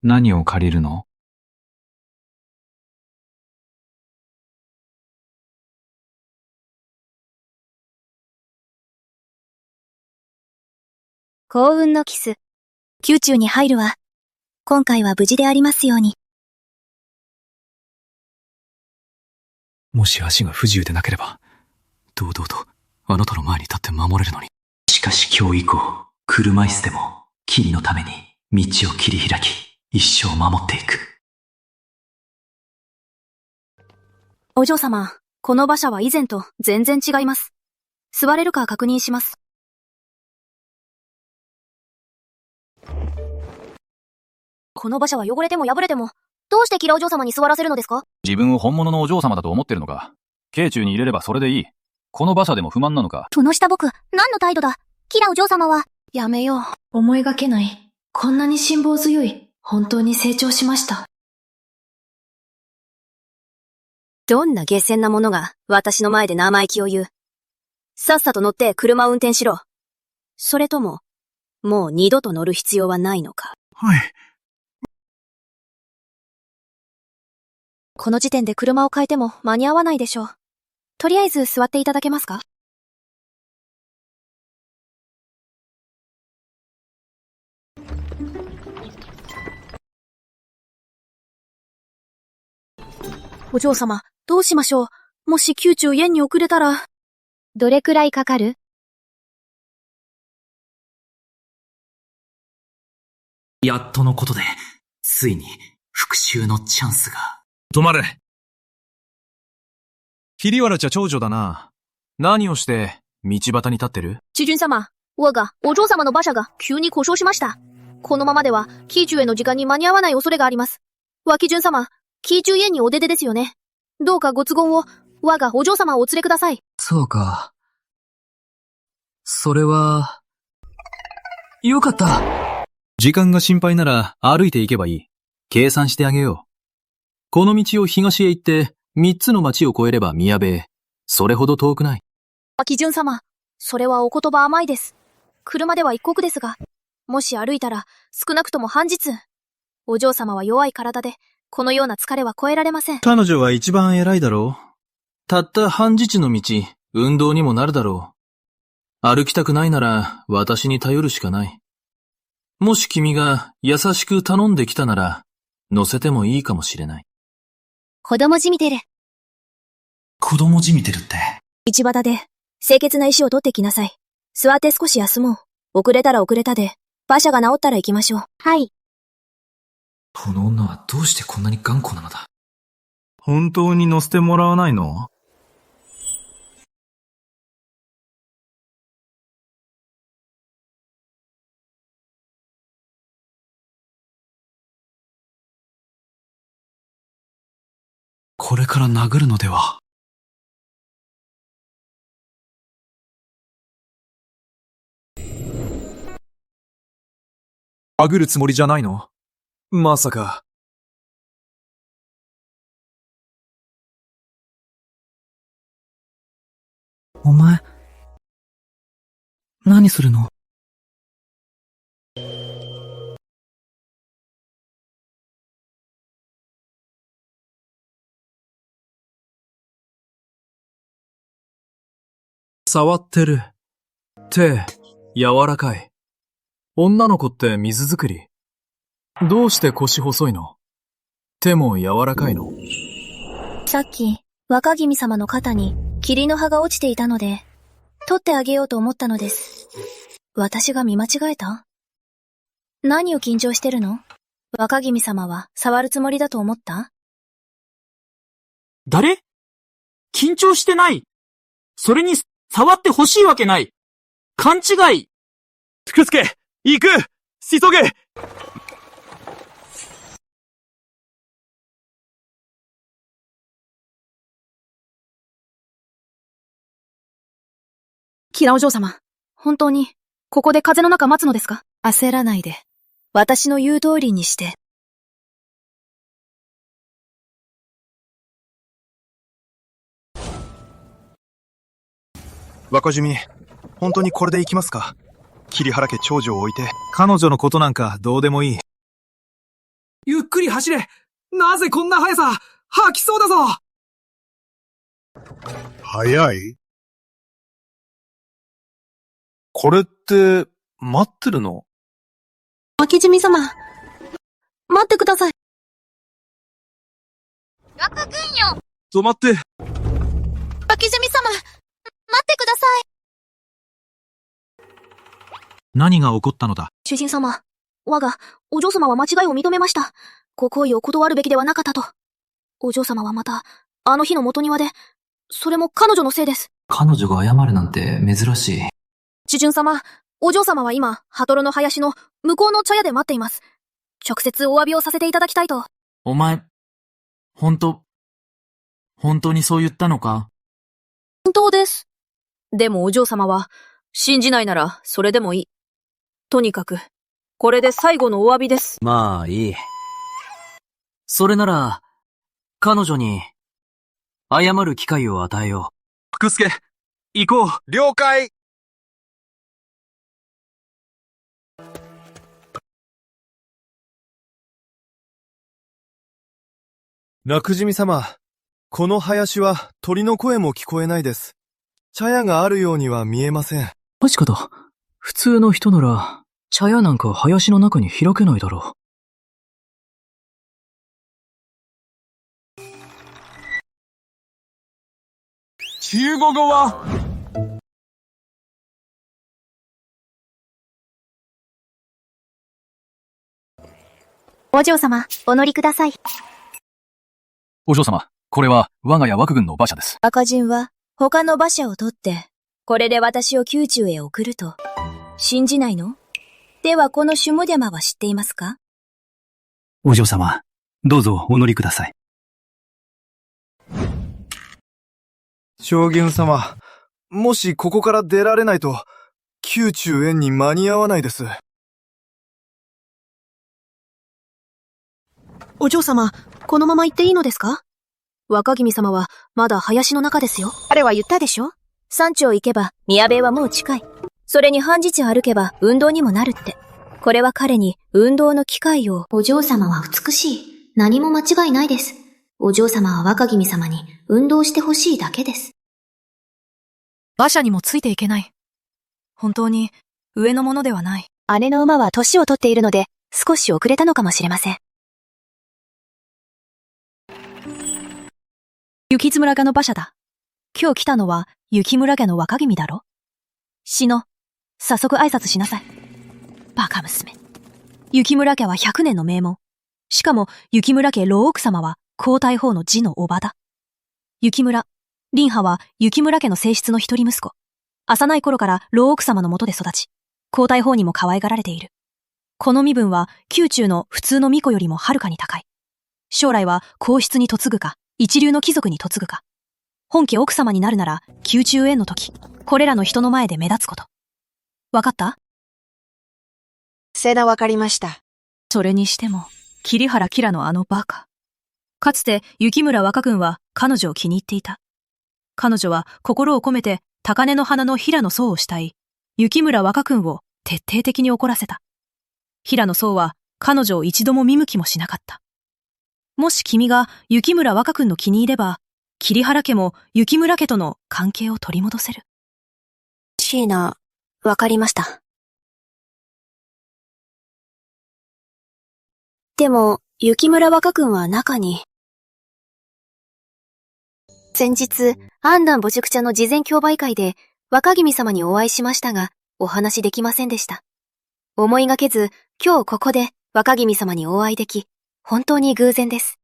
何を借りるの？幸運のキス。宮中に入るわ。今回は無事でありますように。もし足が不自由でなければ、堂々とあなたの前に立って守れるのに。しかし今日以降、車椅子でも、キリのために道を切り開き、一生守っていく。お嬢様、この馬車は以前と全然違います。座れるか確認します。この馬車は汚れても破れても、どうしてキラお嬢様に座らせるのですか？自分を本物のお嬢様だと思ってるのか？京中に入れればそれでいい。この馬車でも不満なのか？その下僕、何の態度だ？キラお嬢様は。やめよう。思いがけない。こんなに辛抱強い。本当に成長しました。どんな下賤な者が私の前で生意気を言う。さっさと乗って車を運転しろ。それとも、もう二度と乗る必要はないのか？はい。この時点で車を変えても間に合わないでしょう。とりあえず座っていただけますか？お嬢様、どうしましょう。もし宮中家に遅れたら。どれくらいかかる？やっとのことで、ついに復讐のチャンスが。止まれ。桐原茶長女だな。何をして道端に立ってる？知君様、我がお嬢様の馬車が急に故障しました。このままでは宮中への時間に間に合わない恐れがあります。脇君様、宮中家にお出でですよね。どうかご都合を、我がお嬢様をお連れください。そうか。それは、よかった。時間が心配なら歩いて行けばいい。計算してあげよう。この道を東へ行って、三つの町を越えれば宮部へ。それほど遠くない。脇君様、それはお言葉甘いです。車では一刻ですが、もし歩いたら少なくとも半日。お嬢様は弱い体で、このような疲れは越えられません。彼女は一番偉いだろう。たった半日の道、運動にもなるだろう。歩きたくないなら、私に頼るしかない。もし君が優しく頼んできたなら、乗せてもいいかもしれない。子供じみてる。子供じみてるって。道端で、清潔な石を取ってきなさい。座って少し休もう。遅れたら遅れたで、馬車が治ったら行きましょう。はい。この女はどうしてこんなに頑固なのだ？本当に乗せてもらわないの？これから殴るのでは。殴るつもりじゃないの？まさか。お前、何するの？触ってる。手、柔らかい。女の子って水作り。どうして腰細いの？手も柔らかいの？さっき、若君様の肩に霧の葉が落ちていたので、取ってあげようと思ったのです。私が見間違えた？何を緊張してるの？若君様は触るつもりだと思った？誰？緊張してない。それに、触ってほしいわけない。勘違い。福助、行く！急げ！キラお嬢様、本当に、ここで風の中待つのですか？焦らないで。私の言う通りにして。若君、本当にこれで行きますか？桐原家長女を置いて。彼女のことなんかどうでもいい。ゆっくり走れ！なぜこんな速さ！吐きそうだぞ！早い？これって、待ってるの？秋住様、待ってください。若君よ！止まって。秋住様、待ってください。何が起こったのだ？主人様、我が、お嬢様は間違いを認めました。ご好意を断るべきではなかったと。お嬢様はまた、あの日の元庭で、それも彼女のせいです。彼女が謝るなんて珍しい。主君様、お嬢様は今、ハトロの林の向こうの茶屋で待っています。直接お詫びをさせていただきたいと。お前、本当にそう言ったのか？本当です。でもお嬢様は、信じないならそれでもいい。とにかく、これで最後のお詫びです。まあいい。それなら、彼女に、謝る機会を与えよう。福助、行こう。了解！楽君様、この林は鳥の声も聞こえないです。茶屋があるようには見えません。確かだ。普通の人なら、茶屋なんか林の中に開けないだろう。中国語は？お嬢様、お乗りください。お嬢様、これは我が家枠軍の馬車です。赤人は他の馬車を取って、これで私を宮中へ送ると。信じないの？ではこのシュモデマは知っていますか？お嬢様、どうぞお乗りください。将軍様、もしここから出られないと、宮中園に間に合わないです。お嬢様、このまま行っていいのですか？若君様はまだ林の中ですよ。彼は言ったでしょ？山頂行けば宮部はもう近い。それに半日歩けば運動にもなるって。これは彼に運動の機会を。お嬢様は美しい。何も間違いないです。お嬢様は若君様に運動してほしいだけです。馬車にもついていけない。本当に上のものではない。姉の馬は年を取っているので少し遅れたのかもしれません。雪津村家の馬車だ。今日来たのは雪村家の若君だろ？しの、早速挨拶しなさい。バカ娘。雪村家は100年の名門。しかも雪村家老奥様は皇太后の次の叔母だ。雪村、林波は雪村家の正室の一人息子。幼い頃から老奥様の下で育ち、皇太后にも可愛がられている。この身分は宮中の普通の巫女よりもはるかに高い。将来は皇室に嫁ぐか、一流の貴族に嫁ぐか、本家奥様になるなら、宮中宴の時、これらの人の前で目立つこと。わかった？せなわかりました。それにしても、桐原キラのあのバカ。かつて、雪村若君は彼女を気に入っていた。彼女は心を込めて高嶺の花の平野壮を慕い、雪村若君を徹底的に怒らせた。平野壮は彼女を一度も見向きもしなかった。もし君が雪村若君の気に入れば、桐原家も雪村家との関係を取り戻せる。椎名、わかりました。でも、雪村若君は中に。先日、安南母宿茶の事前競売会で若君様にお会いしましたが、お話できませんでした。思いがけず、今日ここで若君様にお会いでき、本当に偶然です。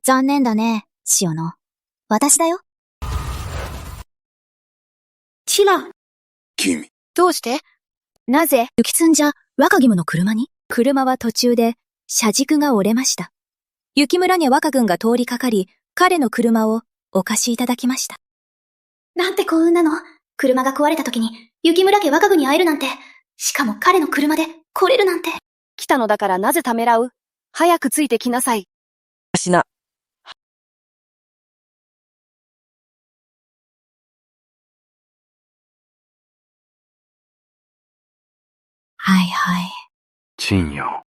残念だね、シオノ。私だよ。チラ。君。どうして？なぜ、雪積んじゃ若君の車に？車は途中で、車軸が折れました。雪村家若君が通りかかり、彼の車をお貸しいただきました。なんて幸運なの。車が壊れた時に、雪村家若君に会えるなんて。しかも彼の車で来れるなんて。来たのだからなぜためらう？早くついてきなさい。しな。はいはい。陳よ。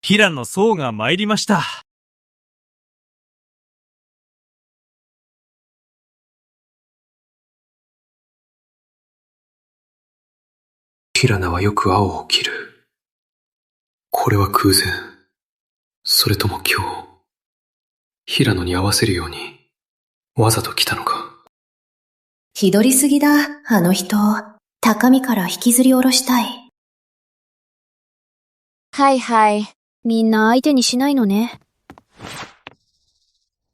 平野壮が参りました。平野はよく青を着る。これは偶然。それとも今日、平野に合わせるように、わざと来たのか。気取りすぎだ、あの人。高みから引きずり下ろしたい。はいはい。みんな相手にしないのね。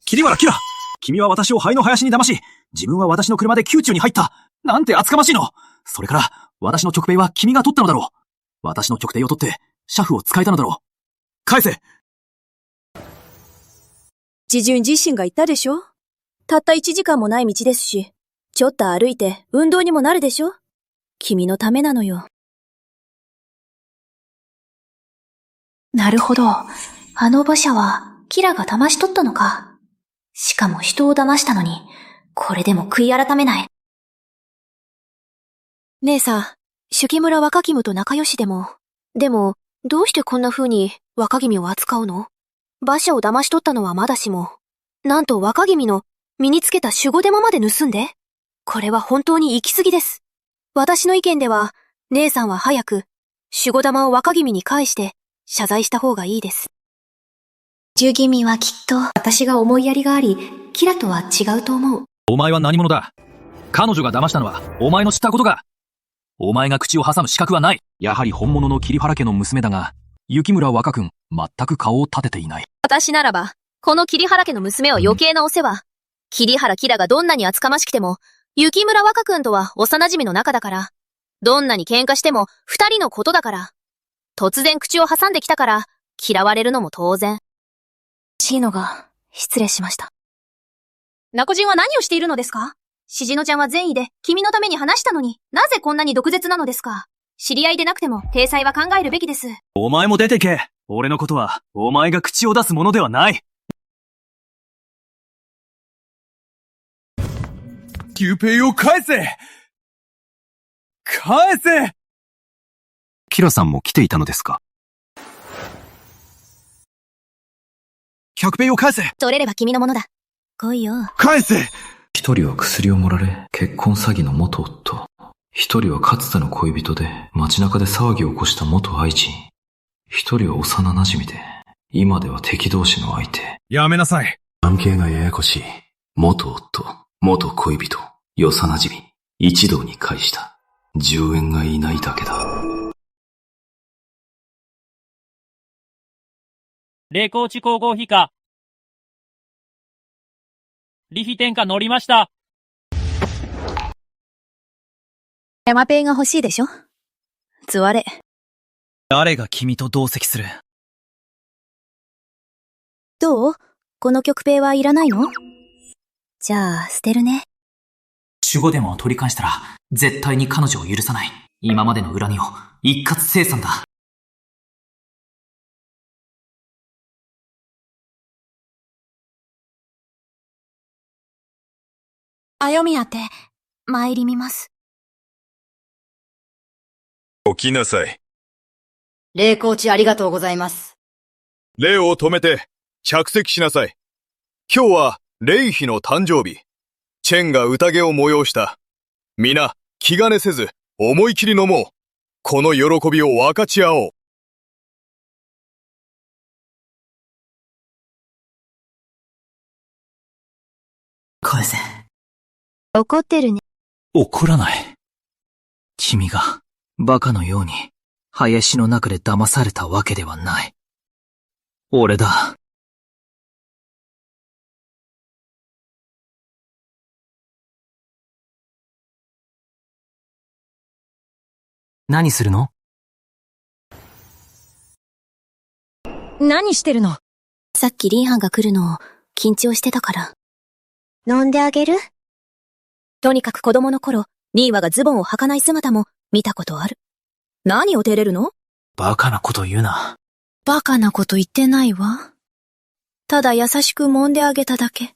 桐原キラ！君は私を灰の林に騙し、自分は私の車で宮中に入った。なんて厚かましいの！それから、私の直兵は君が取ったのだろう。私の直兵を取って、車夫を使えたのだろう。返せ！自分自身が言ったでしょ？たった1時間もない道ですし、ちょっと歩いて運動にもなるでしょ？君のためなのよ。なるほど。あの馬車は、キラが騙し取ったのか。しかも人を騙したのに、これでも悔い改めない。姉さん、朱木村若君と仲良しでも、どうしてこんな風に若君を扱うの？馬車を騙し取ったのはまだしも、なんと若君の身につけた守護玉まで盗んで？これは本当に行き過ぎです。私の意見では、姉さんは早く、守護玉を若君に返して、謝罪した方がいいです。十君はきっと、私が思いやりがあり、キラとは違うと思う。お前は何者だ？彼女が騙したのは、お前の知ったことか？お前が口を挟む資格はない。やはり本物の桐原家の娘だが、雪村若君、全く顔を立てていない。私ならば、この桐原家の娘は余計なお世話。桐原キラがどんなに厚かましくても、雪村若君とは幼馴染の仲だから。どんなに喧嘩しても、二人のことだから。突然口を挟んできたから、嫌われるのも当然。シーノが、失礼しました。ナコジンは何をしているのですか？シジノちゃんは善意で君のために話したのに、なぜこんなに毒舌なのですか？知り合いでなくても、体裁は考えるべきです。お前も出てけ。俺のことは、お前が口を出すものではない。牛ペイを返せ！返せ！キラさんも来ていたのですか？100ペイを返せ！取れれば君のものだ。来いよ。返せ！一人は薬を盛られ、結婚詐欺の元夫。一人はかつての恋人で、街中で騒ぎを起こした元愛人。一人は幼馴染で、今では敵同士の相手。やめなさい。関係がややこしい。元夫、元恋人、幼馴染、一堂に会した。10円がいないだけだ。霊光地皇后陛下。リフィ天下乗りました。山ペイが欲しいでしょ？つわれ。誰が君と同席する？どう？この曲ペイはいらないの？じゃあ、捨てるね。守護殿を取り返したら、絶対に彼女を許さない。今までの恨みを一括清算だ。あよみあて、参りみます。起きなさい。霊光地ありがとうございます。霊を止めて、着席しなさい。今日は、霊妃の誕生日。チェンが宴を催した。皆、気兼ねせず、思い切り飲もう。この喜びを分かち合おう。返せ。怒ってるね。怒らない。君が、バカのように、林の中で騙されたわけではない。俺だ。何するの？何してるの？さっきリンハンが来るのを緊張してたから。飲んであげる？とにかく子供の頃、ニーワがズボンを履かない姿も見たことある。何を照れるの？バカなこと言うな。バカなこと言ってないわ。ただ優しく揉んであげただけ。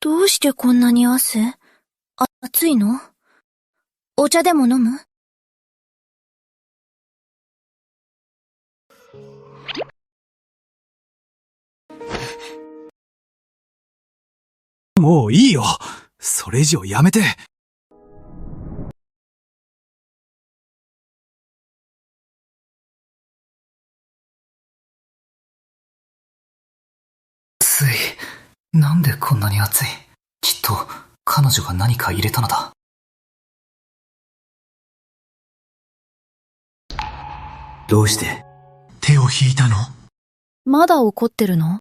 どうしてこんなに汗？暑いの？お茶でも飲む？もういいよ。それ以上やめて。暑い。なんでこんなに暑い？きっと彼女が何か入れたのだ。どうして手を引いたの？まだ怒ってるの？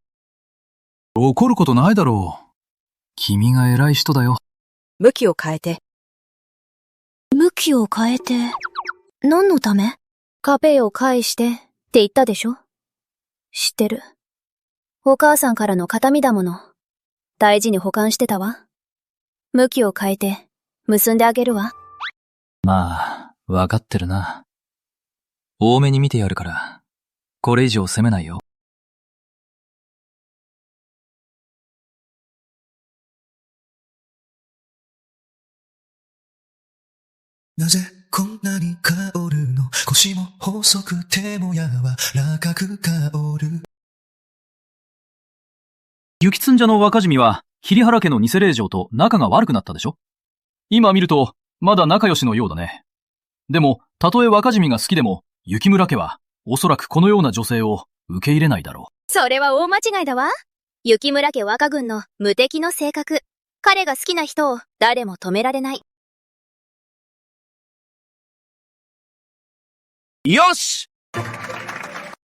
怒ることないだろう。君が偉い人だよ。向きを変えて。向きを変えて、何のため？カペイを返してって言ったでしょ？知ってる。お母さんからの形見だもの。大事に保管してたわ。向きを変えて、結んであげるわ。まあ、わかってるな。多めに見てやるから、これ以上責めないよ。なぜこんなに香るの？腰も細く手も柔らかく香る。雪つんじゃの若君は、桐原家の偽令嬢と仲が悪くなったでしょ？今見ると、まだ仲良しのようだね。でも、たとえ若君が好きでも、雪村家は、おそらくこのような女性を受け入れないだろう。それは大間違いだわ。雪村家若軍の無敵の性格。彼が好きな人を誰も止められない。よし！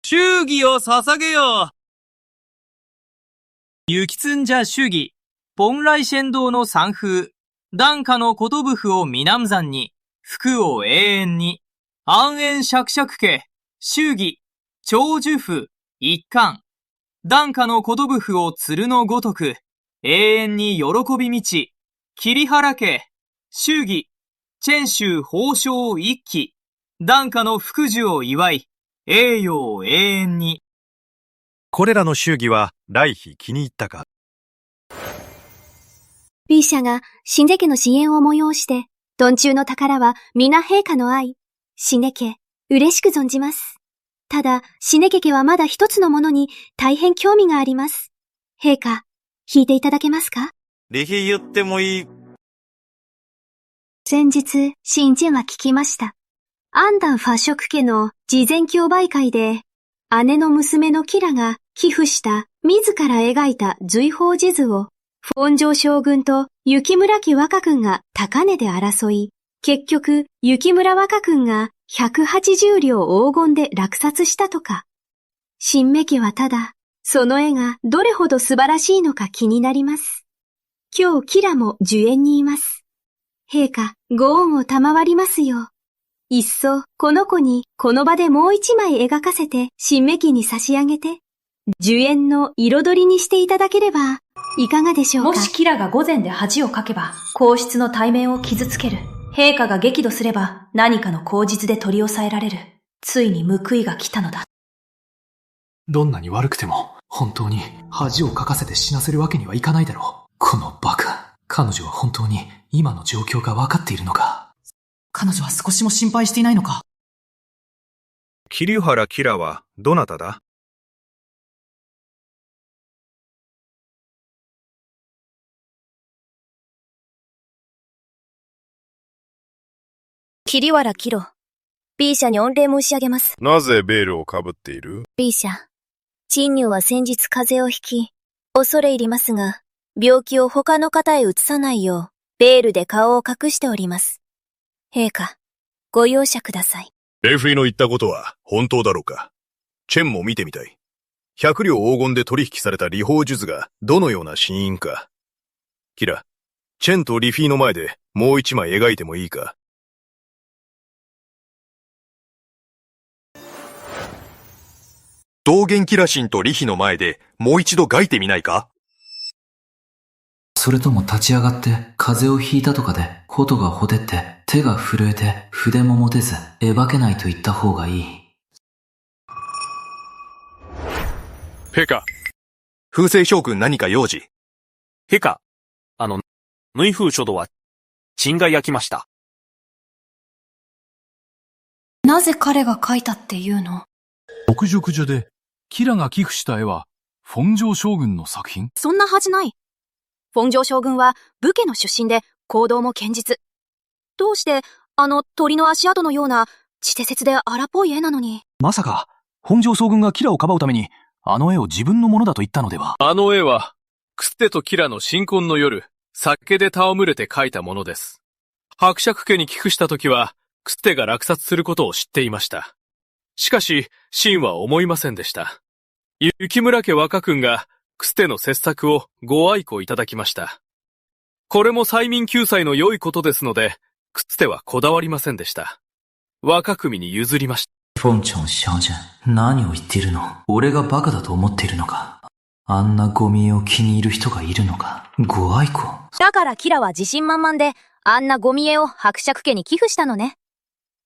祝儀を捧げよう！雪つんじゃ祝儀、本来仙道の山風、檀家のことぶふを南山に、福を永遠に、安縁釈釈家、祝儀、長寿符、一貫、檀家のことぶふを鶴のごとく、永遠に喜び満ち、桐原家、祝儀、チ州宝生一揆、檀家の福寿を祝い、栄誉永遠に。これらの祝儀は、来妃気に入ったか？B 社が死ね家の支援を催して、鈍中の宝は皆陛下の愛。死ね家、嬉しく存じます。ただ、死ね家はまだ一つのものに大変興味があります。陛下、引いていただけますか？リヒ言ってもいい。先日、新人は聞きました。アンダンファ食家の事前競売会で、姉の娘のキラが寄付した自ら描いた随宝地図を、本城将軍と雪村家若君が高値で争い、結局、雪村若くんが180両黄金で落札したとか。新目家はただ、その絵がどれほど素晴らしいのか気になります。今日キラも寿宴にいます。陛下、ご恩を賜りますよ。いっそ、この子にこの場でもう一枚描かせて新目家に差し上げて、寿宴の彩りにしていただければ、いかがでしょうか。もしキラが御前で恥をかけば、皇室の体面を傷つける。陛下が激怒すれば、何かの口実で取り押さえられる。ついに報いが来たのだ。どんなに悪くても、本当に恥をかかせて死なせるわけにはいかないだろう。このバカ。彼女は本当に今の状況が分かっているのか。彼女は少しも心配していないのか。桐原キラはどなただ？桐原キロ。B 社に御礼申し上げます。なぜベールをかぶっている？ B 社。陳乳は先日風邪をひき、恐れ入りますが、病気を他の方へ移さないよう、ベールで顔を隠しております。陛下、ご容赦ください。レフリーの言ったことは本当だろうか？チェンも見てみたい。100両黄金で取引された理宝数珠がどのような死因か。キラ、チェンとリフィーの前でもう一枚描いてもいいか？道元キラシンとリヒの前でもう一度描いてみないか？それとも立ち上がって風邪をひいたとかで喉がほてって手が震えて筆も持てず描けないと言った方がいい。陛下。風星将軍何か用事？陛下。縫風書道は、陳が焼きました。なぜ彼が描いたっていうの？牧塾所で、キラが寄付した絵は、フォンジョー将軍の作品？そんなはずない。フォンジョー将軍は武家の出身で行動も堅実。どうして鳥の足跡のような地手節で荒っぽい絵なのに。まさか、フォンジョー将軍がキラをかばうために、あの絵を自分のものだと言ったのでは？あの絵は、クステとキラの新婚の夜、酒で戯れて描いたものです。伯爵家に寄付した時は、クステが落札することを知っていました。しかし、シンは思いませんでした。雪村家若君が、クステの傑作をご愛顧いただきました。これも催眠救済の良いことですので、クステはこだわりませんでした。若君に譲りました。フォンチョン少女、何を言っているの？俺がバカだと思っているのか？あんなゴミ絵を気に入る人がいるのか？ご愛顧？だからキラは自信満々で、あんなゴミ絵を伯爵家に寄付したのね。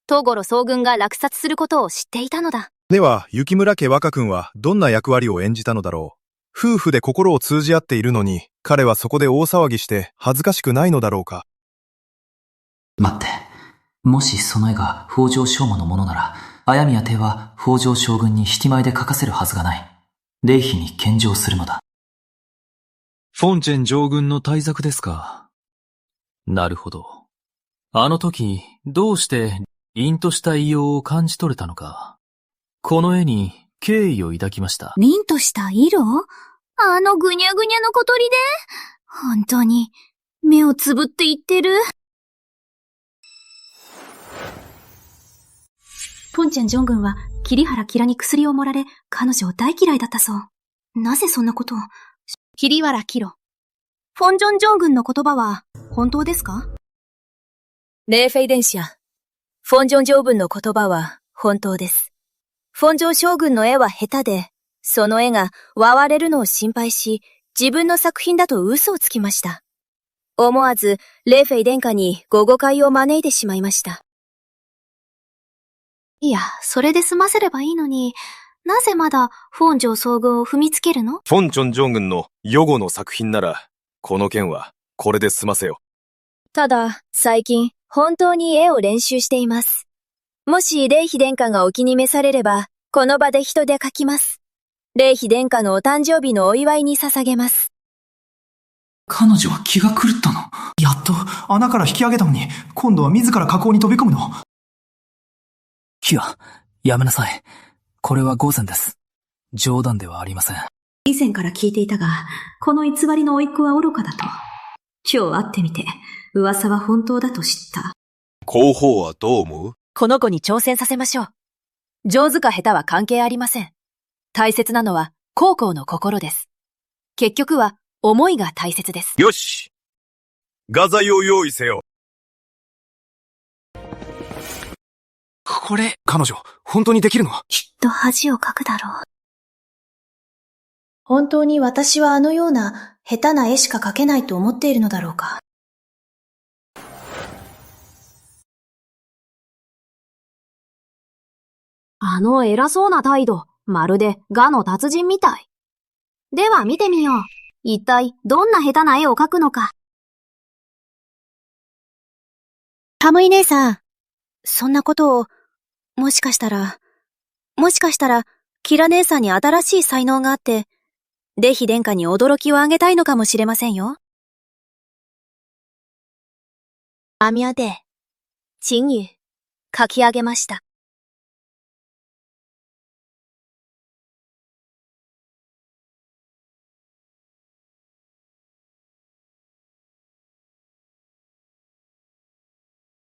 東郷総軍が落札することを知っていたのだ。では、雪村家若君はどんな役割を演じたのだろう。夫婦で心を通じ合っているのに、彼はそこで大騒ぎして恥ずかしくないのだろうか。待って。もしその絵が北条将馬のものなら、綾宮帝は北条将軍に引き前で描かせるはずがない。霊妃に献上するのだ。フォンチェン将軍の大作ですか。なるほど。あの時、どうして凛とした異様を感じ取れたのか。この絵に敬意を抱きました。凛とした色？あのぐにゃぐにゃの小鳥で？本当に、目をつぶって言ってる。ポンチェン・ジョン軍は桐原キラに薬を盛られ、彼女を大嫌いだったそう。なぜそんなことを？桐原キロ。フォンジョン・ジョン軍の言葉は本当ですか？レーフェイ電車。フォンジョン将軍の言葉は本当です。フォンジョン将軍の絵は下手で、その絵が割れるのを心配し、自分の作品だと嘘をつきました。思わず、レーフェイ殿下にご誤解を招いてしまいました。いや、それで済ませればいいのに、なぜまだフォンジョー総軍を踏みつけるの？フォンチョン将軍の予後の作品なら、この件はこれで済ませよ。ただ、最近、本当に絵を練習しています。もし、レイヒ殿下がお気に召されれば、この場で人で描きます。レイヒ殿下のお誕生日のお祝いに捧げます。彼女は気が狂ったの？やっと穴から引き上げたのに、今度は自ら火口に飛び込むの？キラ、やめなさい。これは御前です。冗談ではありません。以前から聞いていたが、この偽りの甥っ子は愚かだと。今日会ってみて、噂は本当だと知った。候補はどう思う？この子に挑戦させましょう。上手か下手は関係ありません。大切なのは、孝行の心です。結局は、思いが大切です。よし。画材を用意せよ。これ、彼女、本当にできるの？きっと恥をかくだろう。本当に私はあのような下手な絵しか描けないと思っているのだろうか。あの偉そうな態度、まるで画の達人みたい。では見てみよう。一体どんな下手な絵を描くのか。タムイ姉さん、そんなことを、もしかしたら、キラ姉さんに新しい才能があって、レヒ殿下に驚きをあげたいのかもしれませんよ。アミャで、チンユ、書き上げました。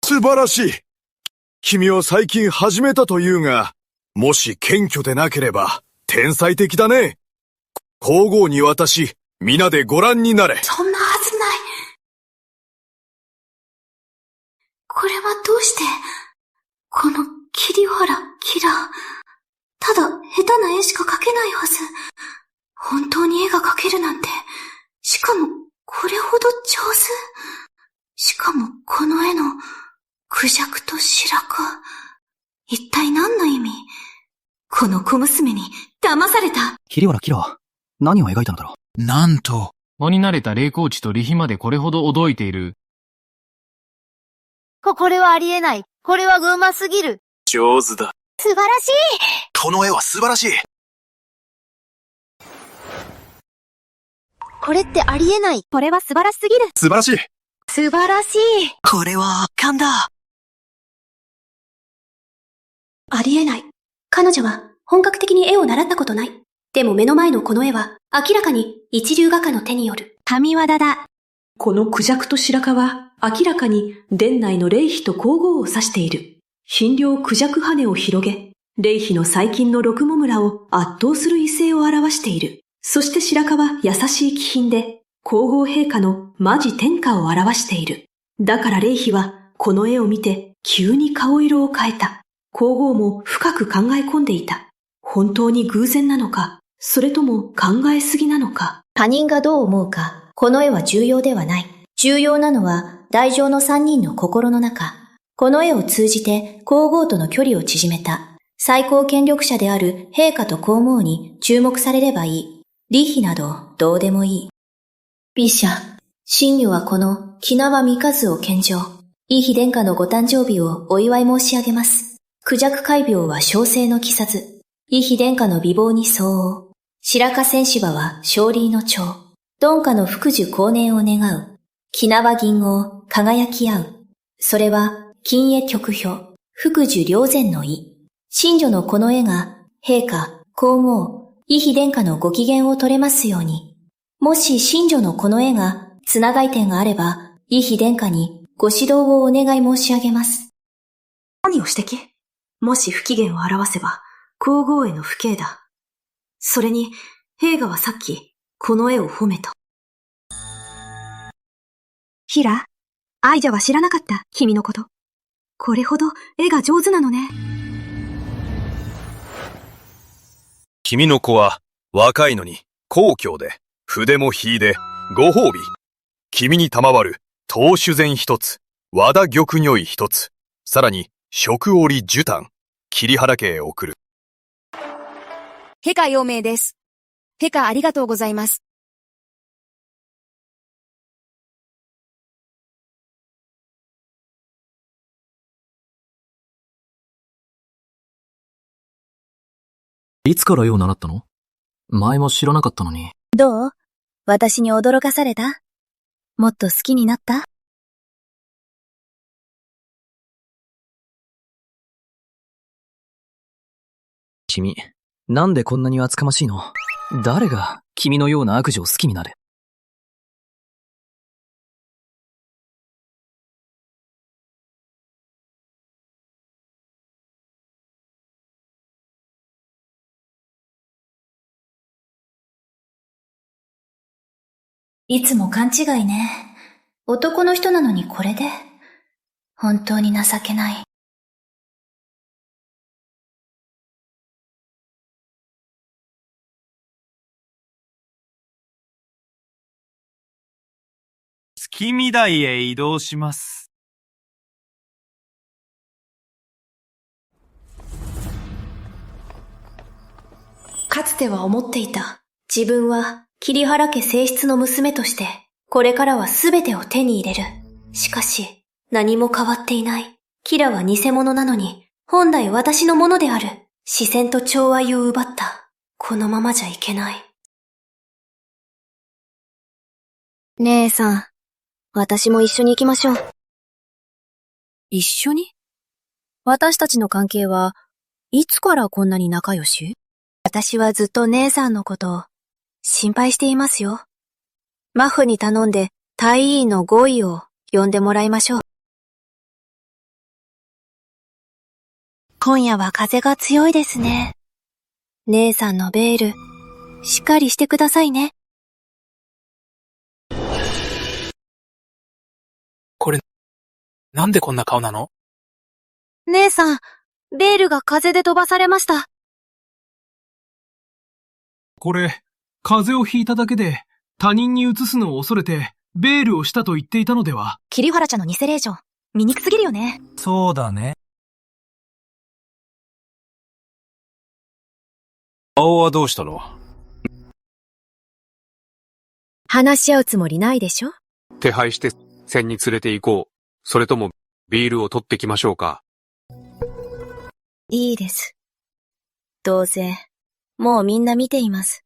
素晴らしい。君は最近始めたというが、もし謙虚でなければ、天才的だね。皇后に渡し、皆でご覧になれ。そんなはずない。これはどうして、この桐原、キラー、ただ下手な絵しか描けないはず。本当に絵が描けるなんて、しかもこれほど上手。しかもこの絵のクジャクと白髪。一体何の意味？この小娘に騙された。桐原キラ、何を描いたのだろう。なんと。間に慣れた霊光地とリヒまでこれほど驚いている。これはありえない。これはうますぎる。上手だ。素晴らしい。この絵は素晴らしい。これってありえない。これは素晴らしすぎる。素晴らしい。素晴らしい。これは圧巻だ。ありえない。彼女は本格的に絵を習ったことない。でも目の前のこの絵は明らかに一流画家の手による。神業だ。このクジャクと白髪は明らかに殿内の霊妃と皇后を指している。診療クジャク羽を広げ、霊妃の最近の六モムラを圧倒する威勢を表している。そして白髪は優しい気品で、皇后陛下のマジ天下を表している。だから霊妃はこの絵を見て急に顔色を変えた。皇后も深く考え込んでいた。本当に偶然なのか、それとも考えすぎなのか。他人がどう思うか、この絵は重要ではない。重要なのは大乗の三人の心の中。この絵を通じて皇后との距離を縮めた最高権力者である陛下と皇后に注目されればいい。リヒなどどうでもいい。陛下、神女はこの木縄三日を献上。イヒ殿下のご誕生日をお祝い申し上げます。クジャク海病は小生の鬼殺。イヒ殿下の美貌に相応。白河戦士馬は勝利の長。殿下の福寿後年を願う。木縄銀王、輝き合う。それは、金絵極表、福寿良善の意。神女のこの絵が、陛下、皇后、イヒ殿下のご機嫌を取れますように。もし神女のこの絵が、つながい点があれば、イヒ殿下にご指導をお願い申し上げます。何を指摘？もし不機嫌を表せば、皇后への不敬だ。それに、陛下はさっき、この絵を褒めた。ヒラ、アイジャは知らなかった、君のこと。これほど絵が上手なのね。君の子は、若いのに、高強で、筆も秀で、ご褒美。君に賜る、唐酒膳一つ、和田玉如意一つ、さらに、食折寿丹、桐原家へ送る。陛下用命です。陛下ありがとうございます。いつから絵を習ったの？前も知らなかったのに。どう？私に驚かされた？もっと好きになった？君、なんでこんなに厚かましいの？誰が君のような悪女を好きになる？いつも勘違いね。男の人なのにこれで。本当に情けない。月見台へ移動します。かつては思っていた。自分は桐原家正室の娘として、これからは全てを手に入れる。しかし、何も変わっていない。キラは偽物なのに、本来私のものである。視線と寵愛を奪った。このままじゃいけない。姉さん、私も一緒に行きましょう。一緒に？私たちの関係はいつからこんなに仲良し？私はずっと姉さんのことを心配していますよ。マフに頼んで大尉のゴイを呼んでもらいましょう。今夜は風が強いですね。姉さんのベール、しっかりしてくださいね。これ、なんでこんな顔なの？姉さん、ベールが風で飛ばされました。これ、風邪をひいただけで、他人に移すのを恐れて、ベールをしたと言っていたのでは？桐原ちゃんの偽令嬢、醜すぎるよね。そうだね。青はどうしたの？話し合うつもりないでしょ？手配して船に連れて行こう。それともビールを取ってきましょうか？いいです。どうせ、もうみんな見ています。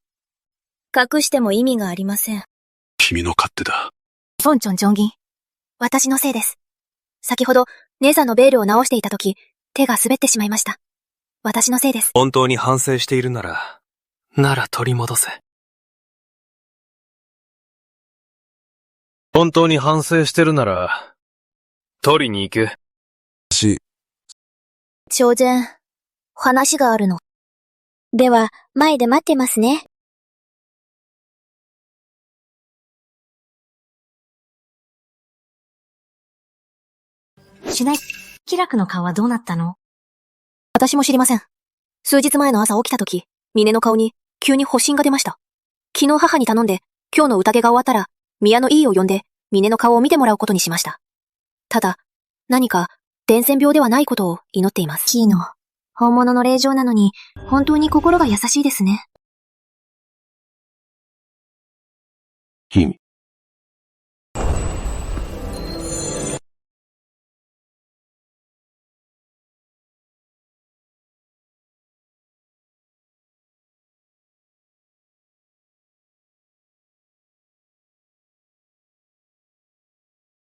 隠しても意味がありません。君の勝手だ。ソンチョン上銀。私のせいです。先ほど、姉さんのベールを直していたとき、手が滑ってしまいました。私のせいです。本当に反省しているなら取り戻せ。本当に反省してるなら、取りに行く。長前、話があるの。では、前で待ってますね。しない。気楽の顔はどうなったの？私も知りません。数日前の朝起きたとき、峰の顔に急に発疹が出ました。昨日母に頼んで、今日の宴が終わったら、宮の医医を呼んで、峰の顔を見てもらうことにしました。ただ、何か、伝染病ではないことを祈っています。キーノ、本物の令嬢なのに、本当に心が優しいですね。君。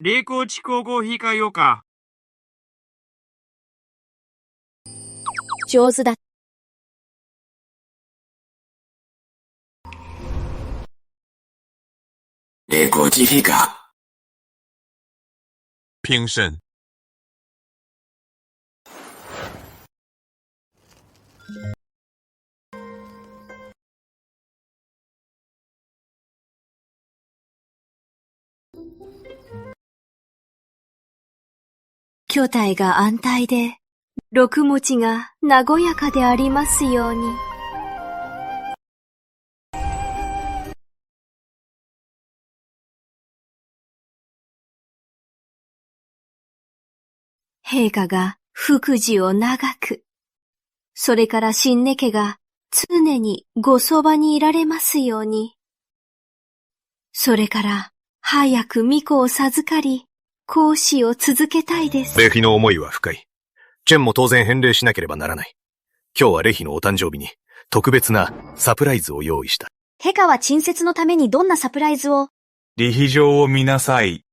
冷光地高校控えようか。上手だ。冷光地批か。平身。巨体が安泰で、六持ちが和やかでありますように。陛下が福祉を長く、それから新根家が常にごそばにいられますように。それから早く巫女を授かり、講師を続けたいです。レヒの思いは深い。チェンも当然返礼しなければならない。今日はレヒのお誕生日に特別なサプライズを用意した。陛下は陳節のためにどんなサプライズを？礼儀場を見なさい。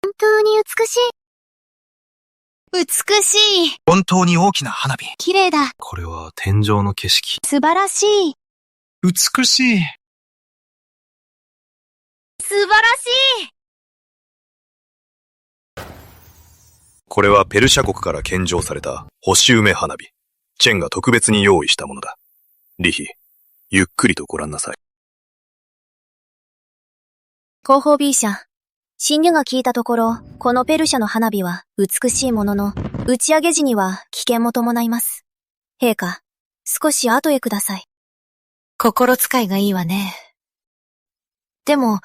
本当に美しい。美しい。本当に大きな花火。綺麗だ。これは天井の景色。素晴らしい。美しい。素晴らしい。これはペルシャ国から献上された星梅花火。チェンが特別に用意したものだ。リヒ、ゆっくりとご覧なさい。広報 B 社。新入が聞いたところ、このペルシャの花火は美しいものの、打ち上げ時には危険も伴います。陛下、少し後へください。心遣いがいいわね。でも、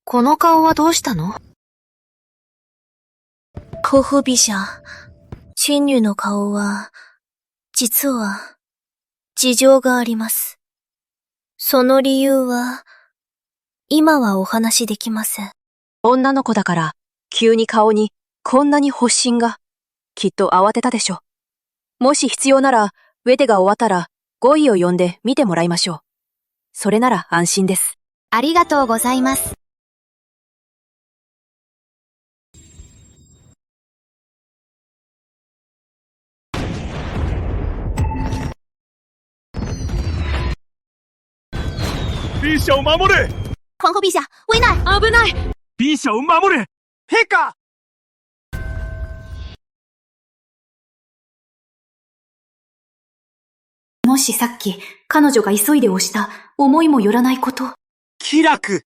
この顔はどうしたの？広報 B 社。新入の顔は、実は、事情があります。その理由は、今はお話しできません。女の子だから、急に顔にこんなに発疹が、きっと慌てたでしょ。もし必要なら、ウェテが終わったら、ゴイを呼んで見てもらいましょう。それなら安心です。ありがとうございます。B 社を守れ！皇后陛下，危难！危ない！ B 社を守れ！陛下！もしさっき、彼女が急いで押した、思いもよらないこと。気楽！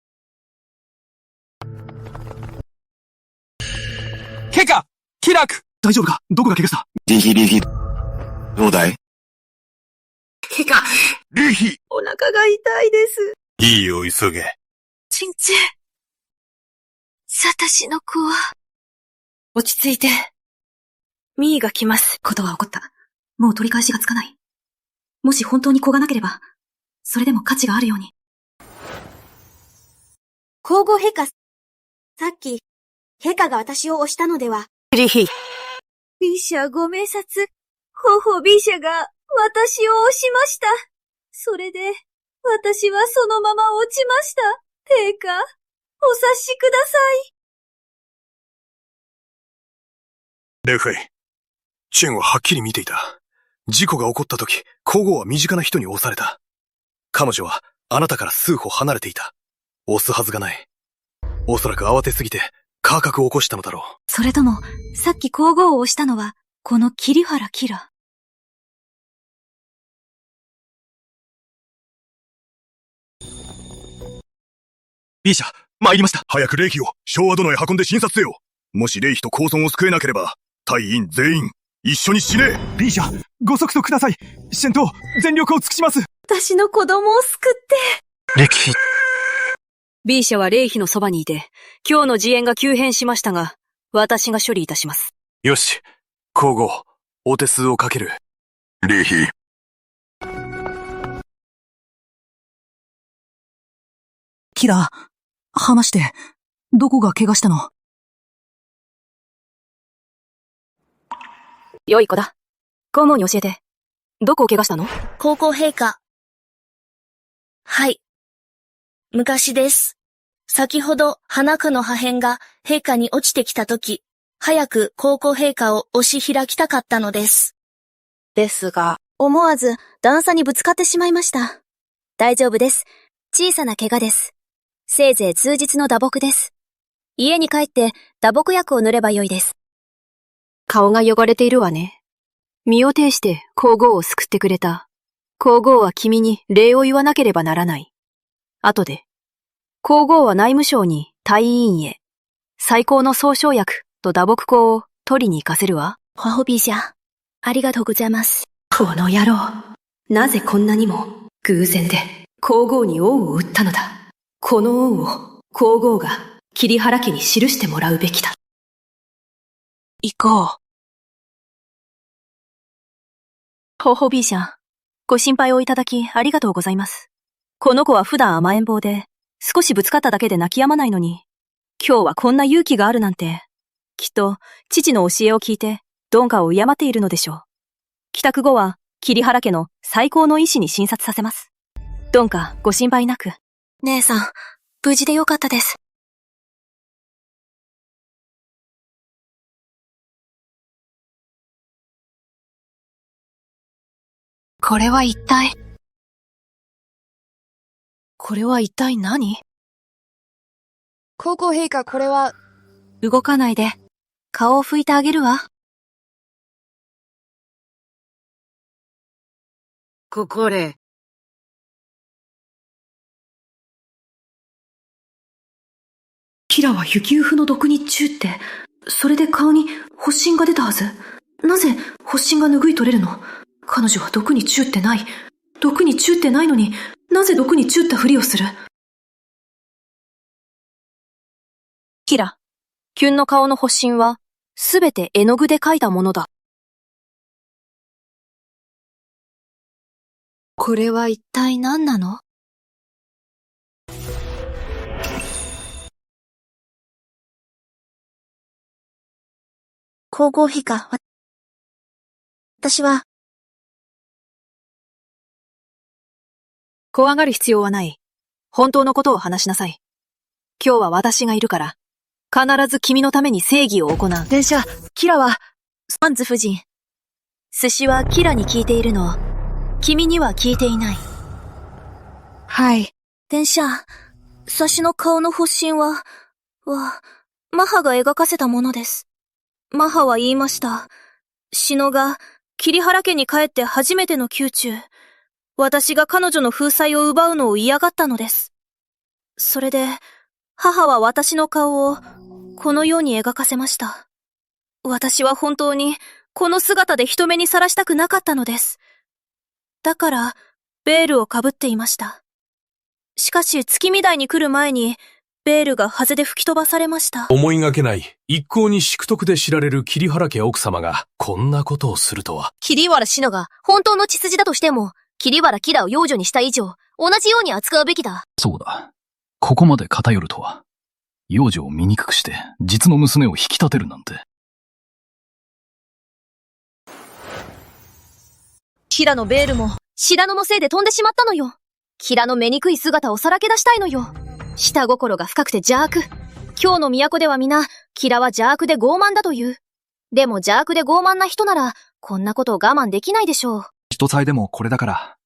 陛下！気楽！大丈夫か？どこが怪我した？リヒ。どうだい？陛下！リヒ！お腹が痛いです。いいよ、急げ。鎮静。私の子は。落ち着いて。ミーが来ます。ことは起こった。もう取り返しがつかない。もし本当に子がなければ、それでも価値があるように。皇后陛下、さっき、陛下が私を押したのでは？リヒ。B 社ご明察。皇后 B 社が私を押しました。それで、私はそのまま落ちました。陛下、お察しください。レフェイ、チェンははっきり見ていた。事故が起こった時、皇后は身近な人に押された。彼女はあなたから数歩離れていた。押すはずがない。おそらく慌てすぎて、カーカクを起こしたのだろう。それとも、さっき皇后を押したのは、この桐原キラ。B 社、参りました。早くレイヒを昭和殿へ運んで診察せよ。もしレイヒと皇孫を救えなければ、隊員全員、一緒に死ね。 B 社、ご足ください。戦闘、全力を尽くします。私の子供を救って。レキ。B 社はレイヒのそばにいて、今日の事縁が急変しましたが、私が処理いたします。よし、皇后、お手数をかける。レイヒ。キラ、話して、どこが怪我したの？良い子だ。皇后に教えて。どこを怪我したの？皇后陛下。はい。昔です。先ほど花区の破片が陛下に落ちてきたとき、早く皇后陛下を押し開きたかったのです。ですが、思わず段差にぶつかってしまいました。大丈夫です。小さな怪我です。せいぜい数日の打撲です。家に帰って打撲薬を塗ればよいです。顔が汚れているわね。身を挺して皇后を救ってくれた。皇后は君に礼を言わなければならない。後で、皇后は内務省に隊員へ、最高の総称薬と打撲膏を取りに行かせるわ。皇后陛下、ありがとうございます。この野郎。なぜこんなにも偶然で皇后に恩を売ったのだ。この恩を皇后が桐原家に記してもらうべきだ。行こう。皇后陛下、ご心配をいただきありがとうございます。この子は普段甘えん坊で、少しぶつかっただけで泣き止まないのに、今日はこんな勇気があるなんて、きっと父の教えを聞いて、鈍化を敬っているのでしょう。帰宅後は、桐原家の最高の医師に診察させます。鈍化、ご心配なく。姉さん、無事でよかったです。これは一体何？皇后陛下、これは。動かないで。顔を拭いてあげるわ。これ。キラは雪ウフの毒にチュって、それで顔に発疹が出たはず。なぜ発疹が拭い取れるの？彼女は毒にチュってない。毒にチュってないのになぜ毒にチュったふりをする？キラ、キュンの顔の発疹は、すべて絵の具で描いたものだ。これは一体何なの？皇后陛下、私は、怖がる必要はない。本当のことを話しなさい。今日は私がいるから、必ず君のために正義を行う。殿下、キラは、アンズ夫人。寿司はキラに聞いているの。君には聞いていない。はい。殿下、サシの顔の発疹は、マハが描かせたものです。マハは言いました。シノが、桐原家に帰って初めての宮中。私が彼女の風采を奪うのを嫌がったのです。それで、母は私の顔を、このように描かせました。私は本当に、この姿で人目にさらしたくなかったのです。だから、ベールをかぶっていました。しかし、月見台に来る前に、ベールが風で吹き飛ばされました。思いがけない、一向に淑徳で知られる桐原家奥様が、こんなことをするとは。桐原シノが本当の血筋だとしても、桐原キラを養女にした以上、同じように扱うべきだ。そうだ。ここまで偏るとは。養女を醜くして、実の娘を引き立てるなんて。キラのベールも、白野のせいで飛んでしまったのよ。キラの醜い姿をさらけ出したいのよ。下心が深くて邪悪。今日の都では皆、キラは邪悪で傲慢だという。でも邪悪で傲慢な人なら、こんなことを我慢できないでしょう。人さえでもこれだから。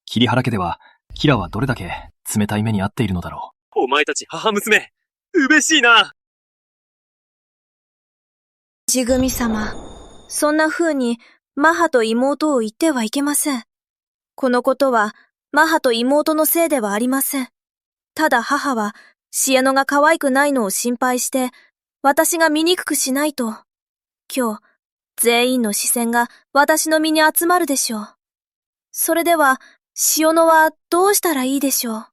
桐原家では、キラはどれだけ冷たい目に遭っているのだろう。お前たち母娘、嬉しいな。ちぐみ様、そんな風に、マハと妹を言ってはいけません。このことは、マハと妹のせいではありません。ただ母は、シエノが可愛くないのを心配して、私が醜くしないと。今日、全員の視線が私の身に集まるでしょう。それでは、シオノはどうしたらいいでしょう。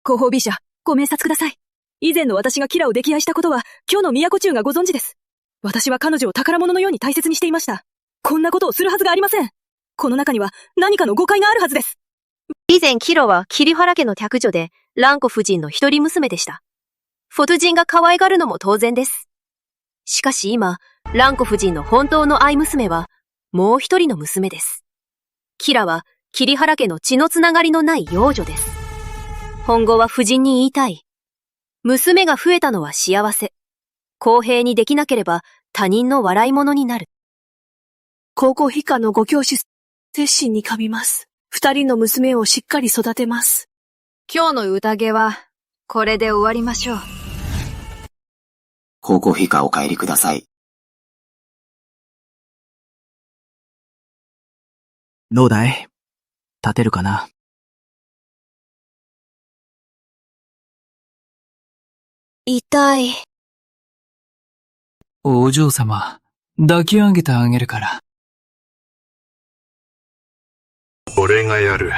広報 B 社、ご明察ください。以前の私がキラを溺愛したことは、今日の都中がご存知です。私は彼女を宝物のように大切にしていました。こんなことをするはずがありません。この中には何かの誤解があるはずです。以前キロは桐原家の嫡女で、蘭子夫人の一人娘でした。フォト人が可愛がるのも当然です。しかし今、蘭子夫人の本当の愛娘は、もう一人の娘です。キラは桐原家の血のつながりのない養女です。本後は夫人に言いたい。娘が増えたのは幸せ。公平にできなければ他人の笑い物になる。皇后陛下のご教師、熱心に噛みます。二人の娘をしっかり育てます。今日の宴は、これで終わりましょう。皇后陛下お帰りください。どうだい？立てるかな？痛い。お嬢様、抱き上げてあげるから。俺がやる。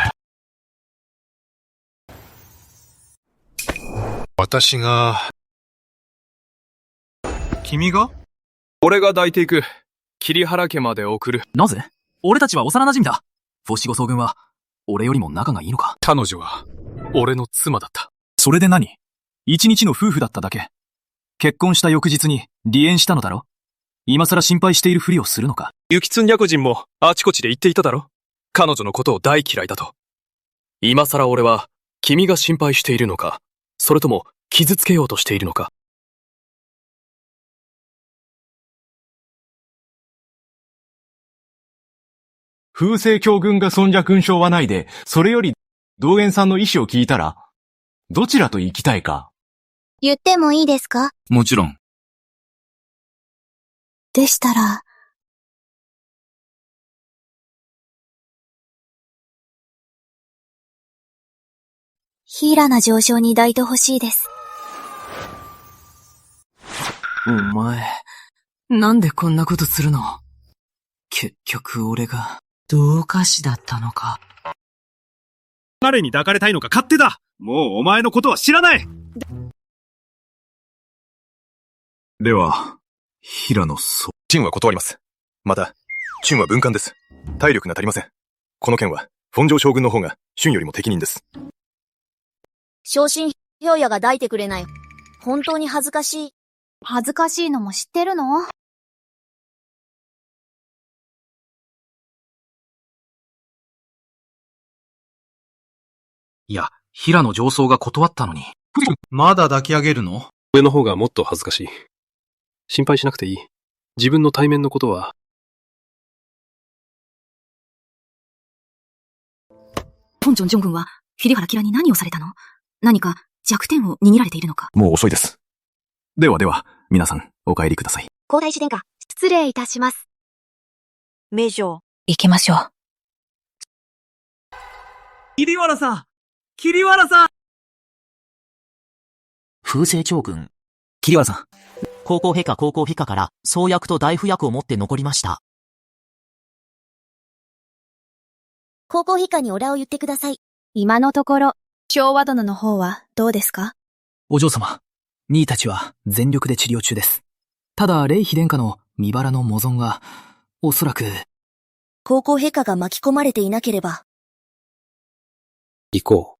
私が。君が？俺が抱いていく。桐原家まで送る。なぜ？俺たちは幼馴染だ。フォシゴ総軍は、俺よりも仲がいいのか？彼女は、俺の妻だった。それで何？一日の夫婦だっただけ。結婚した翌日に離縁したのだろ？今更心配しているふりをするのか？ユキツンリャコ人もあちこちで言っていただろ？彼女のことを大嫌いだと。今更俺は、君が心配しているのか、それとも傷つけようとしているのか。風星教軍が尊者勲章はないで、それより道元さんの意思を聞いたら、どちらと行きたいか。言ってもいいですか？もちろん。でしたら、ヒーラな上昇に抱いてほしいです。お前、なんでこんなことするの？結局俺が、同化師だったのか。誰に抱かれたいのか勝手だ。もうお前のことは知らない。では、平野チンは断ります。また、チンは文官です。体力が足りません。この件は、本庄将軍の方が、春よりも適任です。昇進、氷也が抱いてくれない。本当に恥ずかしい。恥ずかしいのも知ってるの？いや、平野上層が断ったのに。まだ抱き上げるの？上の方がもっと恥ずかしい。心配しなくていい。自分の対面のことは。本庄ジョン軍は、桐原キラに何をされたの？何か弱点を握られているのか？もう遅いです。ではでは、皆さん、お帰りください。皇太子殿下、失礼いたします。名城。行きましょう。桐原さん！桐原さん！風星長軍。桐原さん。皇后陛下から総役と大夫役を持って残りました。皇后陛下にお礼を言ってください。今のところ、昭和殿の方はどうですか？お嬢様、ミーたちは全力で治療中です。ただ、レイ妃殿下の身腹の模存は、おそらく。皇后陛下が巻き込まれていなければ。行こう。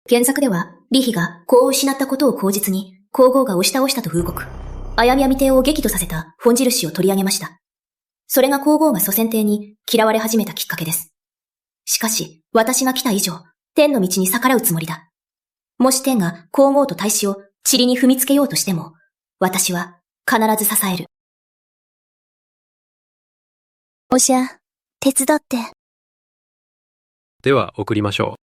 原作では、李妃が子を失ったことを口実に、皇后が押し倒したと風告。綾宮帝を激怒させた本印を取り上げました。それが皇后が祖先帝に嫌われ始めたきっかけです。しかし、私が来た以上、天の道に逆らうつもりだ。もし天が皇后と大使を塵に踏みつけようとしても、私は必ず支える。おしゃ、手伝って。では、送りましょう。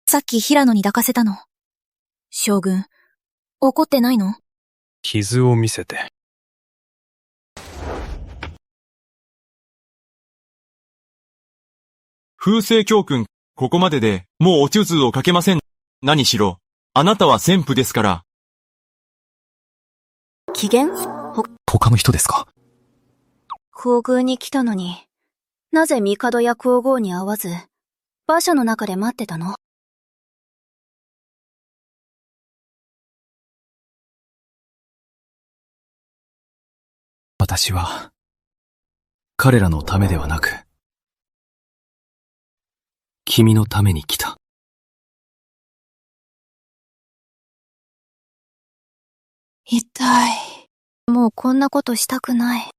さっき平野に抱かせたの。将軍、怒ってないの？傷を見せて。風星教訓、ここまででもうお手数をかけません。何しろ、あなたは旋風ですから。機嫌？他の人ですか？皇宮に来たのに、なぜ帝や皇后に会わず、馬車の中で待ってたの？私は、彼らのためではなく、君のために来た。痛い。もうこんなことしたくない。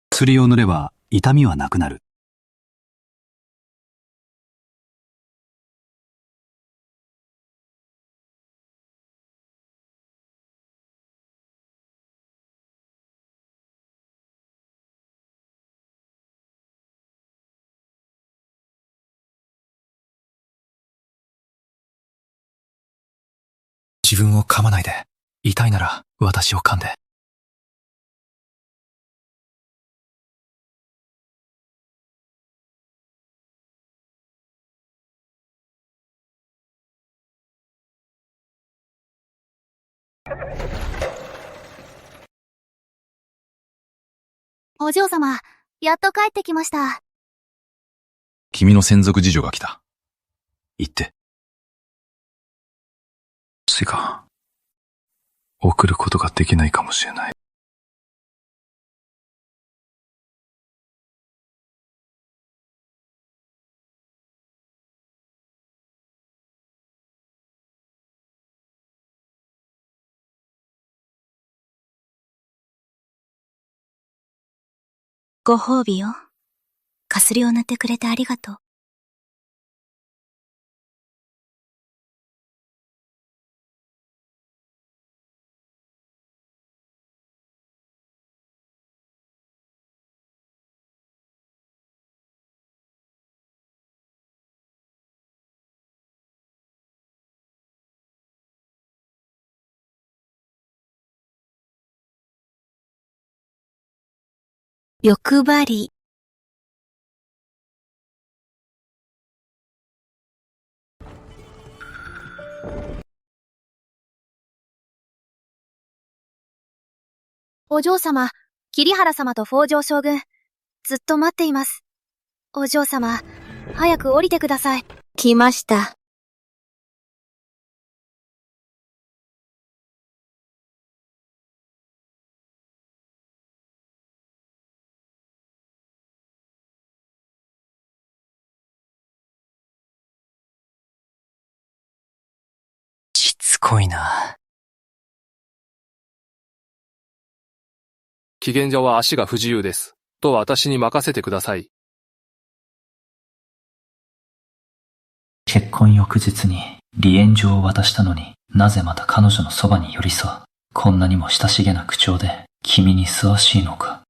薬を塗れば痛みはなくなる。自分を噛まないで。痛いなら私を噛んで。お嬢様、やっと帰ってきました。君の専属次女が来た。言って。違う。送ることができないかもしれない。ご褒美よ。かすりを塗ってくれてありがとう。欲張り。お嬢様、桐原様と北条将軍、ずっと待っています。お嬢様、早く降りてください。来ました。しつこいな。紀元者は足が不自由です。と私に任せてください。結婚翌日に離縁状を渡したのになぜまた彼女のそばに寄り添う。こんなにも親しげな口調で君にふさわしいのか。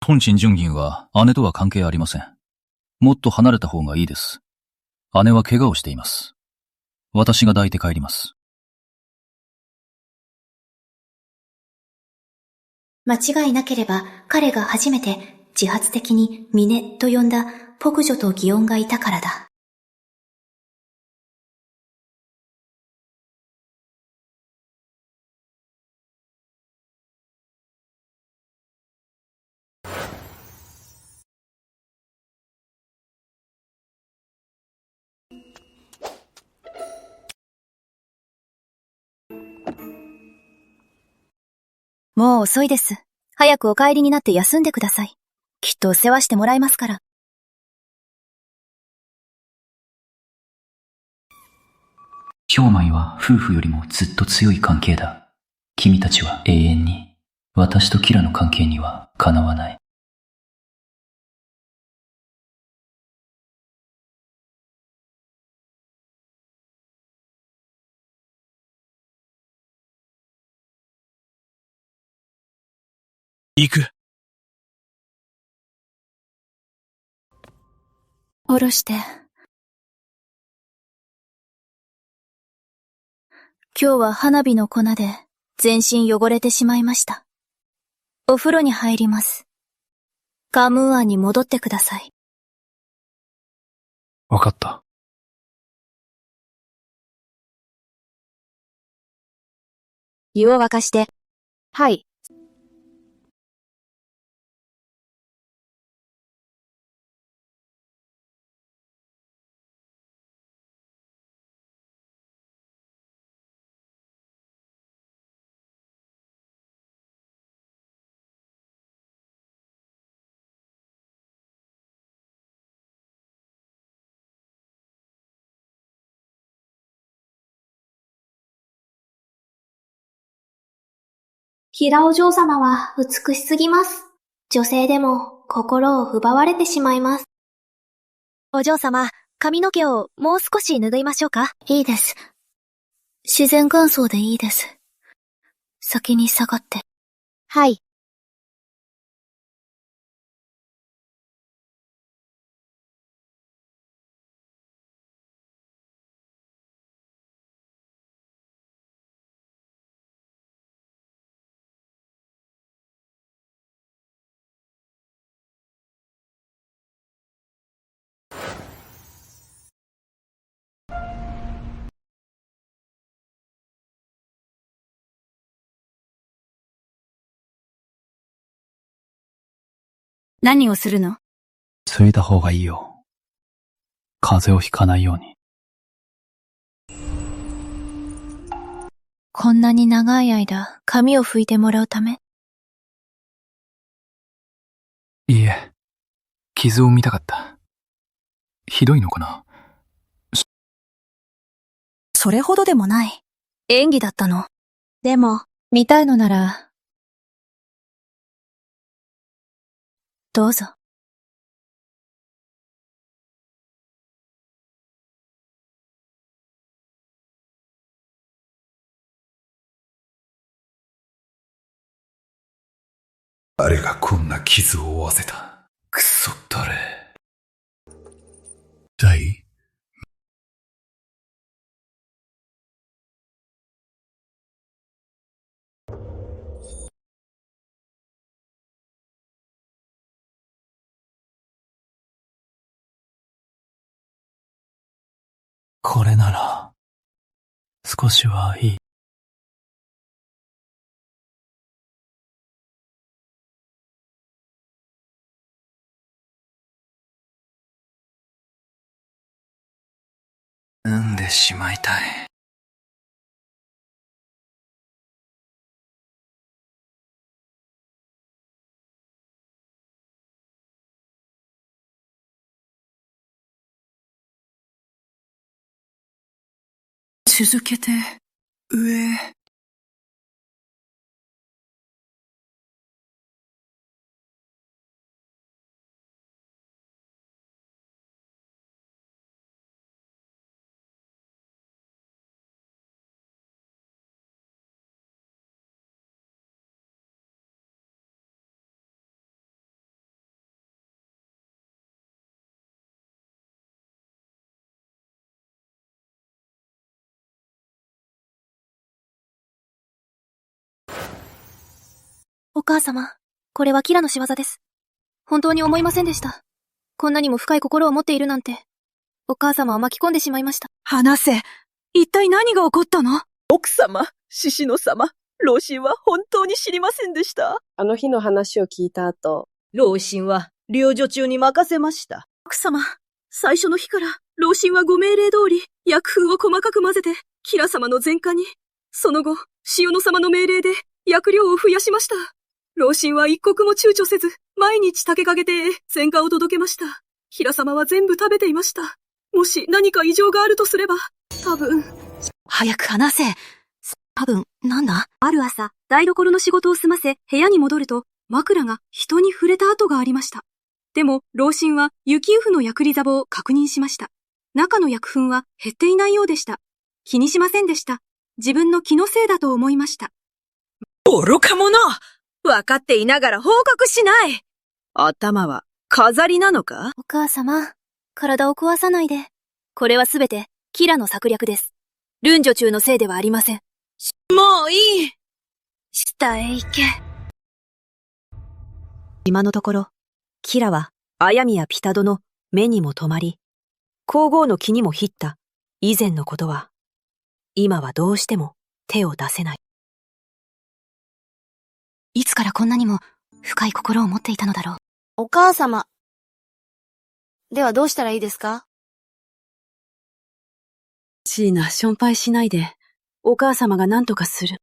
本鎮純銀は姉とは関係ありません。もっと離れた方がいいです。姉は怪我をしています。私が抱いて帰ります。間違いなければ彼が初めて自発的に峰と呼んだ北女と祇園がいたからだ。もう遅いです。早くお帰りになって休んでください。きっとお世話してもらいますから。氷舞は夫婦よりもずっと強い関係だ。君たちは永遠に、私とキラの関係にはかなわない。行く。下ろして。今日は花火の粉で全身汚れてしまいました。お風呂に入ります。カムーアに戻ってください。わかった。湯を沸かして。はい。平お嬢様は美しすぎます。女性でも心を奪われてしまいます。お嬢様、髪の毛をもう少し拭いましょうか。いいです。自然乾燥でいいです。先に下がって。はい。何をするの？ついた方がいいよ。風邪をひかないように。こんなに長い間、髪を拭いてもらうため？いいえ、傷を見たかった。ひどいのかな？それほどでもない。演技だったの。でも、見たいのなら、どうぞ。誰がこんな傷を負わせた。くそ誰。これなら、少しはいい。産んでしまいたい。続けて、上へ。お母様、これはキラの仕業です。本当に思いませんでした。こんなにも深い心を持っているなんて。お母様を巻き込んでしまいました。話せ。一体何が起こったの？奥様、獅子野様、老臣は本当に知りませんでした。あの日の話を聞いた後、老臣は留女中に任せました。奥様、最初の日から老臣はご命令通り薬風を細かく混ぜて、キラ様の前科に。その後、塩野様の命令で薬量を増やしました。老臣は一刻も躊躇せず、毎日竹陰邸へ前科を届けました。キラ様は全部食べていました。もし何か異常があるとすれば、多分。早く話せ。多分、なんだ？ある朝、台所の仕事を済ませ、部屋に戻ると、枕が人に触れた跡がありました。でも、老臣は雪ウフの薬理ザボを確認しました。中の薬粉は減っていないようでした。気にしませんでした。自分の気のせいだと思いました。愚か者！わかっていながら報告しない！頭は飾りなのか？お母様、体を壊さないで。これはすべて、キラの策略です。ルンジョ中のせいではありません。もういい！下へ行け。今のところ、キラは、アヤミやピタドの目にも留まり、皇后の気にもひった以前のことは、今はどうしても手を出せない。いつからこんなにも深い心を持っていたのだろう。お母様。ではどうしたらいいですか？シーナ、心配しないで。お母様が何とかする。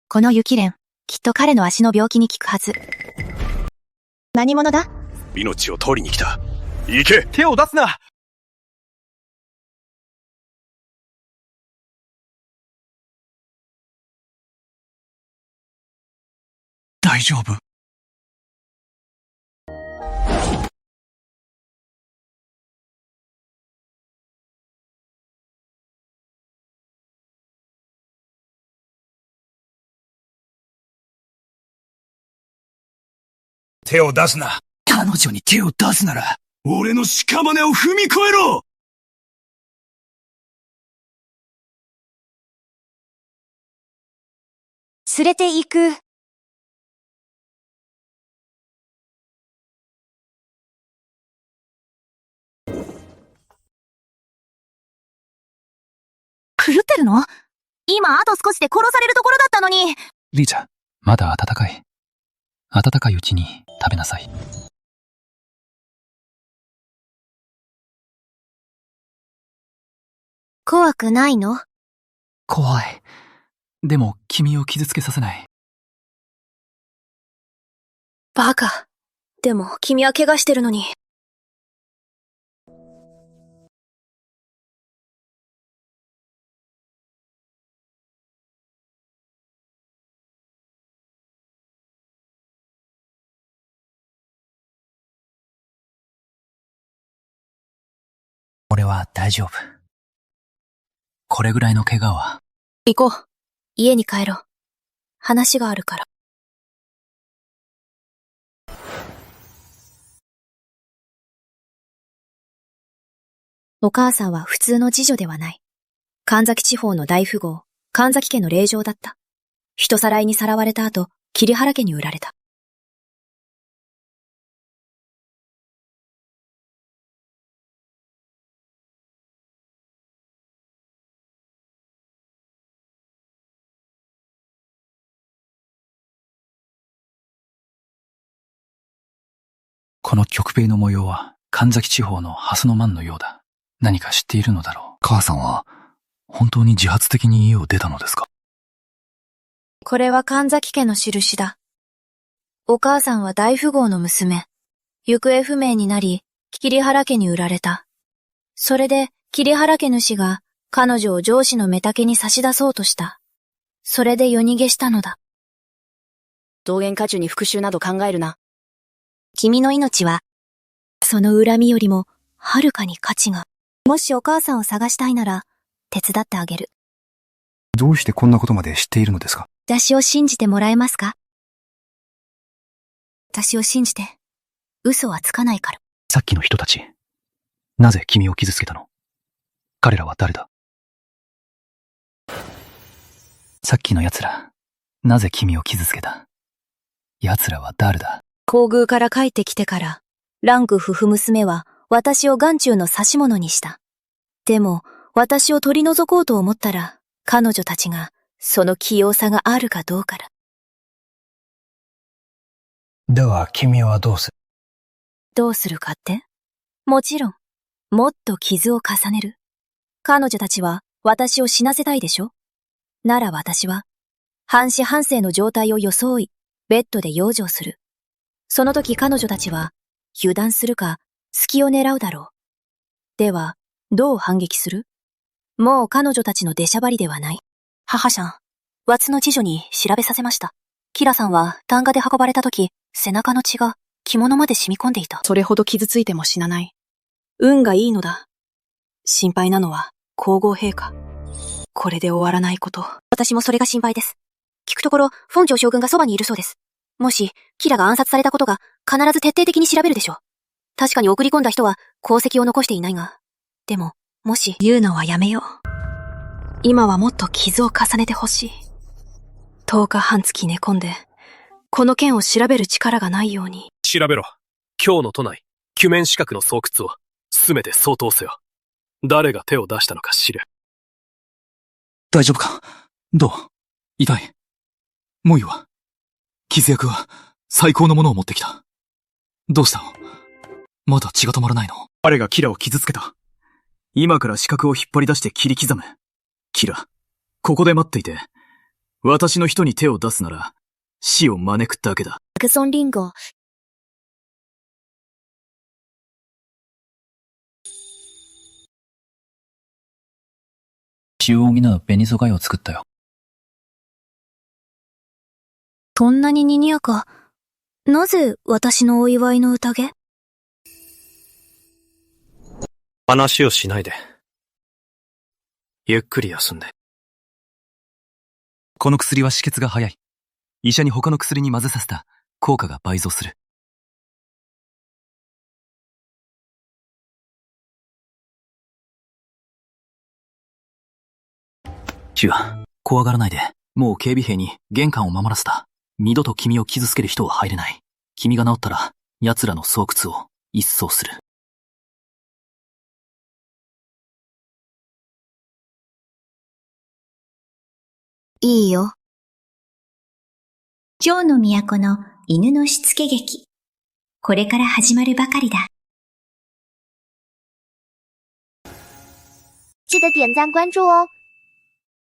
この雪蓮、きっと彼の足の病気に効くはず。何者だ？命を取りに来た。行け！手を出すな！大丈夫。手を出すな。彼女に手を出すなら、俺の屍を踏み越えろ！連れて行く。狂ってるの？今あと少しで殺されるところだったのに。リーチャ、まだ温かい。温かいうちに食べなさい。怖くないの？怖い。でも君を傷つけさせない。バカ。でも君は怪我してるのに。俺は大丈夫。これぐらいの怪我は。行こう。家に帰ろう。話があるから。お母さんは普通の次女ではない。神崎地方の大富豪、神崎家の令嬢だった。人さらいにさらわれた後、桐原家に売られた。この曲兵の模様は神崎地方の蓮の間のようだ。何か知っているのだろう。母さんは本当に自発的に家を出たのですか？これは神崎家の印だ。お母さんは大富豪の娘。行方不明になり、桐原家に売られた。それで桐原家主が彼女を上司の目丈に差し出そうとした。それで夜逃げしたのだ。桃源家中に復讐など考えるな。君の命は、その恨みよりも、はるかに価値が。もしお母さんを探したいなら、手伝ってあげる。どうしてこんなことまで知っているのですか？私を信じてもらえますか？私を信じて、嘘はつかないから。さっきの人たち、なぜ君を傷つけたの？彼らは誰だ？さっきの奴ら、なぜ君を傷つけた？奴らは誰だ？皇宮から帰ってきてから、ランク夫婦娘は私を眼中の差し物にした。でも、私を取り除こうと思ったら、彼女たちが、その器用さがあるかどうかだ。では君はどうする？どうするかって？もちろん、もっと傷を重ねる。彼女たちは私を死なせたいでしょ？なら私は、半死半生の状態を装い、ベッドで養生する。その時彼女たちは、油断するか、隙を狙うだろう。では、どう反撃する？もう彼女たちの出しゃばりではない。母さん、ワツの次女に調べさせました。キラさんは担架で運ばれた時、背中の血が着物まで染み込んでいた。それほど傷ついても死なない。運がいいのだ。心配なのは皇后陛下。これで終わらないこと。私もそれが心配です。聞くところ、フォンジョ将軍がそばにいるそうです。もし、キラが暗殺されたことが必ず徹底的に調べるでしょう。確かに送り込んだ人は功績を残していないが。でも、もし言うのはやめよう。今はもっと傷を重ねてほしい。10日半月寝込んで、この件を調べる力がないように。調べろ。今日の都内、九面資格の巣窟を、すべて相当せよ。誰が手を出したのか知れ。大丈夫か？どう？痛い？もういいわ。傷薬は最高のものを持ってきた。どうしたの？まだ血が止まらないの？彼がキラを傷つけた。今から視覚を引っ張り出して切り刻む。キラ、ここで待っていて。私の人に手を出すなら、死を招くだけだ。アクソンリンゴ。血を補う紅素貝を作ったよ。そんなに賑やか。なぜ私のお祝いの宴？話をしないで。ゆっくり休んで。この薬は止血が早い。医者に他の薬に混ぜさせた効果が倍増する。シュア、怖がらないで。もう警備兵に玄関を守らせた。二度と君を傷つける人は入れない。君が治ったら、奴らの巣窟を一掃する。いいよ。京の都の犬のしつけ劇。これから始まるばかりだ。記得点赞关注哦。